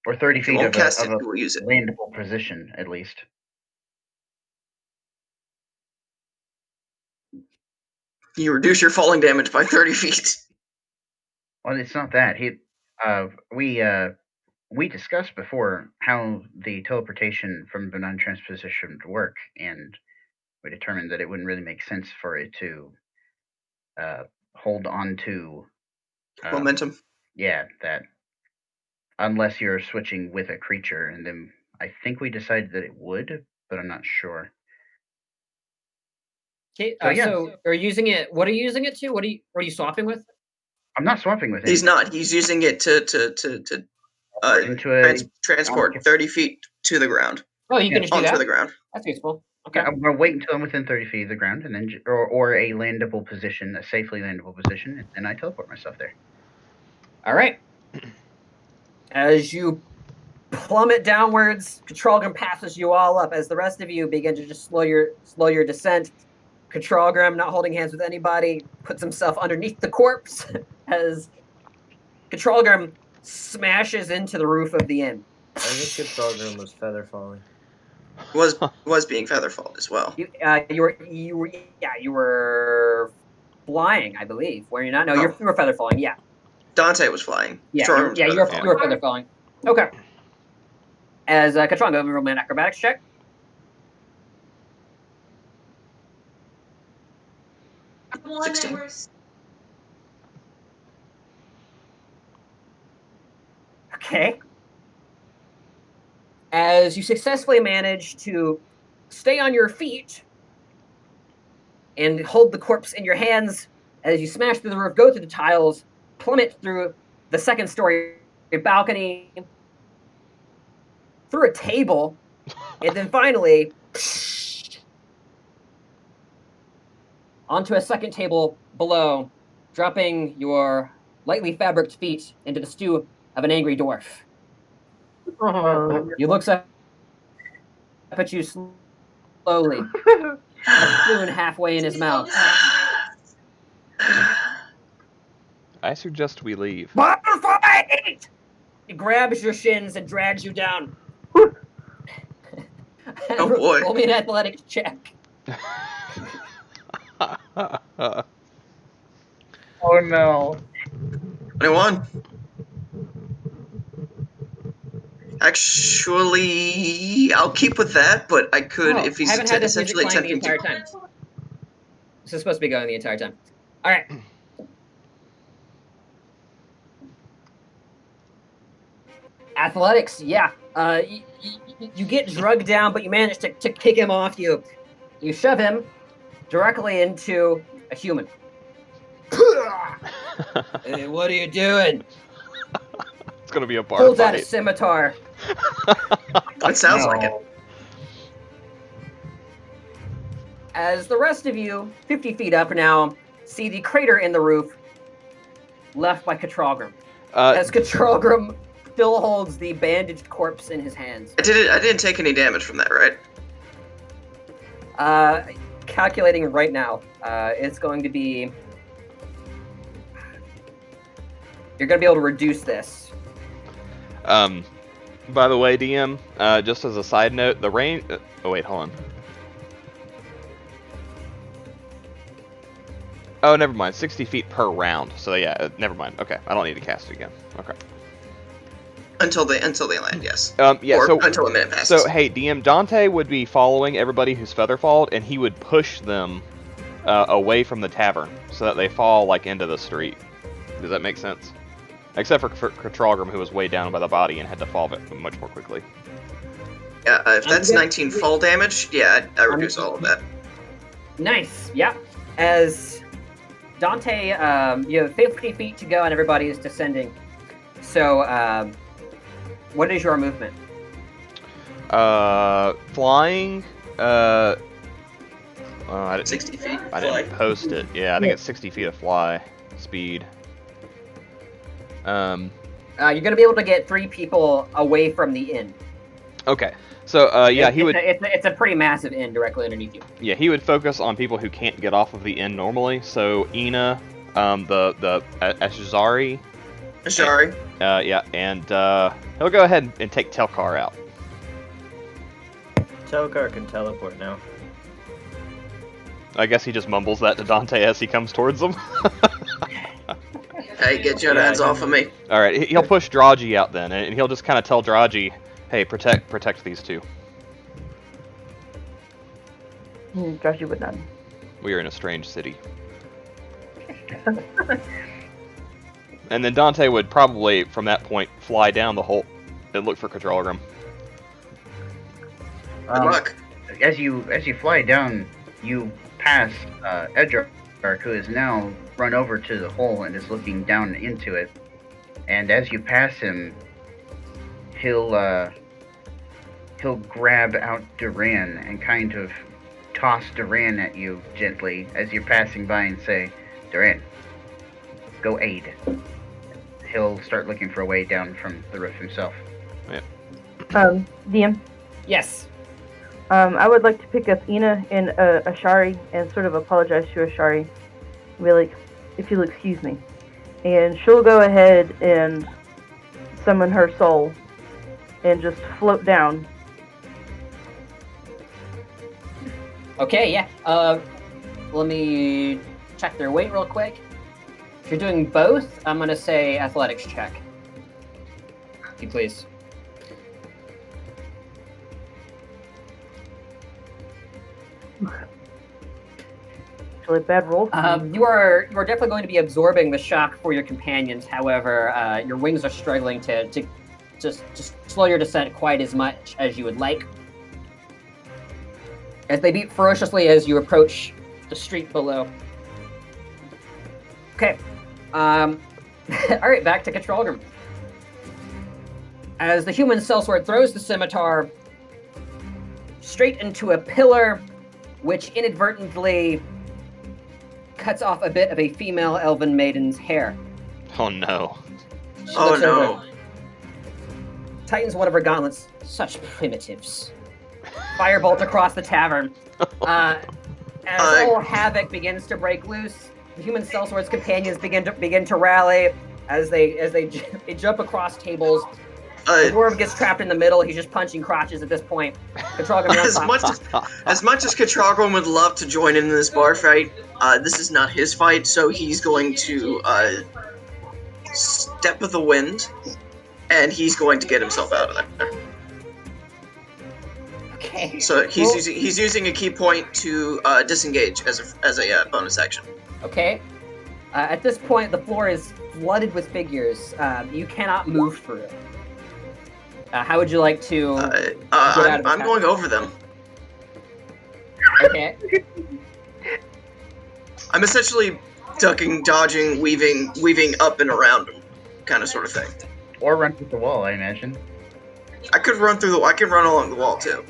Or 30 feet of a landable position, at least. You reduce your falling damage by 30 feet. Well, it's not that. We discussed before how the teleportation from Benign Transposition would work, and we determined that it wouldn't really make sense for it to hold on to momentum. Yeah, that. Unless you're switching with a creature, and then I think we decided that it would, but I'm not sure. Okay, so you're using it. What are you using it to? What are you swapping with? I'm not swapping with it. He's not. He's using it to transport 30 feet to the ground. Oh, you can just do that? Onto the ground. That's useful. Okay. I'm going to wait until I'm within 30 feet of the ground, and then or a landable position, a safely landable position, and I teleport myself there. All right. As you plummet downwards, Katrogrim passes you all up. As the rest of you begin to just slow your descent, Katrogrim, not holding hands with anybody, puts himself underneath the corpse as Katrogrim smashes into the roof of the inn. I think Katrogrim was feather falling. Was being featherfalled as well. You were flying, I believe. Were you not? No, you were feather falling. Yeah. Dante was flying. You were feather falling. Okay. As Katrogrim, roll me an acrobatics check. Okay. As you successfully manage to stay on your feet and hold the corpse in your hands as you smash through the roof, go through the tiles, plummet through the second story balcony, through a table, and then finally onto a second table below, dropping your lightly fabriced feet into the stew of an angry dwarf. He looks up at you slowly, a spoon halfway in his mouth. I suggest we leave. Barfight! He grabs your shins and drags you down. Oh boy. Roll me an athletics check. Oh no. 21. Actually, I'll keep with that, but I could Oh, if he's haven't had this music essentially playing the attempting entire to. time. This is supposed to be going the entire time. All right. Athletics, yeah. You get drugged down, but you manage to kick him off you. You shove him directly into a human. Hey, what are you doing? It's gonna be a bar Pulls out a fight. scimitar. It sounds like it. As the rest of you, 50 feet up now, see the crater in the roof left by Katralgrim. As Katralgrim still holds the bandaged corpse in his hands. I didn't take any damage from that, right? Calculating right now, it's going to be... You're going to be able to reduce this. By the way, DM, just as a side note, the range... oh, wait, hold on. Oh, never mind. 60 feet per round. So, yeah, never mind. Okay, I don't need to cast it again. Okay. Until they land, yes. Yeah, or so, until a minute passes. So, hey, DM, Dante would be following everybody who's featherfalled, and he would push them away from the tavern so that they fall, like, into the street. Does that make sense? Except for Katralgrim, who was weighed down by the body and had to fall much more quickly. Yeah, if that's 19 fall damage, yeah, I reduce all of that. Nice, yeah. As Dante, you have 50 feet to go and everybody is descending. So, what is your movement? Flying, I didn't, 60 feet. I didn't fly. post it. Yeah, I think it's 60 feet of fly speed. You're going to be able to get 3 people away from the inn. Okay. So, yeah, he would... It's a pretty massive inn directly underneath you. Yeah, he would focus on people who can't get off of the inn normally. So, Ina, the Ashzari. Sorry. Yeah, and he'll go ahead and take Telkar out. Telkar can teleport now. I guess he just mumbles that to Dante as he comes towards him. Hey, get your hands off of me. All right, he'll push Draji out then, and he'll just kind of tell Draji, "Hey, protect these two. Draji would not. We are in a strange city." And then Dante would probably, from that point, fly down the hole and look for Katralgrim. Good luck. As you fly down, you pass Edjarc, who is now run over to the hole and is looking down into it. And as you pass him, he'll grab out Duran and kind of toss Duran at you gently as you're passing by and say, "Duran, go aid." He'll start looking for a way down from the roof himself. Yeah. DM. Yes. I would like to pick up Ina and Ashari and sort of apologize to Ashari. Be like, if you'll excuse me. And she'll go ahead and summon her soul and just float down. Okay, yeah. Let me check their weight real quick. If you're doing both, I'm going to say athletics check. If you please. Actually, bad roll. You are definitely going to be absorbing the shock for your companions. However, your wings are struggling to just slow your descent quite as much as you would like. As they beat ferociously as you approach the street below. Okay. All right, back to Katralgrim. As the human sellsword throws the scimitar straight into a pillar, which inadvertently cuts off a bit of a female elven maiden's hair. Oh no. She Oh looks no. over, tightens one of her gauntlets. Such primitives. Firebolt across the tavern. As all havoc begins to break loose, the human sellsword's companions begin to rally as they jump across tables. The dwarf gets trapped in the middle. He's just punching crotches at this point. Katrogrim, you're on top. As much as Katrogrim would love to join in this bar fight, this is not his fight, so he's going to step of the wind, and he's going to get himself out of there. Okay. So he's using a key point to disengage as a bonus action. Okay. At this point, the floor is flooded with figures. You cannot move through it. How would you like to get out of the I'm going over them. Okay. I'm essentially ducking, dodging, weaving up and around him, kind of sort of thing. Or run through the wall, I imagine. I can run along the wall too,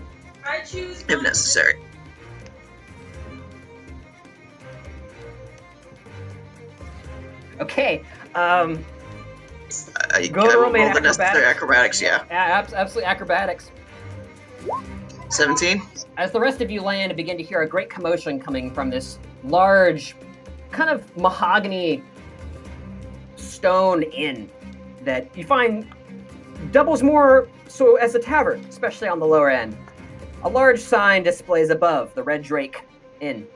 if necessary. Okay. I Go to will roll me roll the necessary acrobatics, yeah. Absolutely acrobatics. 17? As the rest of you land and begin to hear a great commotion coming from this large, kind of mahogany stone inn that you find doubles more so as a tavern, especially on the lower end. A large sign displays above the Red Drake Inn.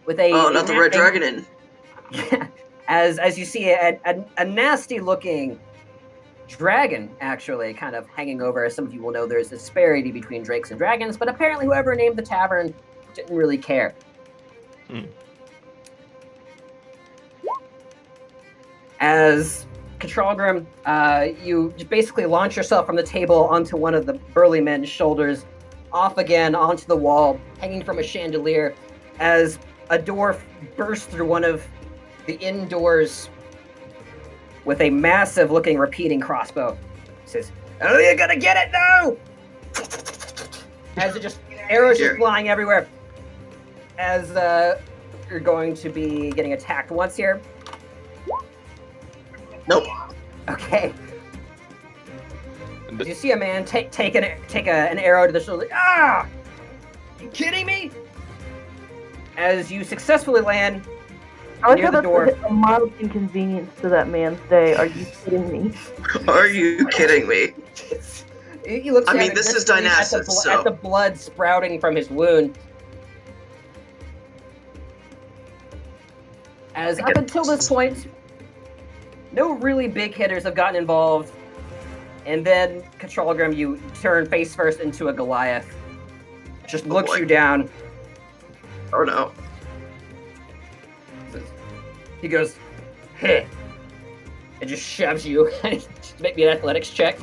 With Not the Red Dragon Inn. Yeah, as you see a nasty looking dragon actually kind of hanging over. As some of you will know, there's a disparity between drakes and dragons, but apparently whoever named the tavern didn't really care. As Katrogrim, you basically launch yourself from the table onto one of the burly men's shoulders, off again onto the wall, hanging from a chandelier, as a dwarf bursts through one of the indoors with a massive-looking repeating crossbow. He says, "Oh, you're gonna get it now!" As it just arrows just flying everywhere. As you're going to be getting attacked once here. Nope. Okay. As you see a man take an arrow to the shoulder. Ah! You kidding me? As you successfully land near the door. A mild inconvenience to that man's day. Are you kidding me? Are you kidding me? He looks I mean, this is Dynassus, at the blood sprouting from his wound. As up until this point, no really big hitters have gotten involved. And then, Katrogrim, you turn face first into a Goliath. Just looks you down. Oh no. He goes, "Heh," and just shoves you. Just make me an athletics check.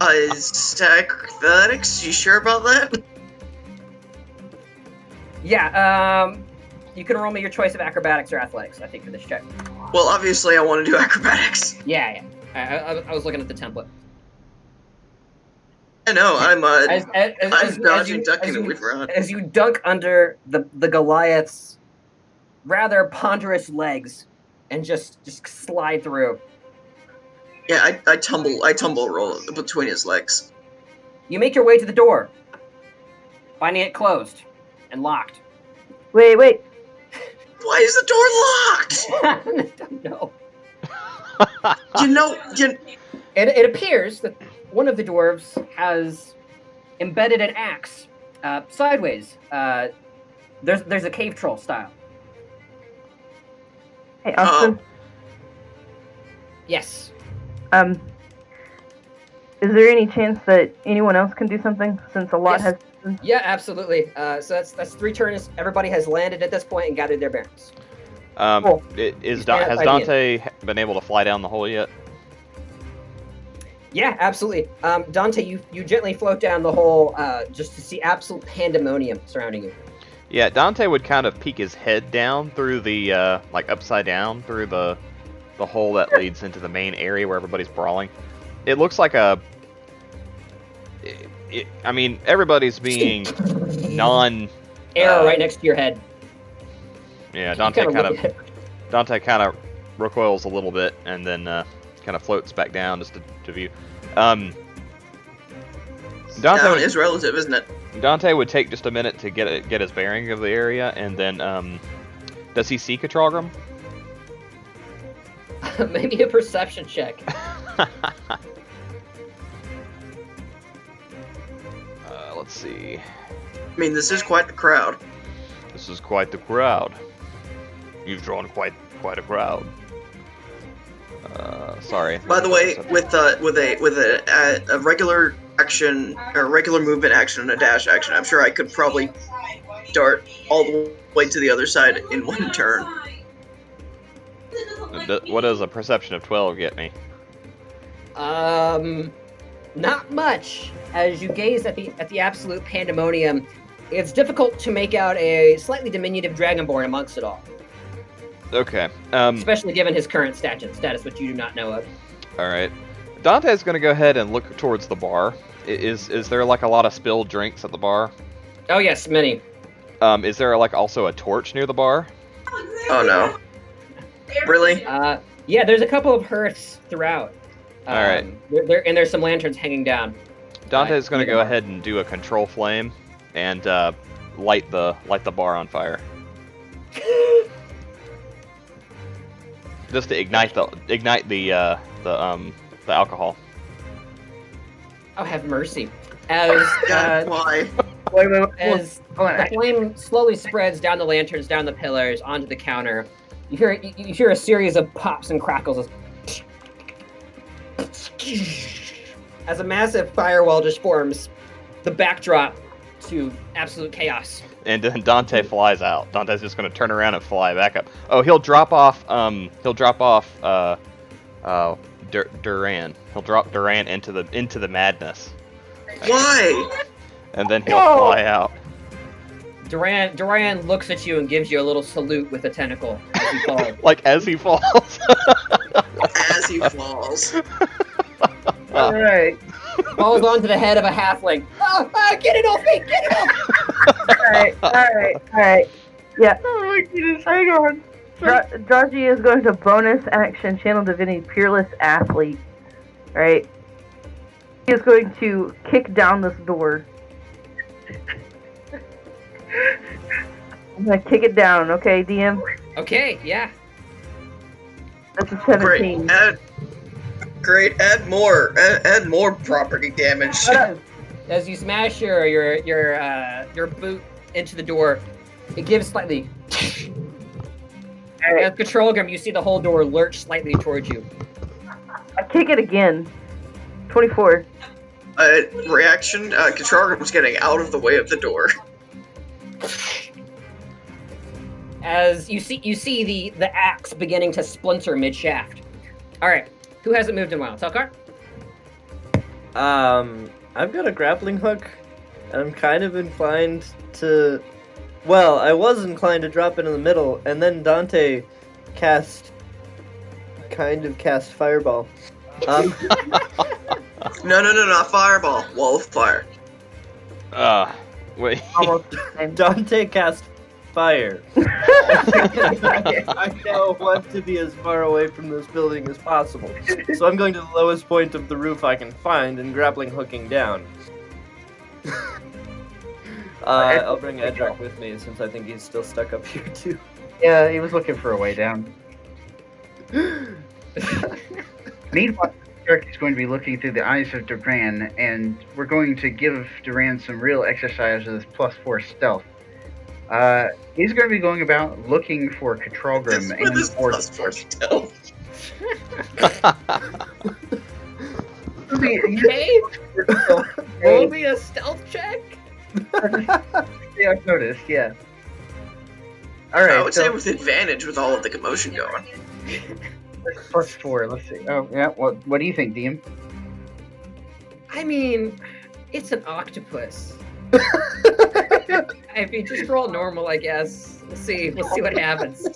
Athletics? You sure about that? Yeah, you can roll me your choice of acrobatics or athletics, I think, for this check. Well, obviously I want to do acrobatics. Yeah. I was looking at the template. I know, I'm dodging, ducking, and we've run. As you dunk under the Goliath's rather ponderous legs and just slide through. Yeah, I tumble roll between his legs. You make your way to the door, finding it closed and locked. Wait. Why is the door locked? I don't know. It appears that one of the dwarves has embedded an axe sideways. There's a cave troll style. Hey, Austin. Yes. Is there any chance that anyone else can do something since a lot has? Yeah, absolutely. So that's 3 turns. Everybody has landed at this point and gathered their bearings. Cool. Has Dante been able to fly down the hole yet? Yeah, absolutely. Dante, you gently float down the hole just to see absolute pandemonium surrounding you. Yeah, Dante would kind of peek his head down through the, upside down through the hole that leads into the main area where everybody's brawling. It looks like I mean, everybody's being non. Arrow right next to your head. Yeah, You Dante kinda kind look at it. of recoils a little bit and then kind of floats back down just to view. Down Dante is relative, isn't it? would take just a minute to get his bearing of the area, and then does he see Katrogrim? Maybe a perception check. Let's see. I mean, this is quite the crowd. This is quite the crowd. You've drawn quite a crowd. Sorry. By the way, with a regular action, or regular movement action and a dash action, I'm sure I could probably dart all the way to the other side in one turn. What does a perception of 12 get me? Not much. As you gaze at the absolute pandemonium, it's difficult to make out a slightly diminutive dragonborn amongst it all. Okay. Especially given his current status, which you do not know of. All right. Dante's gonna go ahead and look towards the bar. Is there like a lot of spilled drinks at the bar? Oh yes, many. Is there like also a torch near the bar? Oh no. Really? Yeah, there's a couple of hearths throughout. All right. And there's some lanterns hanging down. Dante's gonna go ahead and do a control flame and light the bar on fire. Just to ignite the alcohol. Oh, have mercy. As Why? Wait, as hold on. the flame slowly spreads down the lanterns, down the pillars, onto the counter, you hear a series of pops and crackles as a massive firewall just forms, the backdrop to absolute chaos. And then Dante flies out. Dante's just gonna turn around and fly back up. Oh, he'll drop off. Duran. He'll drop Duran into the madness, Why? and then he'll fly out. Duran looks at you and gives you a little salute with a tentacle as you fall. Like as he falls. As he falls. All right. Falls onto the head of a halfling. Get it off me! Get it off! All right. Yeah. Oh my goodness, hang on. Draji is going to bonus action Channel Divinity Peerless Athlete. Right? He is going to kick down this door. I'm gonna kick it down, okay, DM? Okay, yeah. That's a 17. Great. Add more property damage. As you smash your boot into the door, it gives slightly. As Controlgrim, you see the whole door lurch slightly towards you. I kick it again. 24. Reaction. Katrargan was getting out of the way of the door. As you see the axe beginning to splinter mid-shaft. All right, who hasn't moved in a while? Telkar? I've got a grappling hook, and I'm kind of inclined to. Well, I was inclined to drop it in the middle, and then Dante cast fireball. No, not fireball. Wall of fire. Wait. Almost the same. Dante cast fire. I now want to be as far away from this building as possible, so I'm going to the lowest point of the roof I can find and grappling hooking down. I'll bring Edjarc with me since I think he's still stuck up here too. Yeah, he was looking for a way down. Meanwhile, Edjarc is going to be looking through the eyes of Duran, and we're going to give Duran some real exercise with his +4 stealth. He's going to be going about looking for Katralgrim With his +4 stealth. Okay. Roll me a stealth check. Yeah, I've noticed, yeah. Alright, I would say with advantage with all of the commotion going. +4, let's see. Oh, yeah, what do you think, DM? I mean, it's an octopus. If you just roll normal, I guess. We'll see what happens.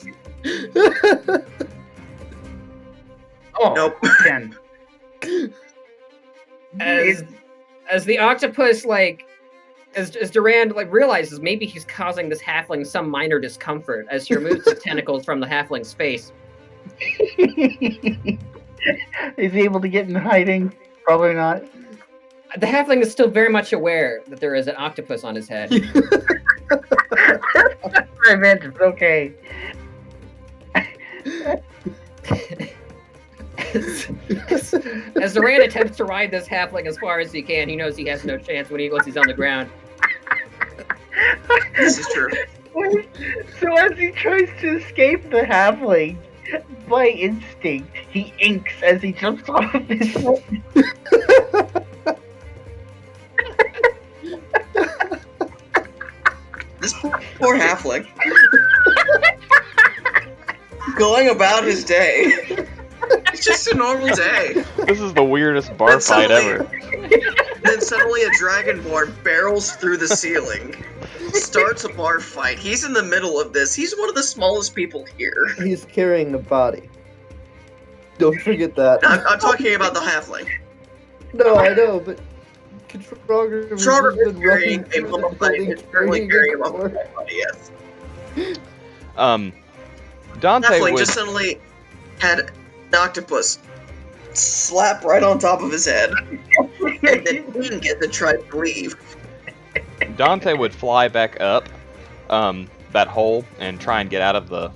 Oh, Nope. 10. As as the octopus as Durand realizes maybe he's causing this halfling some minor discomfort as he removes his tentacles from the halfling's face. Is he able to get in hiding? Probably not. The halfling is still very much aware that there is an octopus on his head. I meant it's okay. As Durand attempts to ride this halfling as far as he can, he knows he has no chance once he's on the ground. This is true. So as he tries to escape the halfling, by instinct, he inks as he jumps off his foot. This poor halfling. Going about his day. It's just a normal day. This is the weirdest bar fight ever. Then suddenly a dragonborn barrels through the ceiling, starts a bar fight. He's in the middle of this. He's one of the smallest people here. He's carrying a body. Don't forget that. I'm talking about the halfling. No, I know, but Stronger has been carrying running a through the mummified, building is currently carrying a the core. mummified body, yes. Dante Halfling would... just suddenly had an octopus slap right on top of his head, and then he didn't get to try to leave. Dante would fly back up that hole and try and get out of the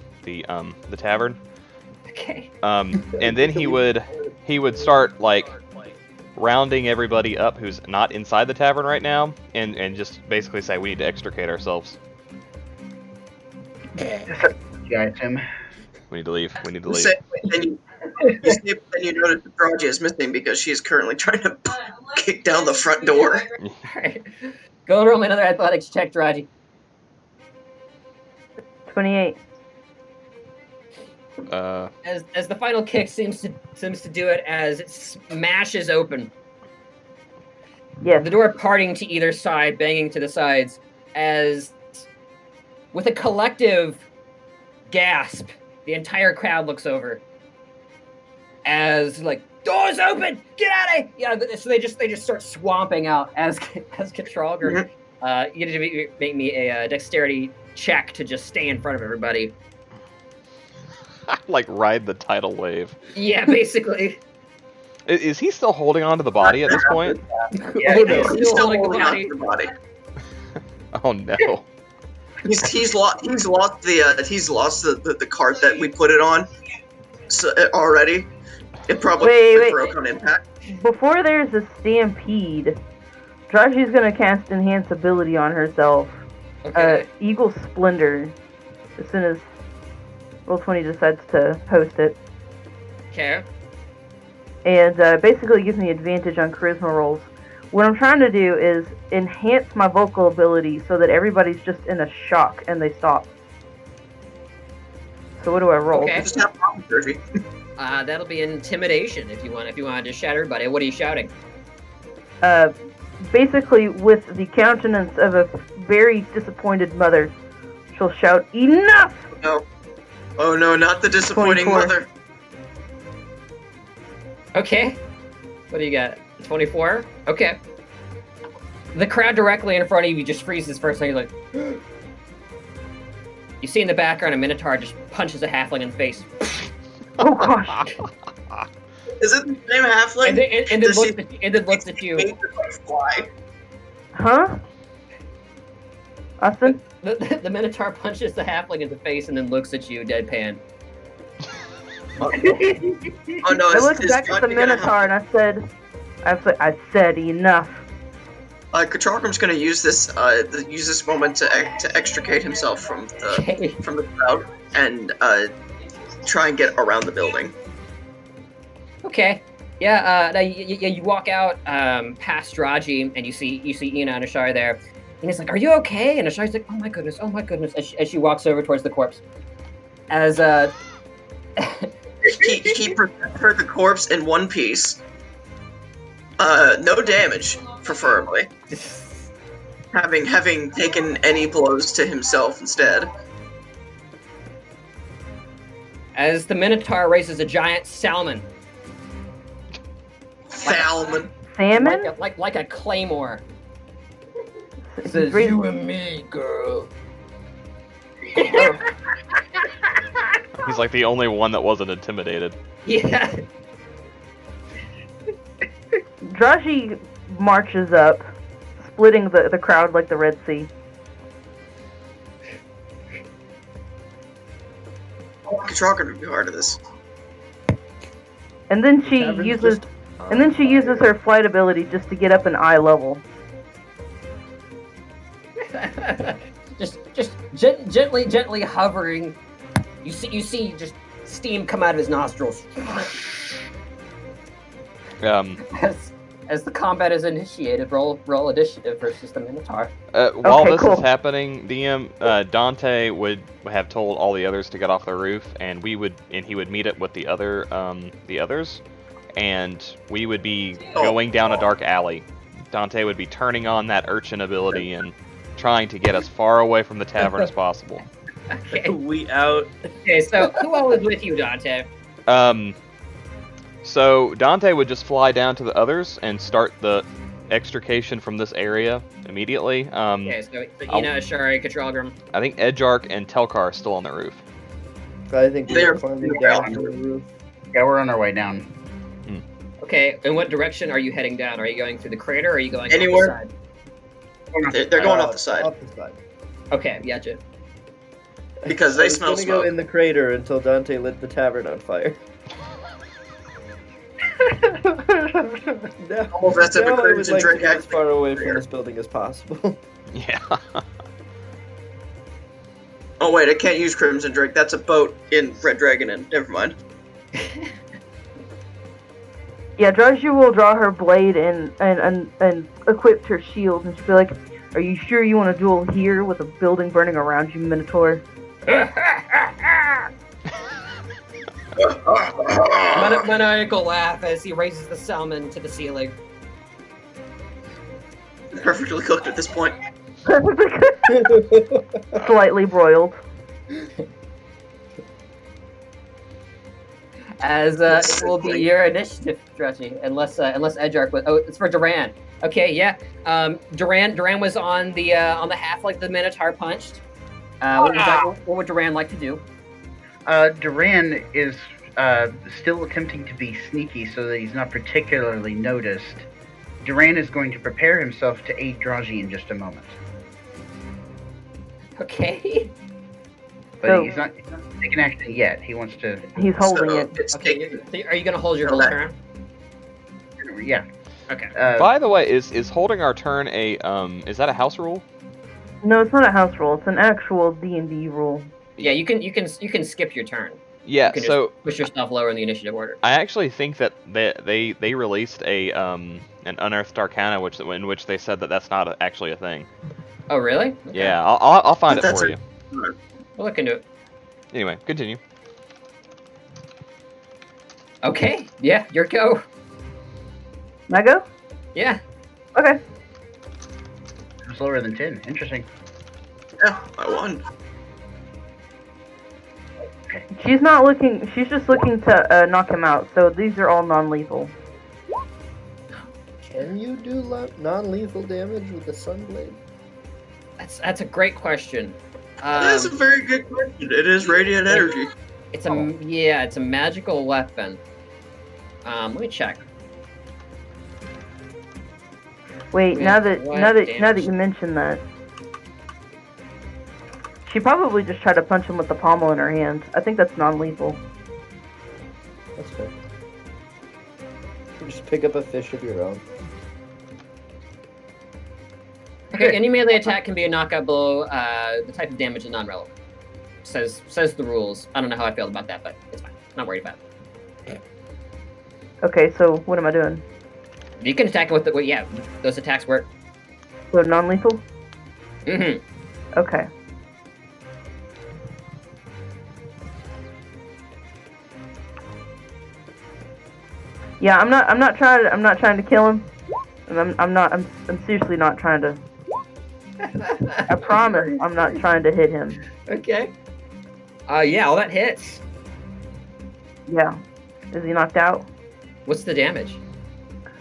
tavern. Okay. And then he would start rounding everybody up who's not inside the tavern right now, and just basically say we need to extricate ourselves. Guys, him. We need to leave. We need to leave. Then you notice that Draji is missing because she is currently trying to kick down the front door. Alright. Go and roll me another athletics check, Draji. 28. As the final kick seems to do it as it smashes open. Yes. The door parting to either side, banging to the sides, as with a collective gasp, the entire crowd looks over. As doors open, get out of here! Yeah, so they just start swamping out as Katralger. You need to make me a dexterity check to just stay in front of everybody. Ride the tidal wave. Yeah, basically. Is he still holding on to the body at this point? Yeah, He's still holding on to the body. Oh no. He's lost the cart that we put it on already. It probably broke on impact. Before there's a stampede, Draji's gonna cast Enhance Ability on herself. Okay. Eagle Splendor. As soon as Roll20 decides to post it. Okay. And basically gives me advantage on charisma rolls. What I'm trying to do is enhance my vocal ability so that everybody's just in a shock and they stop. So what do I roll? Okay. Just have problems, Draji. That'll be intimidation if you want to shout everybody. What are you shouting? Basically, with the countenance of a very disappointed mother, she'll shout, "Enough!" No. Oh no, not the disappointing 24. mother. Okay. What do you got? 24? Okay. The crowd directly in front of you just freezes for a second. You're like, you see in the background a Minotaur just punches a halfling in the face. Oh gosh. Is it the same halfling? And then looks at you. Fly. Huh? Austin? The Minotaur punches the halfling in the face and then looks at you, deadpan. Oh no! I looked back at the Minotaur and I said enough. Katralgrim's gonna use this moment to extricate himself from the crowd and try and get around the building. Okay. Yeah. Now you walk out past Draji and you see Ian and Ashar there, and he's like, "Are you okay?" And Ashar's like, "Oh my goodness! As she walks over towards the corpse. As he presents her the corpse in one piece. No damage, preferably. Having taken any blows to himself instead. As the Minotaur raises a giant salmon. Salmon. Salmon? Like a claymore. He's Says raised- you and me, girl. He's like the only one that wasn't intimidated. Yeah. Draji marches up, splitting the crowd like the Red Sea. Edjarc would be part of this. And then The she tavern's uses just and then she on uses fire. her flight ability just to get up an eye level. just gently hovering. You see just steam come out of his nostrils as the combat is initiated. Roll initiative versus the Minotaur. While Okay, this cool. is happening, DM Dante would have told all the others to get off the roof, and he would meet up with the others, and we would be going down a dark alley. Dante would be turning on that urchin ability and trying to get as far away from the tavern as possible. Okay. We out. Okay. So who all is with you, Dante? So Dante would just fly down to the others and start the extrication from this area immediately. Okay. So Ina, Ashari, Katralgrim. I think Edjarc and Telkar are still on the roof. I think They're we're finally down. down to the roof. Yeah, we're on our way down. Okay. In what direction are you heading down? Are you going through the crater? Or are you going Anywhere. Off the side? They're going off the side Off the side. Okay. Gotcha. because I they was smell gonna smoke. go in the crater until Dante lit the tavern on fire. Now, Almost that's now every I would crimson like to drink get as actually far away there. from this building as possible. Yeah. Oh wait, I can't use Crimson Drake. That's a boat in Red Dragon, and never mind. Yeah, Draji will draw her blade and equip her shield, and she'll be like, "Are you sure you want to duel here with a building burning around you, Minotaur?" Maniacal laugh as he raises the salmon to the ceiling. Perfectly cooked at this point. Slightly broiled. As it will be your initiative, Draji, unless Edjarc was. Oh, it's for Duran. Okay, yeah. Duran was on the half like the Minotaur punched. What would Duran like to do? Duran is still attempting to be sneaky so that he's not particularly noticed. Duran is going to prepare himself to aid Draji in just a moment. Okay. But So- he's not taking action yet. He wants to. He's holding So it. it's Okay. Are you gonna hold your whole Okay. turn? Yeah. Okay. By the way, is holding our turn a is that a house rule? No, it's not a house rule. It's an actual D&D rule. Yeah, you can skip your turn. Yeah. You can So just push yourself lower in the initiative order. I actually think that they released a an unearthed arcana in which they said that that's not actually a thing. Oh, really? Okay. Yeah, I'll find it That's for a- you. We'll look into it. Anyway, continue. Okay. Yeah, your go. Can I go? Yeah. Okay. It's lower than 10. Interesting. Yeah, I won. She's not looking. She's just looking to knock him out. So these are all non-lethal. Can you do non-lethal damage with the Sunblade? That's a great question. That is a very good question. It is radiant energy. It's a magical weapon. Let me check. Wait, Yeah, now that what now that damage? you mention that, she probably just tried to punch him with the pommel in her hand. I think that's non-lethal. That's fair. You just pick up a fish of your own. Okay, any melee attack can be a knockout blow. The type of damage is non-relevant. Says the rules. I don't know how I feel about that, but it's fine. Not worried about it. Okay, so what am I doing? You can attack it with the yeah. Those attacks work. So non-lethal? Mm-hmm. Okay. Yeah, I'm not trying to kill him. And I'm seriously not trying to. I promise I'm not trying to hit him. Okay. Yeah, all that hits. Yeah. Is he knocked out? What's the damage?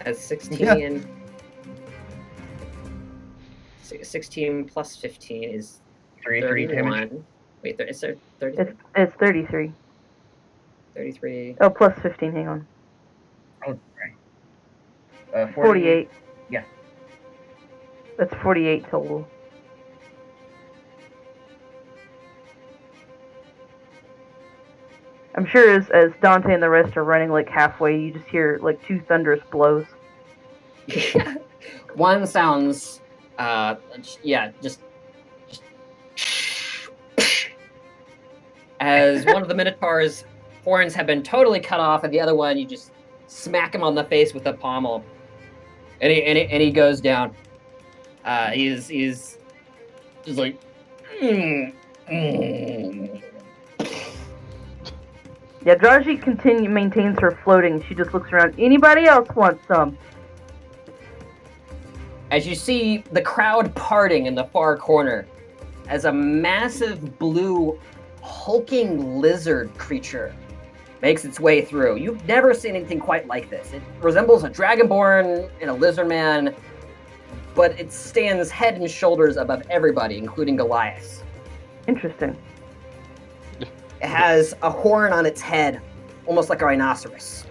As 16. Yeah. 16 plus 15 is 33 damage. 31. Wait, is there 30? It's 33. 33. Oh, plus 15. Hang on. Oh, right. 48. Yeah. That's 48 total. I'm sure as Dante and the rest are running like halfway, you just hear like 2 thunderous blows. One sounds, just as one of the Minotaur's horns have been totally cut off, and the other one you just smack him on the face with a pommel, and he goes down. He's just like, Yeah, Draji maintains her floating. She just looks around. Anybody else want some? As you see the crowd parting in the far corner, as a massive blue hulking lizard creature makes its way through. You've never seen anything quite like this. It resembles a dragonborn and a lizard man, but it stands head and shoulders above everybody, including Goliath. Interesting. It has a horn on its head, almost like a rhinoceros.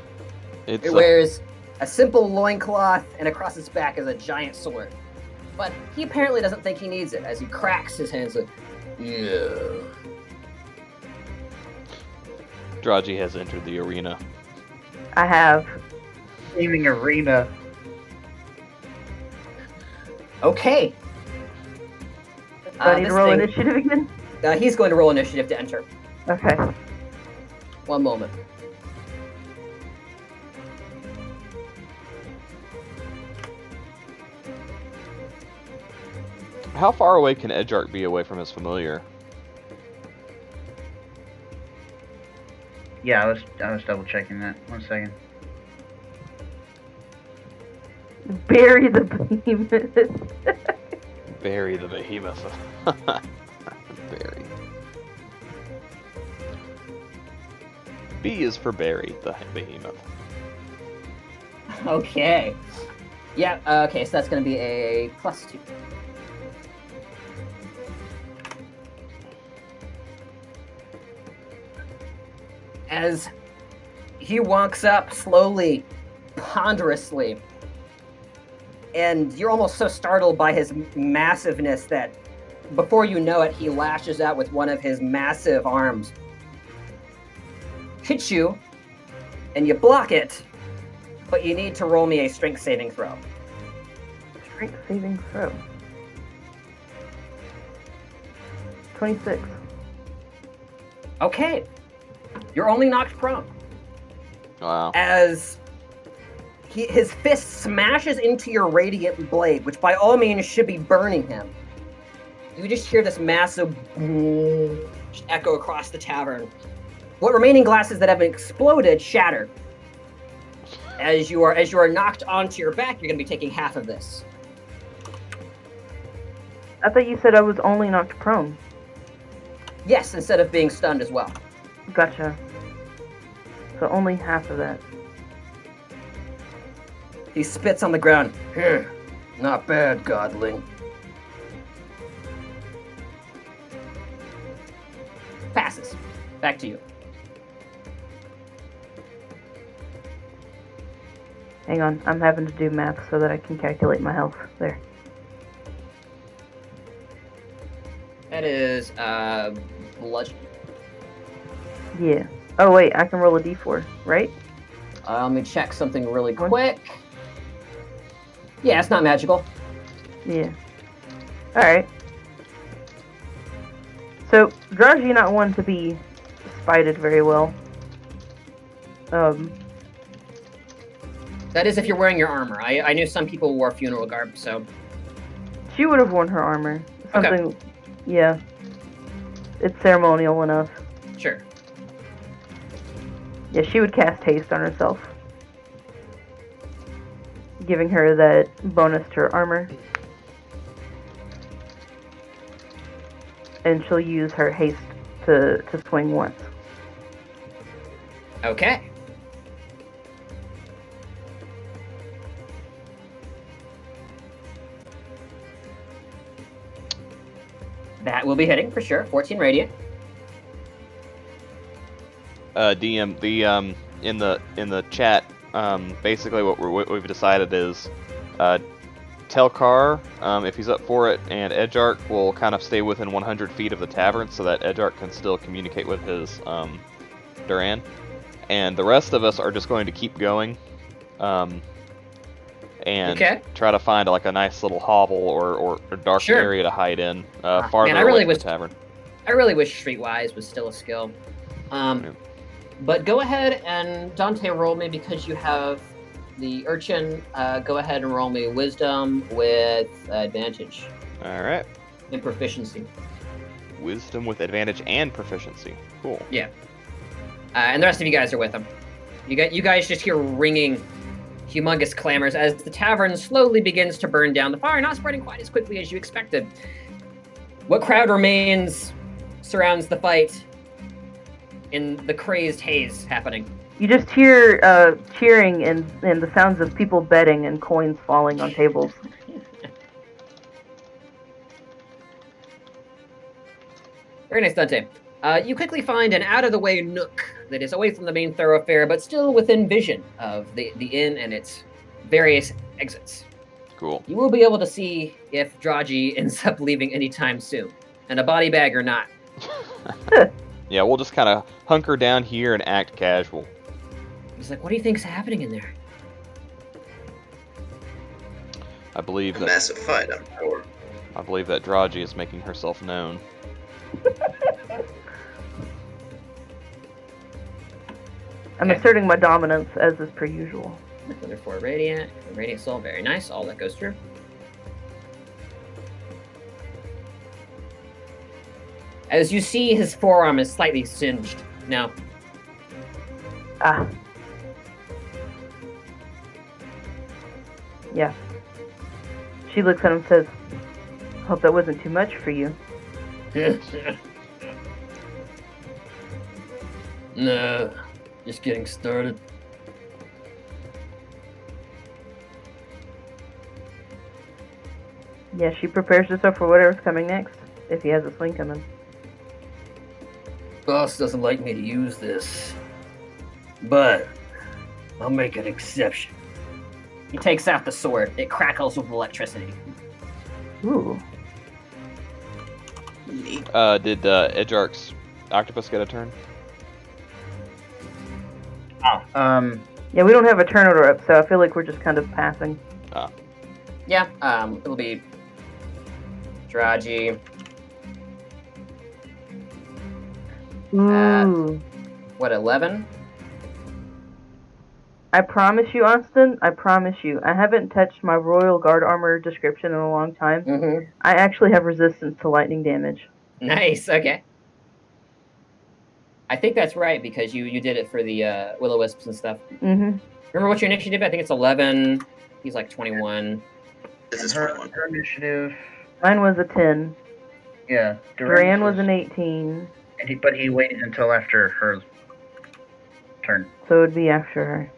It's It wears a simple loincloth, and across its back is a giant sword. But he apparently doesn't think he needs it, as he cracks his hands like, yeah. Draji has entered the arena. I have. Gaming arena. Okay. Do I need this to roll thing- initiative again? He's going to roll initiative to enter. Okay. One moment. How far away can Edjarc be away from his familiar? Yeah, I was double checking that. 1 second. Bury the behemoth. Bury the behemoth. Bury. B is for bury the behemoth. Okay. Yeah, okay, so that's going to be a +2. As he walks up slowly, ponderously, and you're almost so startled by his massiveness that before you know it, he lashes out with one of his massive arms. Hits you, and you block it, but you need to roll me a strength saving throw. Strength saving throw. 26. Okay. You're only knocked prone. Wow. As his fist smashes into your radiant blade, which by all means should be burning him. You just hear this massive just echo across the tavern. What remaining glasses that have exploded shatter. As you are knocked onto your back, you're going to be taking half of this. I thought you said I was only knocked prone. Yes, instead of being stunned as well. Gotcha. So only half of that. He spits on the ground. Here, not bad, godling. Passes. Back to you. Hang on, I'm having to do math so that I can calculate my health. There. That is bludgeon. Yeah. Oh wait, I can roll a d4, right? Let me check something really quick. Yeah, it's not magical. Yeah. Alright. So, Draji not one to be spited very well. That is if you're wearing your armor. I knew some people wore funeral garb, so... She would have worn her armor. Okay. Something, yeah. It's ceremonial enough. Sure. Yeah, she would cast haste on herself, giving her that bonus to her armor. And she'll use her haste to swing once. Okay. That will be hitting for sure. 14 radiant. DM, the in the chat, basically what we've decided is, Telkar, if he's up for it, and Edjarc will kind of stay within 100 feet of the tavern so that Edjarc can still communicate with his Duran, and the rest of us are just going to keep going, and try to find like a nice little hovel or dark area to hide in, farther away from the tavern. I really wish Streetwise was still a skill. But go ahead and Dante roll me because you have the urchin. Go ahead and roll me wisdom with advantage. All right. And proficiency. Wisdom with advantage and proficiency. Cool. Yeah. And the rest of you guys are with him. You guys just hear ringing, humongous clamors as the tavern slowly begins to burn down. The fire not spreading quite as quickly as you expected. What crowd remains surrounds the fight in the crazed haze happening. You just hear cheering and the sounds of people betting and coins falling on tables. Very nice, Dante. You quickly find an out-of-the-way nook that is away from the main thoroughfare, but still within vision of the inn and its various exits. Cool. You will be able to see if Draji ends up leaving anytime soon, and a body bag or not. Yeah, we'll just kind of hunker down here and act casual. He's like, what do you think's happening in there? I believe that massive fight, I'm sure. I believe that Draji is making herself known. I'm asserting my dominance, as is per usual. Another 4 radiant. Radiant soul, very nice. All that goes through. As you see, his forearm is slightly singed now. Ah. Yeah. She looks at him and says, hope that wasn't too much for you. No, just getting started. Yeah, she prepares herself for whatever's coming next, if he has a sling coming. Boss doesn't like me to use this, but I'll make an exception. He takes out the sword. It crackles with electricity. Ooh. Neat. Did Edjarc's octopus get a turn? Yeah, we don't have a turn order up, so I feel like we're just kind of passing. Yeah, it'll be Draji. Ooh. What, 11? I promise you, Austin, I promise you, I haven't touched my Royal Guard armor description in a long time. Mm-hmm. I actually have resistance to lightning damage. Nice, okay. I think that's right, because you did it for the will-o-wisps and stuff. Mm-hmm. Remember what your initiative? I think it's 11. He's like 21. This is Her 21. initiative. Mine was a 10. Yeah. Duran was an 18. But he waited until after her turn. So it would be after her.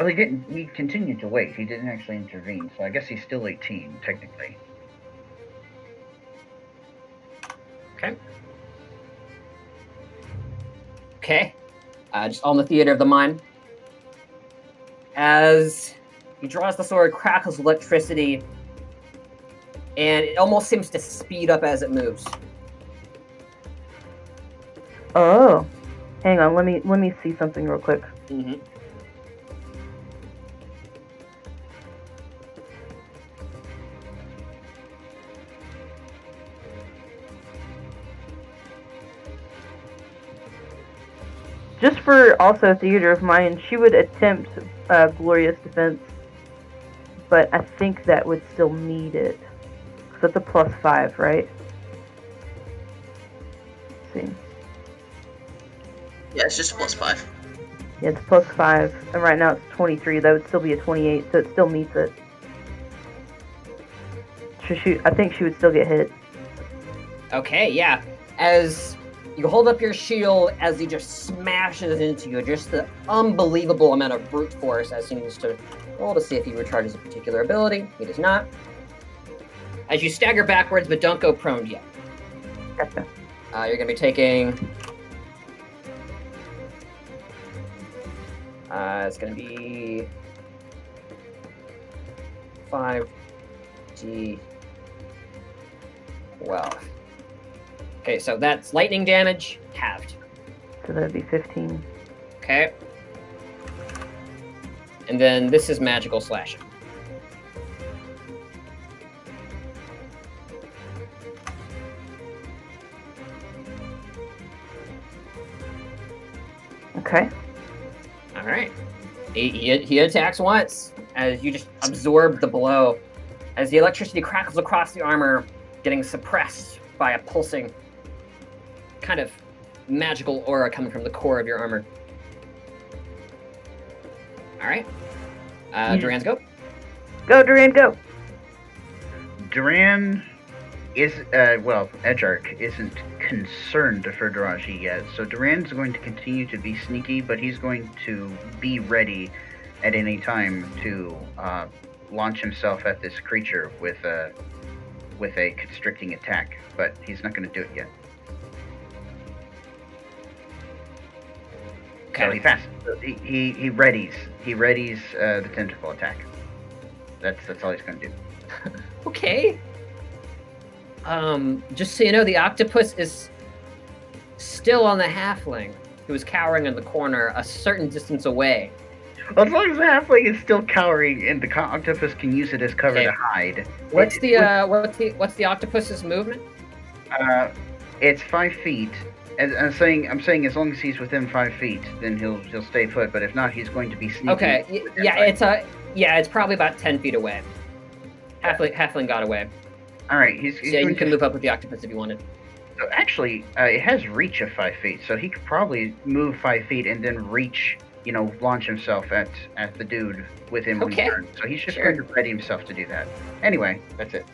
Well, he didn't. He continued to wait. He didn't actually intervene, so I guess he's still 18, technically. Okay. Okay. Just on the theater of the mind. As he draws the sword, crackles electricity, and it almost seems to speed up as it moves. Oh. Hang on, let me see something real quick. Mm-hmm. Just for also theater of mind, she would attempt glorious defense, but I think that would still meet it. So it's a +5, right? Let's see. Yeah, it's just a +5. Yeah, it's +5, and right now it's 23. That would still be a 28, so it still meets it. I think she would still get hit. Okay, yeah. As you hold up your shield, as he just smashes into you, just the unbelievable amount of brute force as he needs to roll to see if he recharges a particular ability. He does not. as you stagger backwards, but don't go prone yet. Gotcha. You're going to be taking... it's going to be 5d12. Okay, so that's lightning damage halved. So that'd be 15. Okay. And then this is magical slashing. Okay. All right. He attacks once as you just absorb the blow. As the electricity crackles across the armor, getting suppressed by a pulsing kind of magical aura coming from the core of your armor. All right. Duran's go. Go, Duran, go. Duran is, Edjarc isn't concerned for Draji yet, so Duran's going to continue to be sneaky, but he's going to be ready at any time to launch himself at this creature with a constricting attack, but he's not going to do it yet. So he he readies the tentacle attack. That's all he's going to do. Okay. Just so you know, the octopus is still on the halfling, who is cowering in the corner a certain distance away. Well, as long as the halfling is still cowering, and the octopus can use it as cover Okay. to hide. What's the octopus's movement? It's 5 feet. I'm saying as long as he's within 5 feet, then he'll stay put. But if not, he's going to be sneaky. Okay. It's probably about 10 feet away. Halfling got away. All right, he's So yeah, going you can to, move up with the octopus if you wanted. so actually, it has reach of 5 feet, so he could probably move 5 feet and then reach. Launch himself at the dude with him Okay. one turn. So he's just Sure. going to ready himself to do that. Anyway, that's it.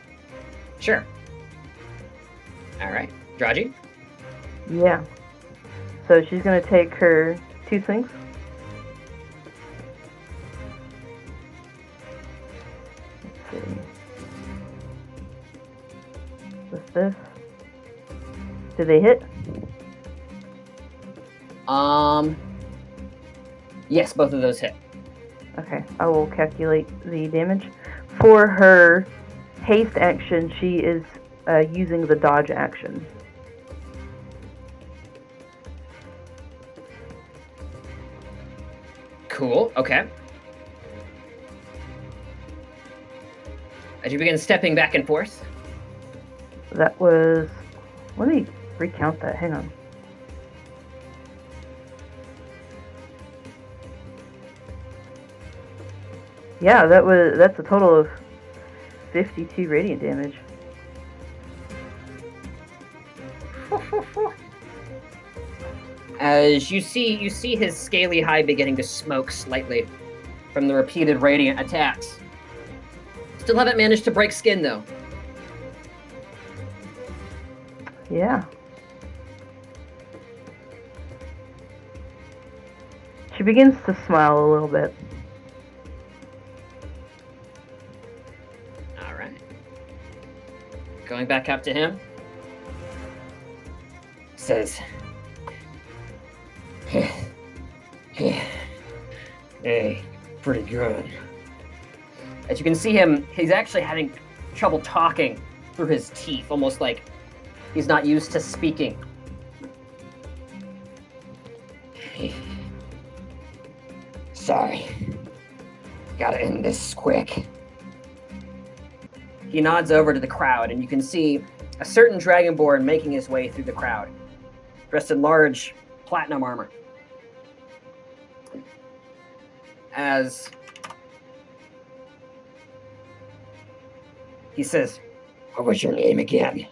Sure. All right. Draji? Yeah. So she's gonna take her 2 swings. Let's see. What's this? Do they hit? Yes, both of those hit. Okay, I will calculate the damage. For her haste action, she is using the dodge action. Cool. Okay. As you begin stepping back and forth. That was... Let me recount that. Hang on. Yeah, that's a total of 52 radiant damage. As you see his scaly hide beginning to smoke slightly from the repeated radiant attacks. Still haven't managed to break skin though. Yeah. She begins to smile a little bit. All right. Going back up to him. Says, hey, pretty good. As you can see him, he's actually having trouble talking through his teeth, almost like he's not used to speaking. Sorry. Gotta end this quick. He nods over to the crowd, and you can see a certain dragonborn making his way through the crowd, dressed in large platinum armor. As he says, "What was your name again?"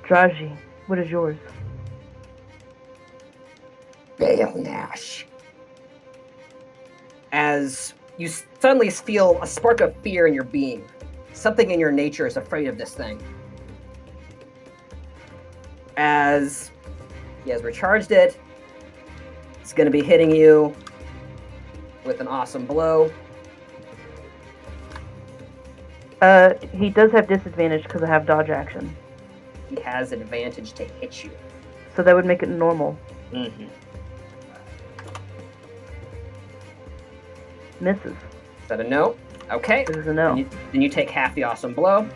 Draji, what is yours? Bale Nash. As you suddenly feel a spark of fear in your being. Something in your nature is afraid of this thing. As he has recharged it, it's going to be hitting you with an awesome blow. He does have disadvantage because I have dodge action. He has advantage to hit you. So that would make it normal. Mm-hmm. Misses. Is that a no? Okay. This is a no. Then you take half the awesome blow.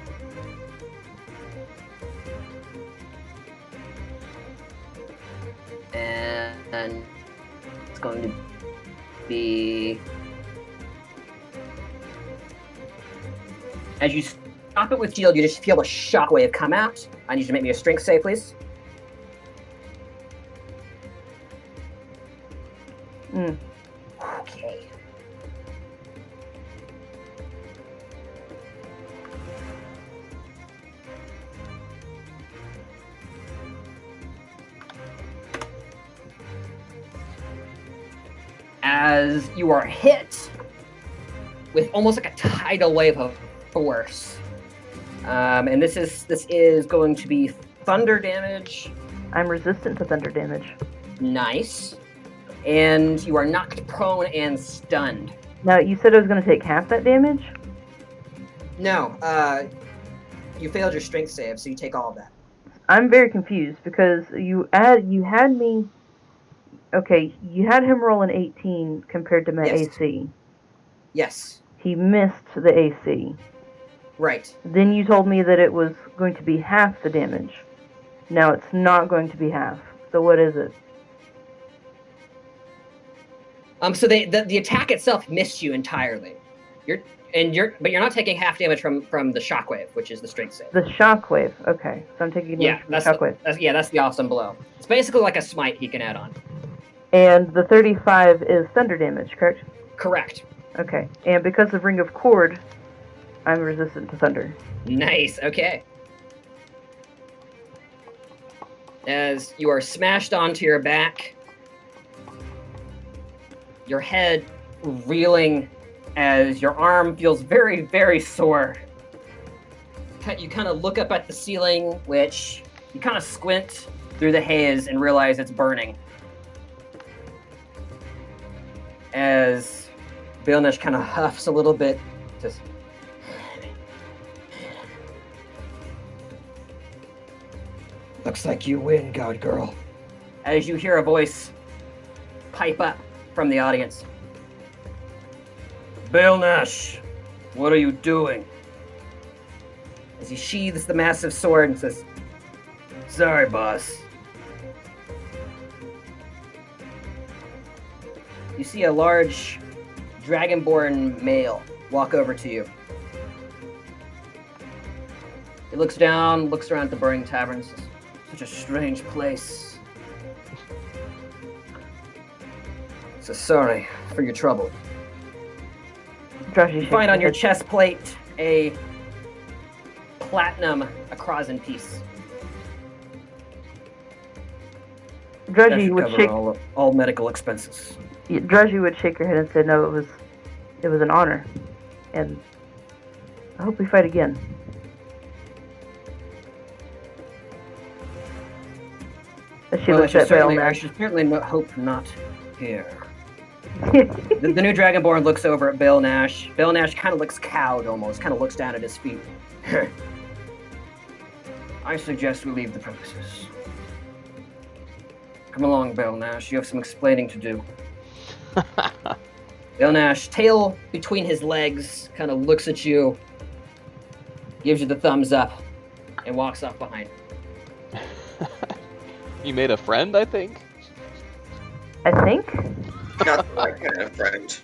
And it's going to be... As you stop it with shield, you just feel a shockwave come out. I need you to make me a strength save, please. Okay. As you are hit with almost like a tidal wave of force, and this is going to be thunder damage. I'm resistant to thunder damage. Nice. And you are knocked prone and stunned. Now, you said I was going to take half that damage? No, you failed your strength save, so you take all of that. I'm very confused because you had me... Okay, you had him roll an 18 compared to my Yes. AC. Yes. He missed the AC. Right. Then you told me that it was going to be half the damage. Now it's not going to be half. So what is it? So the attack itself missed you entirely. But you're not taking half damage from the shockwave, which is the strength save. The shockwave. Okay, so I'm taking damage from the shockwave. That's the awesome blow. It's basically like a smite he can add on. And the 35 is thunder damage, correct? Correct. Okay, and because of Ring of Cord, I'm resistant to thunder. Nice. Okay. As you are smashed onto your back, your head reeling as your arm feels very, very sore. You kind of look up at the ceiling, which you kind of squint through the haze and realize it's burning. As Bilnish kind of huffs a little bit, just... Looks like you win, God Girl. As you hear a voice pipe up from the audience. Bilnish, what are you doing? As he sheathes the massive sword and says, Sorry, boss. You see a large dragonborn male walk over to you. He looks down, looks around at the burning tavern, says, Such a strange place. So sorry for your trouble. You find on your chest plate a platinum acrosin piece. Draji would shake all medical expenses. Draji would shake her head and say, "No, it was an honor, and I hope we fight again." As she looks at Bale I should certainly hope not here. The new Dragonborn looks over at Bale Nash. Bale Nash kind of looks cowed almost, kind of looks down at his feet. I suggest we leave the premises. Come along, Bale Nash. You have some explaining to do. Bale Nash, tail between his legs, kind of looks at you, gives you the thumbs up, and walks off behind. You made a friend, I think? I think? Not the right kind of friend.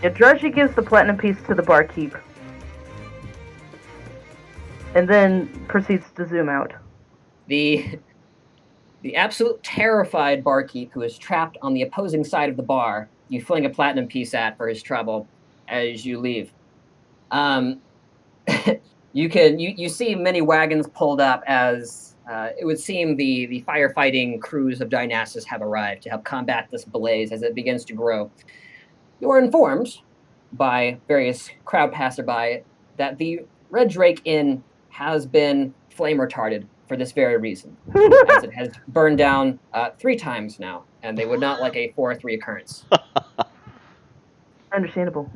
Yeah, Draji gives the platinum piece to the barkeep. And then proceeds to zoom out. The absolute terrified barkeep who is trapped on the opposing side of the bar, you fling a platinum piece at for his trouble as you leave. You see many wagons pulled up as it would seem the firefighting crews of Dynassus have arrived to help combat this blaze as it begins to grow. You are informed by various crowd passerby that the Red Drake Inn has been flame retarded for this very reason, as it has burned down 3 times now, and they would not like a 4th reoccurrence. Understandable.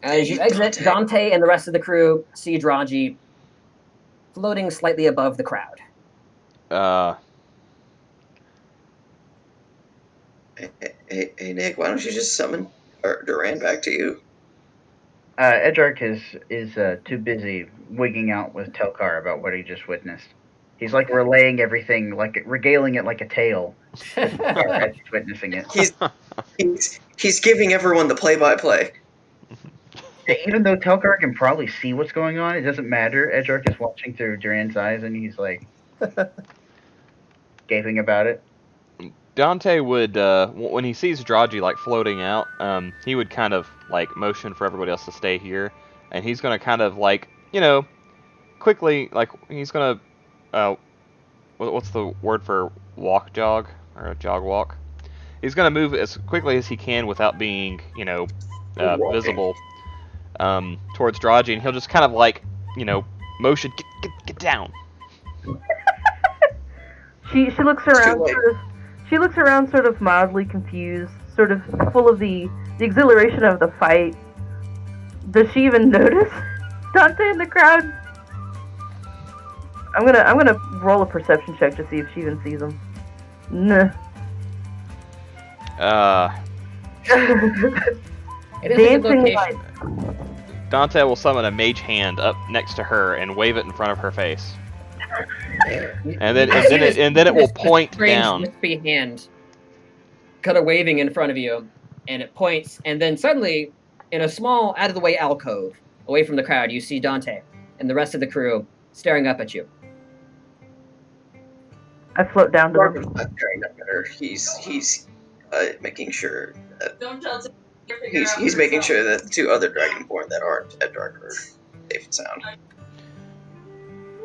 As you exit, Dante and the rest of the crew see Draji floating slightly above the crowd. Hey, Nick, why don't you just summon Duran back to you? Edjarc is too busy wigging out with Telkar about what he just witnessed. He's like relaying everything, like regaling it like a tale as he's witnessing it. He's giving everyone the play-by-play. Even though Telkar can probably see what's going on, it doesn't matter. Edjarc is watching through Duran's eyes, and he's like gaping about it. Dante would, when he sees Draji like floating out, he would kind of like motion for everybody else to stay here, and he's gonna kind of like, quickly, like he's gonna, what's the word for walk jog or jog walk? He's gonna move as quickly as he can without being, visible, towards Draji, and he'll just kind of like, motion, get down. She looks around she looks around sort of mildly confused, sort of full of the exhilaration of the fight. Does she even notice Dante in the crowd? I'm gonna roll a perception check to see if she even sees him. Nah. It is a good Dancing location. light. Dante will summon a mage hand up next to her and wave it in front of her face. And then it will point down. Wispy hand kind of waving in front of you, and it points, and then suddenly, in a small, out-of-the-way alcove, away from the crowd, you see Dante and the rest of the crew staring up at you. I float down to them. I'm staring up at her. He's making sure that he's making sure that the two other Dragonborn that aren't Edjarc are safe and sound.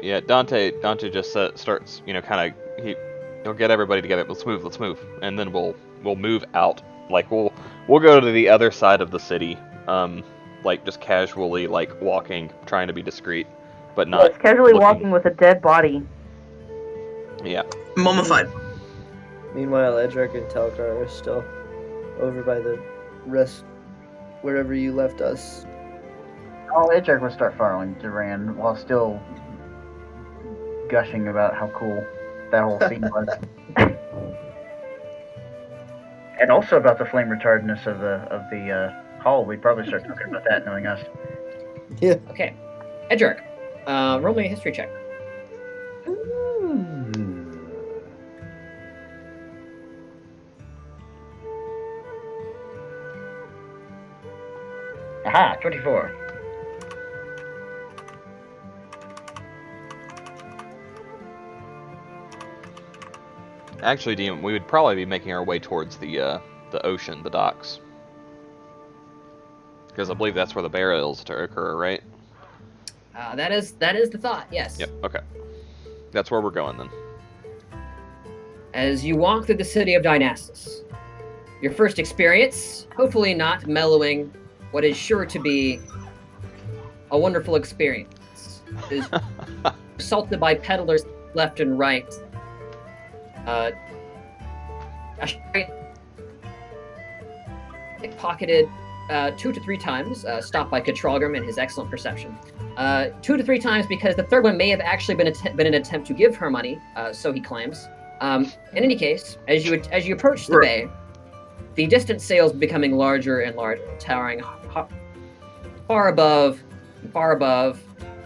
Yeah, Dante just starts, kind of he'll get everybody together. Let's move, and then we'll move out. Like we'll go to the other side of the city, like just casually, like walking, trying to be discreet, but not. Yes, casually looking. walking with a dead body. Yeah. Mummified. Meanwhile, Edjarc and Telkar are still over by the rest, wherever you left us. Oh, Edjarc will start following Duran while still gushing about how cool that whole scene was. And also about the flame retardedness of the hall. We'd probably start talking about that, knowing us. Yeah. Okay. Edjarc, roll me a history check. Aha, 24. Actually, Dean, we would probably be making our way towards the ocean, the docks, because I believe that's where the burials to occur, right? That is the thought. Yes. Yep. Okay. That's where we're going then. As you walk through the city of Dynassus, your first experience, hopefully not mellowing what is sure to be a wonderful experience, is assaulted by peddlers left and right. Pickpocketed 2 to 3 times, stopped by Katralgrim and his excellent perception. 2 to 3 times because the third one may have actually been an attempt to give her money, so he claims. In any case, as you approach the bay, the distant sails becoming larger and larger, towering far above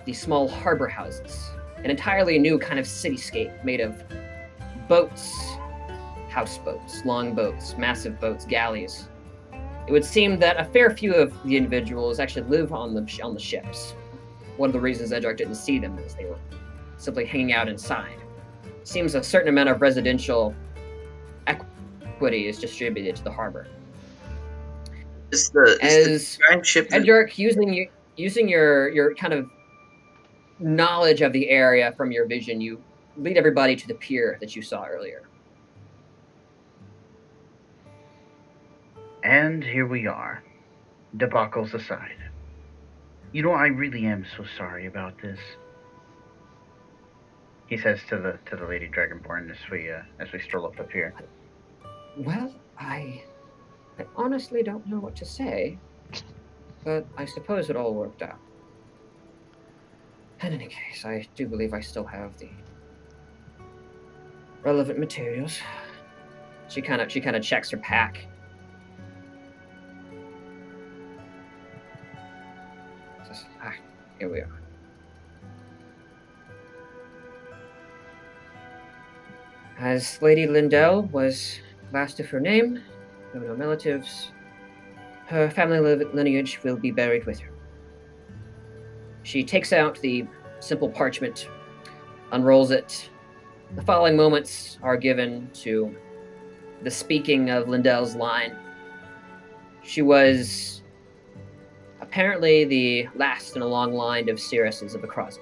the small harbor houses. An entirely new kind of cityscape made of boats, houseboats, longboats, massive boats, galleys. It would seem that a fair few of the individuals actually live on the ships. One of the reasons Edjarc didn't see them is they were simply hanging out inside. Seems a certain amount of residential equity is distributed to the harbor. Is the giant ship Edjarc, using your kind of knowledge of the area from your vision, you lead everybody to the pier that you saw earlier. And here we are, debacles aside. You know, I really am so sorry about this. He says to the Lady Dragonborn as we stroll up the pier. Well, I honestly don't know what to say. But I suppose it all worked out. In any case, I do believe I still have the relevant materials. She kind of checks her pack. Says, here we are. As Lady Lindell was last of her name, no relatives, her family lineage will be buried with her. She takes out the simple parchment, unrolls it. The following moments are given to the speaking of Lindell's line. She was apparently the last in a long line of seeresses of Akraza.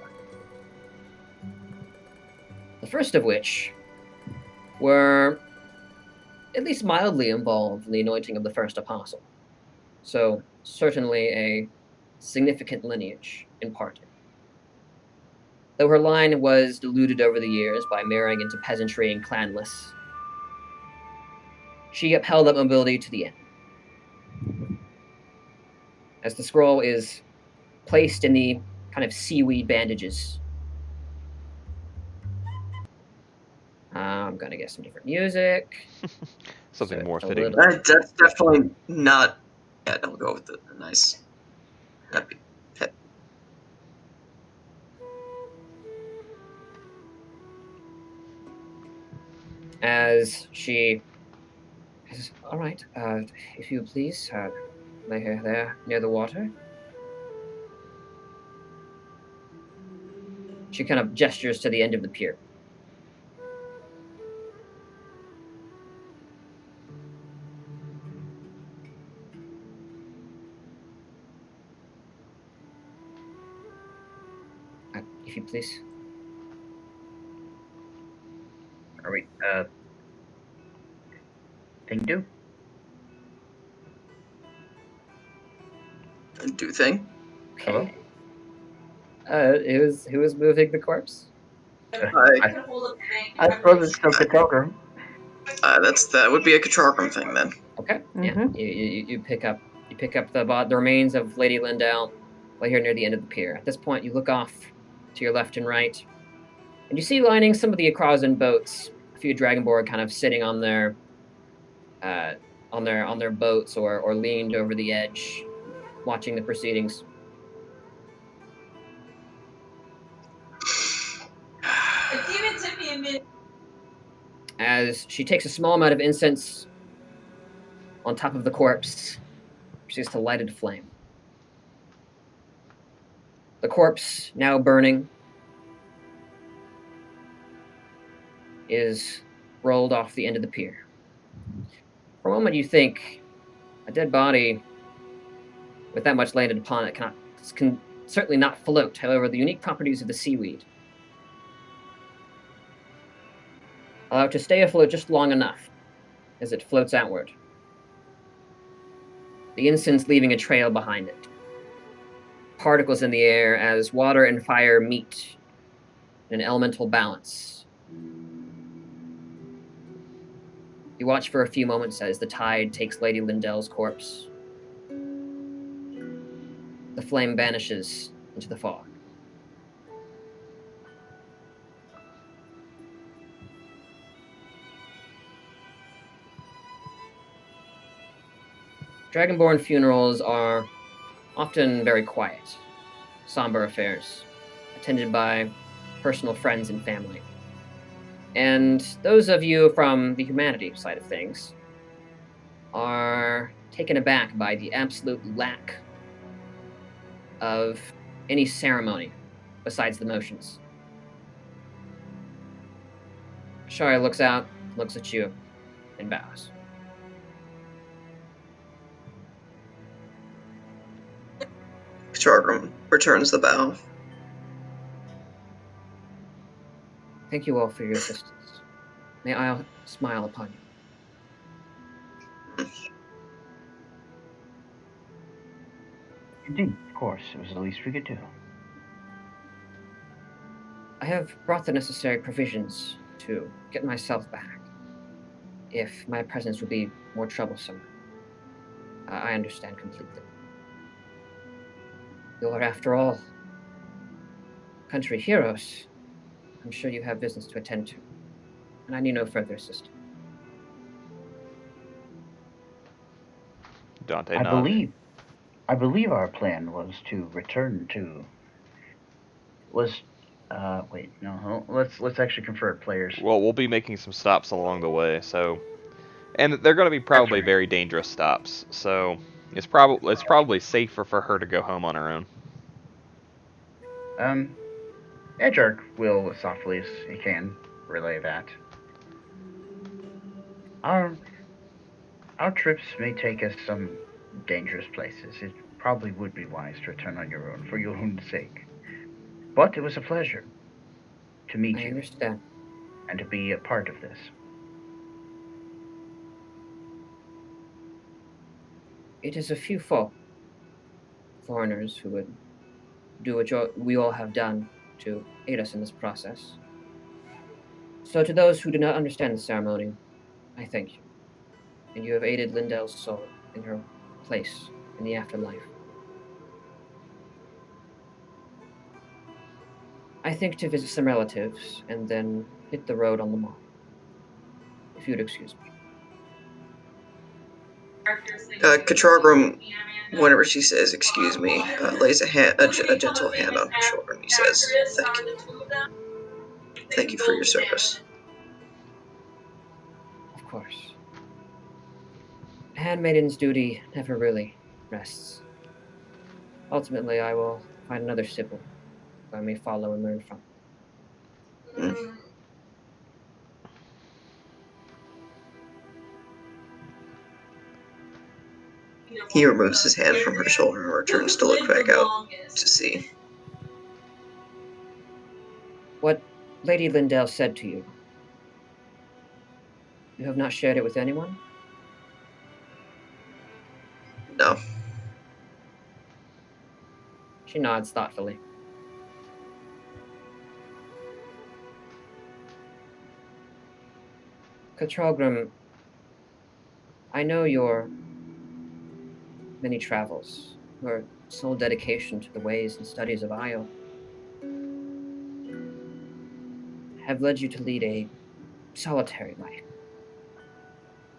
The first of which were at least mildly involved in the anointing of the first apostle. So certainly a significant lineage imparted. Though her line was diluted over the years by marrying into peasantry and clanless, she upheld that mobility to the end. As the scroll is placed in the kind of seaweed bandages, I'm gonna get some different music. Something So more a fitting. little- That's definitely not. Yeah, don't go with the nice. That'd be. As she says, all right, if you please, lay her there near the water. She kind of gestures to the end of the pier. If you please. Are we, thing do? Do thing. Hello? Who was moving the corpse? I suppose it's still Katelgrim. That would be a Katrargrim thing then. Okay. Yeah. Mhm. You pick up the remains of Lady Lindell right here near the end of the pier. At this point, you look off to your left and right, and you see lining some of the Akrazan boats, a few Dragonborn kind of sitting on their boats or leaned over the edge, watching the proceedings. Give it to me a minute. As she takes a small amount of incense on top of the corpse, she has to light it flame. The corpse, now burning, is rolled off the end of the pier. For a moment, you think a dead body with that much landed upon it can certainly not float. However, the unique properties of the seaweed allow it to stay afloat just long enough as it floats outward, the incense leaving a trail behind it. Particles in the air as water and fire meet in an elemental balance. You watch for a few moments as the tide takes Lady Lindell's corpse. The flame vanishes into the fog. Dragonborn funerals are often very quiet, somber affairs, attended by personal friends and family. And those of you from the humanity side of things are taken aback by the absolute lack of any ceremony besides the motions. Shari looks out, looks at you, and bows. Katrargrim returns the bow. Thank you all for your assistance. May I smile upon you. Indeed, of course. It was the least we could do. I have brought the necessary provisions to get myself back. If my presence would be more troublesome, I understand completely. You're, after all, country heroes. I'm sure you have business to attend to, and I need no further assistance. Dante I nods. believe our plan was to return to wait, no, let's actually convert players. Well, we'll be making some stops along the way, so, and they're going to be probably right. very dangerous stops. So it's probably safer for her to go home on her own. Edjarc will, softly as he can, relay that. Our trips may take us some dangerous places. It probably would be wise to return on your own for your own sake. But it was a pleasure to meet I you understand. and to be a part of this. It is a few folk, foreigners, who would do what we all have done to aid us in this process. So to those who do not understand the ceremony, I thank you. And you have aided Lindell's soul in her place in the afterlife. I think to visit some relatives and then hit the road on the morrow. If you'd excuse me. Katrogrum, whenever she says "excuse me," lays a gentle hand on her shoulder and he says, "Thank you. Thank you for your service." Of course. A handmaiden's duty never really rests. Ultimately, I will find another Sybil who I may follow and learn from. Mm. He removes his hand from her shoulder and returns to look back out to see. What Lady Lindell said to you, you have not shared it with anyone? No. She nods thoughtfully. Katrogrim, I know your many travels, your sole dedication to the ways and studies of Io, have led you to lead a solitary life.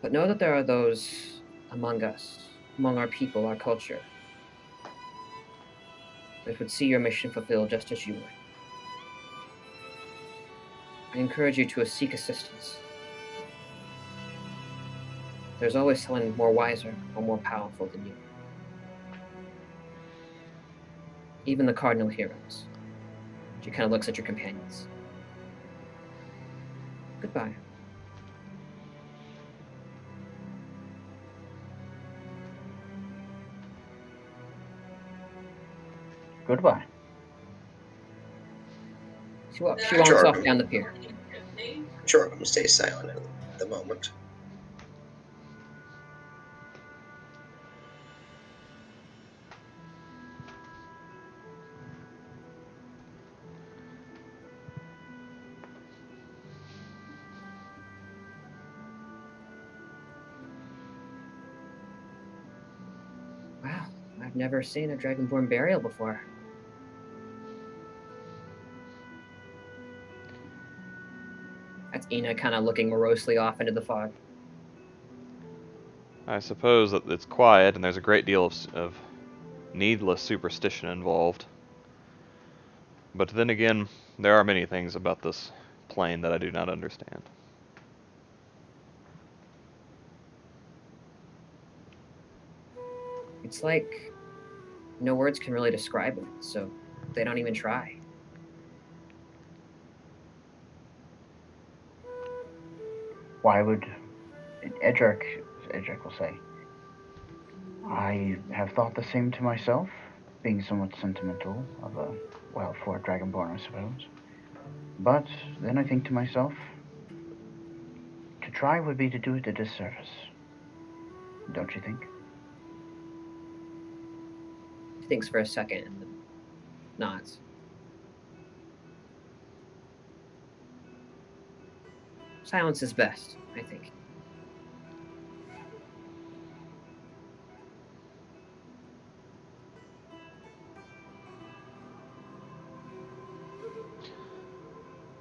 But know that there are those among us, among our people, our culture, that would see your mission fulfilled just as you would. I encourage you to seek assistance. There's always someone more wiser or more powerful than you. Even the cardinal heroes. She kind of looks at your companions. Goodbye. Goodbye. She walks off down the pier. Katrogrum stays silent at the moment. Wow, I've never seen a dragonborn burial before. That's Ina kind of looking morosely off into the fog. I suppose that it's quiet and there's a great deal of needless superstition involved. But then again, there are many things about this plane that I do not understand. It's like no words can really describe it, so they don't even try. Why would Edjarc will say, I have thought the same to myself, being somewhat sentimental of a, well, for a dragonborn, I suppose. But then I think to myself, to try would be to do it a disservice. Don't you think? He thinks for a second and then nods. Silence is best, I think.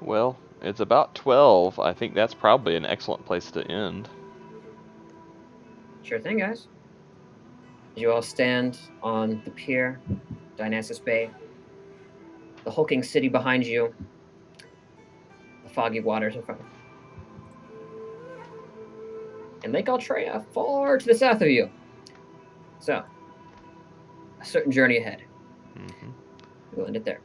well, it's about 12. I think that's probably an excellent place to end. Sure thing, guys. You all stand on the pier, Dynassus Bay, the hulking city behind you, the foggy waters in front of you, and Lake Altrea far to the south of you. So, a certain journey ahead. Mm-hmm. We'll end it there.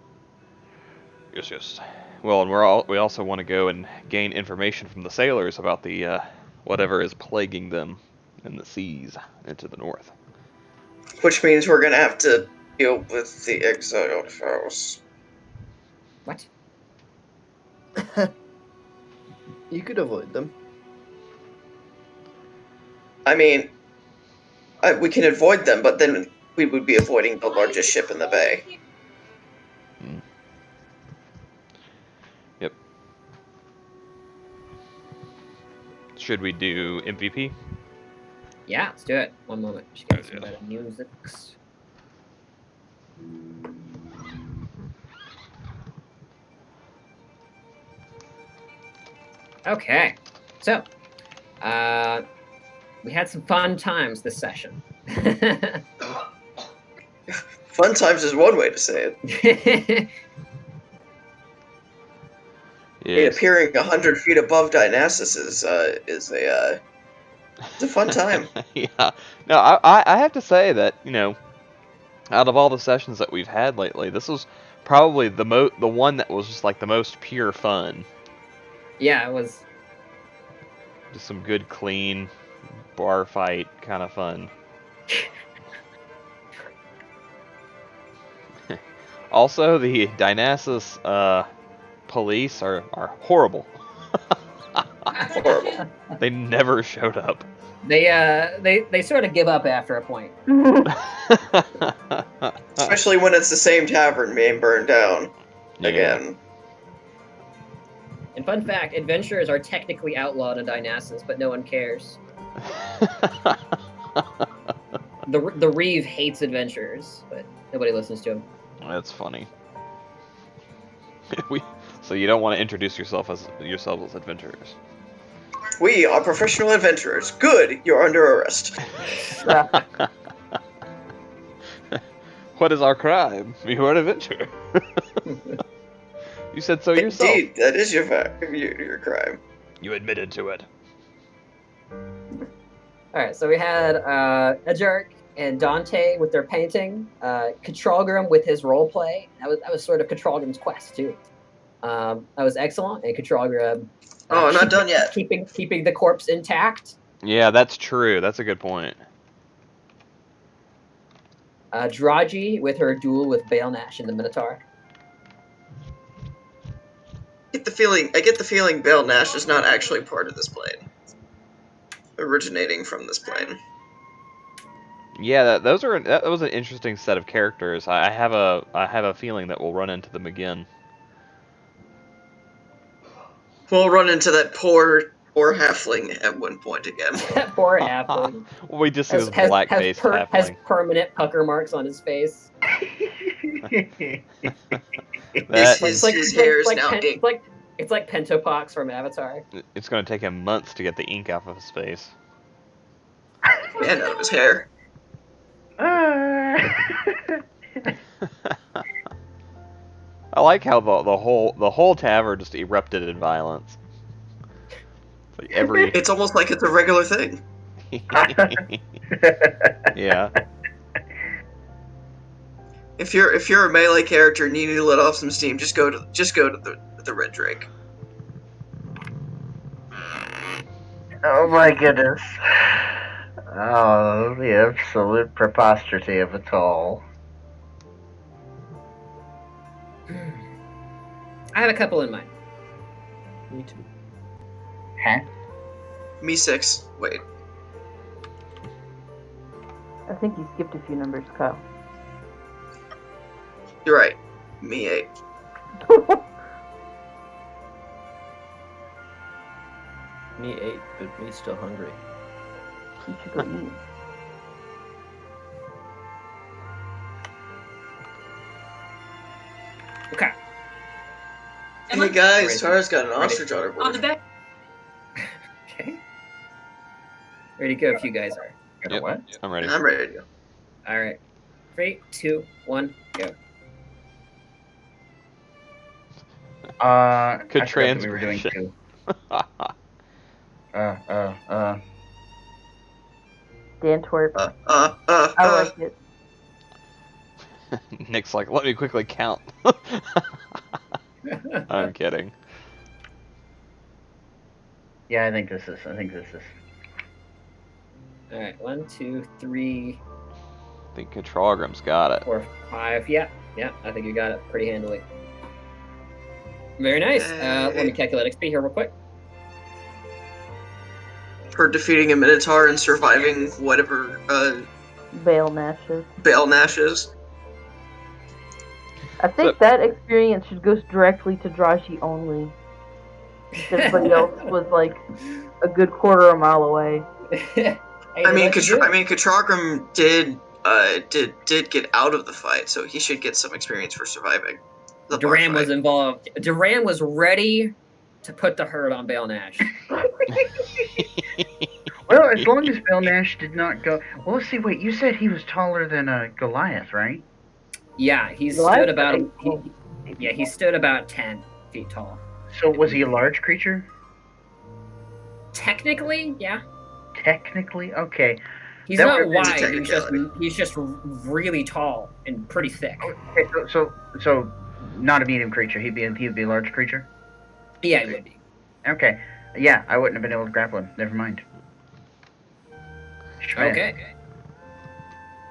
Yes. Well, and we also want to go and gain information from the sailors about the whatever is plaguing them in the seas into the north. Which means we're gonna have to deal with the exiled foes. What? You could avoid them. I mean, we can avoid them, but then we would be avoiding the largest ship in the bay. Yep. Should we do MVP? Yeah, let's do it. One moment. Just get some better music. Okay. So, we had some fun times this session. Fun times is one way to say it. Yes. Appearing 100 feet above Dynassus is a fun time. Yeah. No, I have to say that, out of all the sessions that we've had lately, this was probably the one that was just like the most pure fun. Yeah, it was. Just some good, clean bar fight kind of fun. Also, the Dynassus police are horrible. Horrible. They never showed up. They sort of give up after a point. Especially when it's the same tavern being burned down again. And fun fact, adventurers are technically outlawed in Dynassus, but no one cares. The Reeve hates adventurers, but nobody listens to him. That's funny. So you don't want to introduce yourselves as adventurers. We are professional adventurers. Good, you're under arrest. What is our crime? You are an adventurer. You said so yourself. Indeed, that is your crime. You admitted to it. Alright, so we had Edjarc and Dante with their painting, Katralgrim with his roleplay. That was sort of Katralgrim's quest too. That was excellent, and Katralgrim Not done yet. Keeping the corpse intact. Yeah, that's true. That's a good point. Draji with her duel with Bale Nash in the Minotaur. I get the feeling Bale Nash is not actually part of this plane. Originating from this plane. Yeah, that was an interesting set of characters. I have a feeling that we'll run into them again. We'll run into that poor halfling at one point again. That poor halfling. We just see this black-faced halfling. Has permanent pucker marks on his face. His hair is now ink. It's like Pentopox from Avatar. It's going to take him months to get the ink off of his face. And out of his hair. I like how the whole tavern just erupted in violence. Like It's almost like it's a regular thing. Yeah. If you're a melee character and you need to let off some steam, just go to the Red Drake. Oh my goodness. Oh, the absolute preposterity of it all. I have a couple in mind. Me too. Huh? Me 6. Wait. I think you skipped a few numbers, Kyle. You're right. Me 8. Me 8, but me still hungry. You should go eat. Okay. Hey guys, Ready. Tara's got an Ready. ostrich on her On the board. back. Okay. Ready to go if you guys are. Got a Yep. what? I'm ready. I'm ready to go. All right. 3, 2, 1, go. I Good forgot that we were doing transgression. two. Dantwerp. Uh, I like it. Nick's like, let me quickly count. I'm kidding. Yeah, I think this is. All right. 1, 2, 3, I think Katrogram's got it. 4, 5. Yeah. I think you got it pretty handily. Very nice. Let me calculate XP here real quick. For defeating a Minotaur and surviving whatever Bale Nashes. Bale Nash is. I think that experience should go directly to Draji only. Everybody else was like a good quarter of a mile away. Hey, I mean, let's do it. Katragram did get out of the fight, so he should get some experience for surviving. The bar Duran was fight. involved. Duran was ready to put the hurt on Bale Nash. Well, as long as Bill Nash did not go. Well, let's see. Wait, you said he was taller than Goliath, right? Yeah, he Goliath stood about. was pretty tall. He stood about 10 feet tall. So was he a large creature? Technically, yeah. Technically, okay. He's That not would be wide. technicality. He's just really tall and pretty thick. Okay, so not a medium creature. He'd be a large creature. Yeah, he would be. Okay. Yeah, I wouldn't have been able to grapple him. Never mind. Shred. Okay.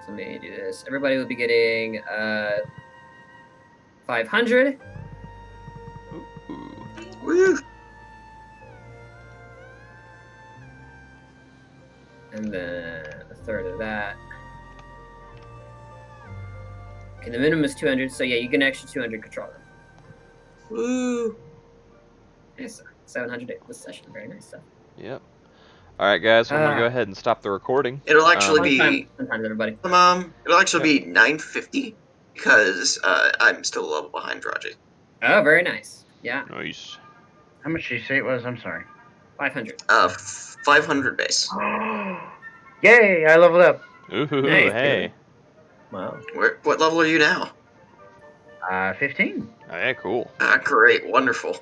So let me do this. Everybody will be getting 500. Ooh. Woo! And then a third of that. Okay, the minimum is 200, so yeah, you get an extra 200 controller. Woo! Nice. 700 this session. Very nice stuff. Yep. All right, guys. I'm gonna go ahead and stop the recording. It'll actually Fun be time, everybody. it'll actually be 950 because I'm still a level behind Draji. Oh, very nice. Yeah, Nice. How much did you say it was? I'm sorry. 500. 500 base. Yay! I leveled up. Ooh, Nice, hey. Wow. What level are you now? 15. Oh, yeah, cool. Great, wonderful.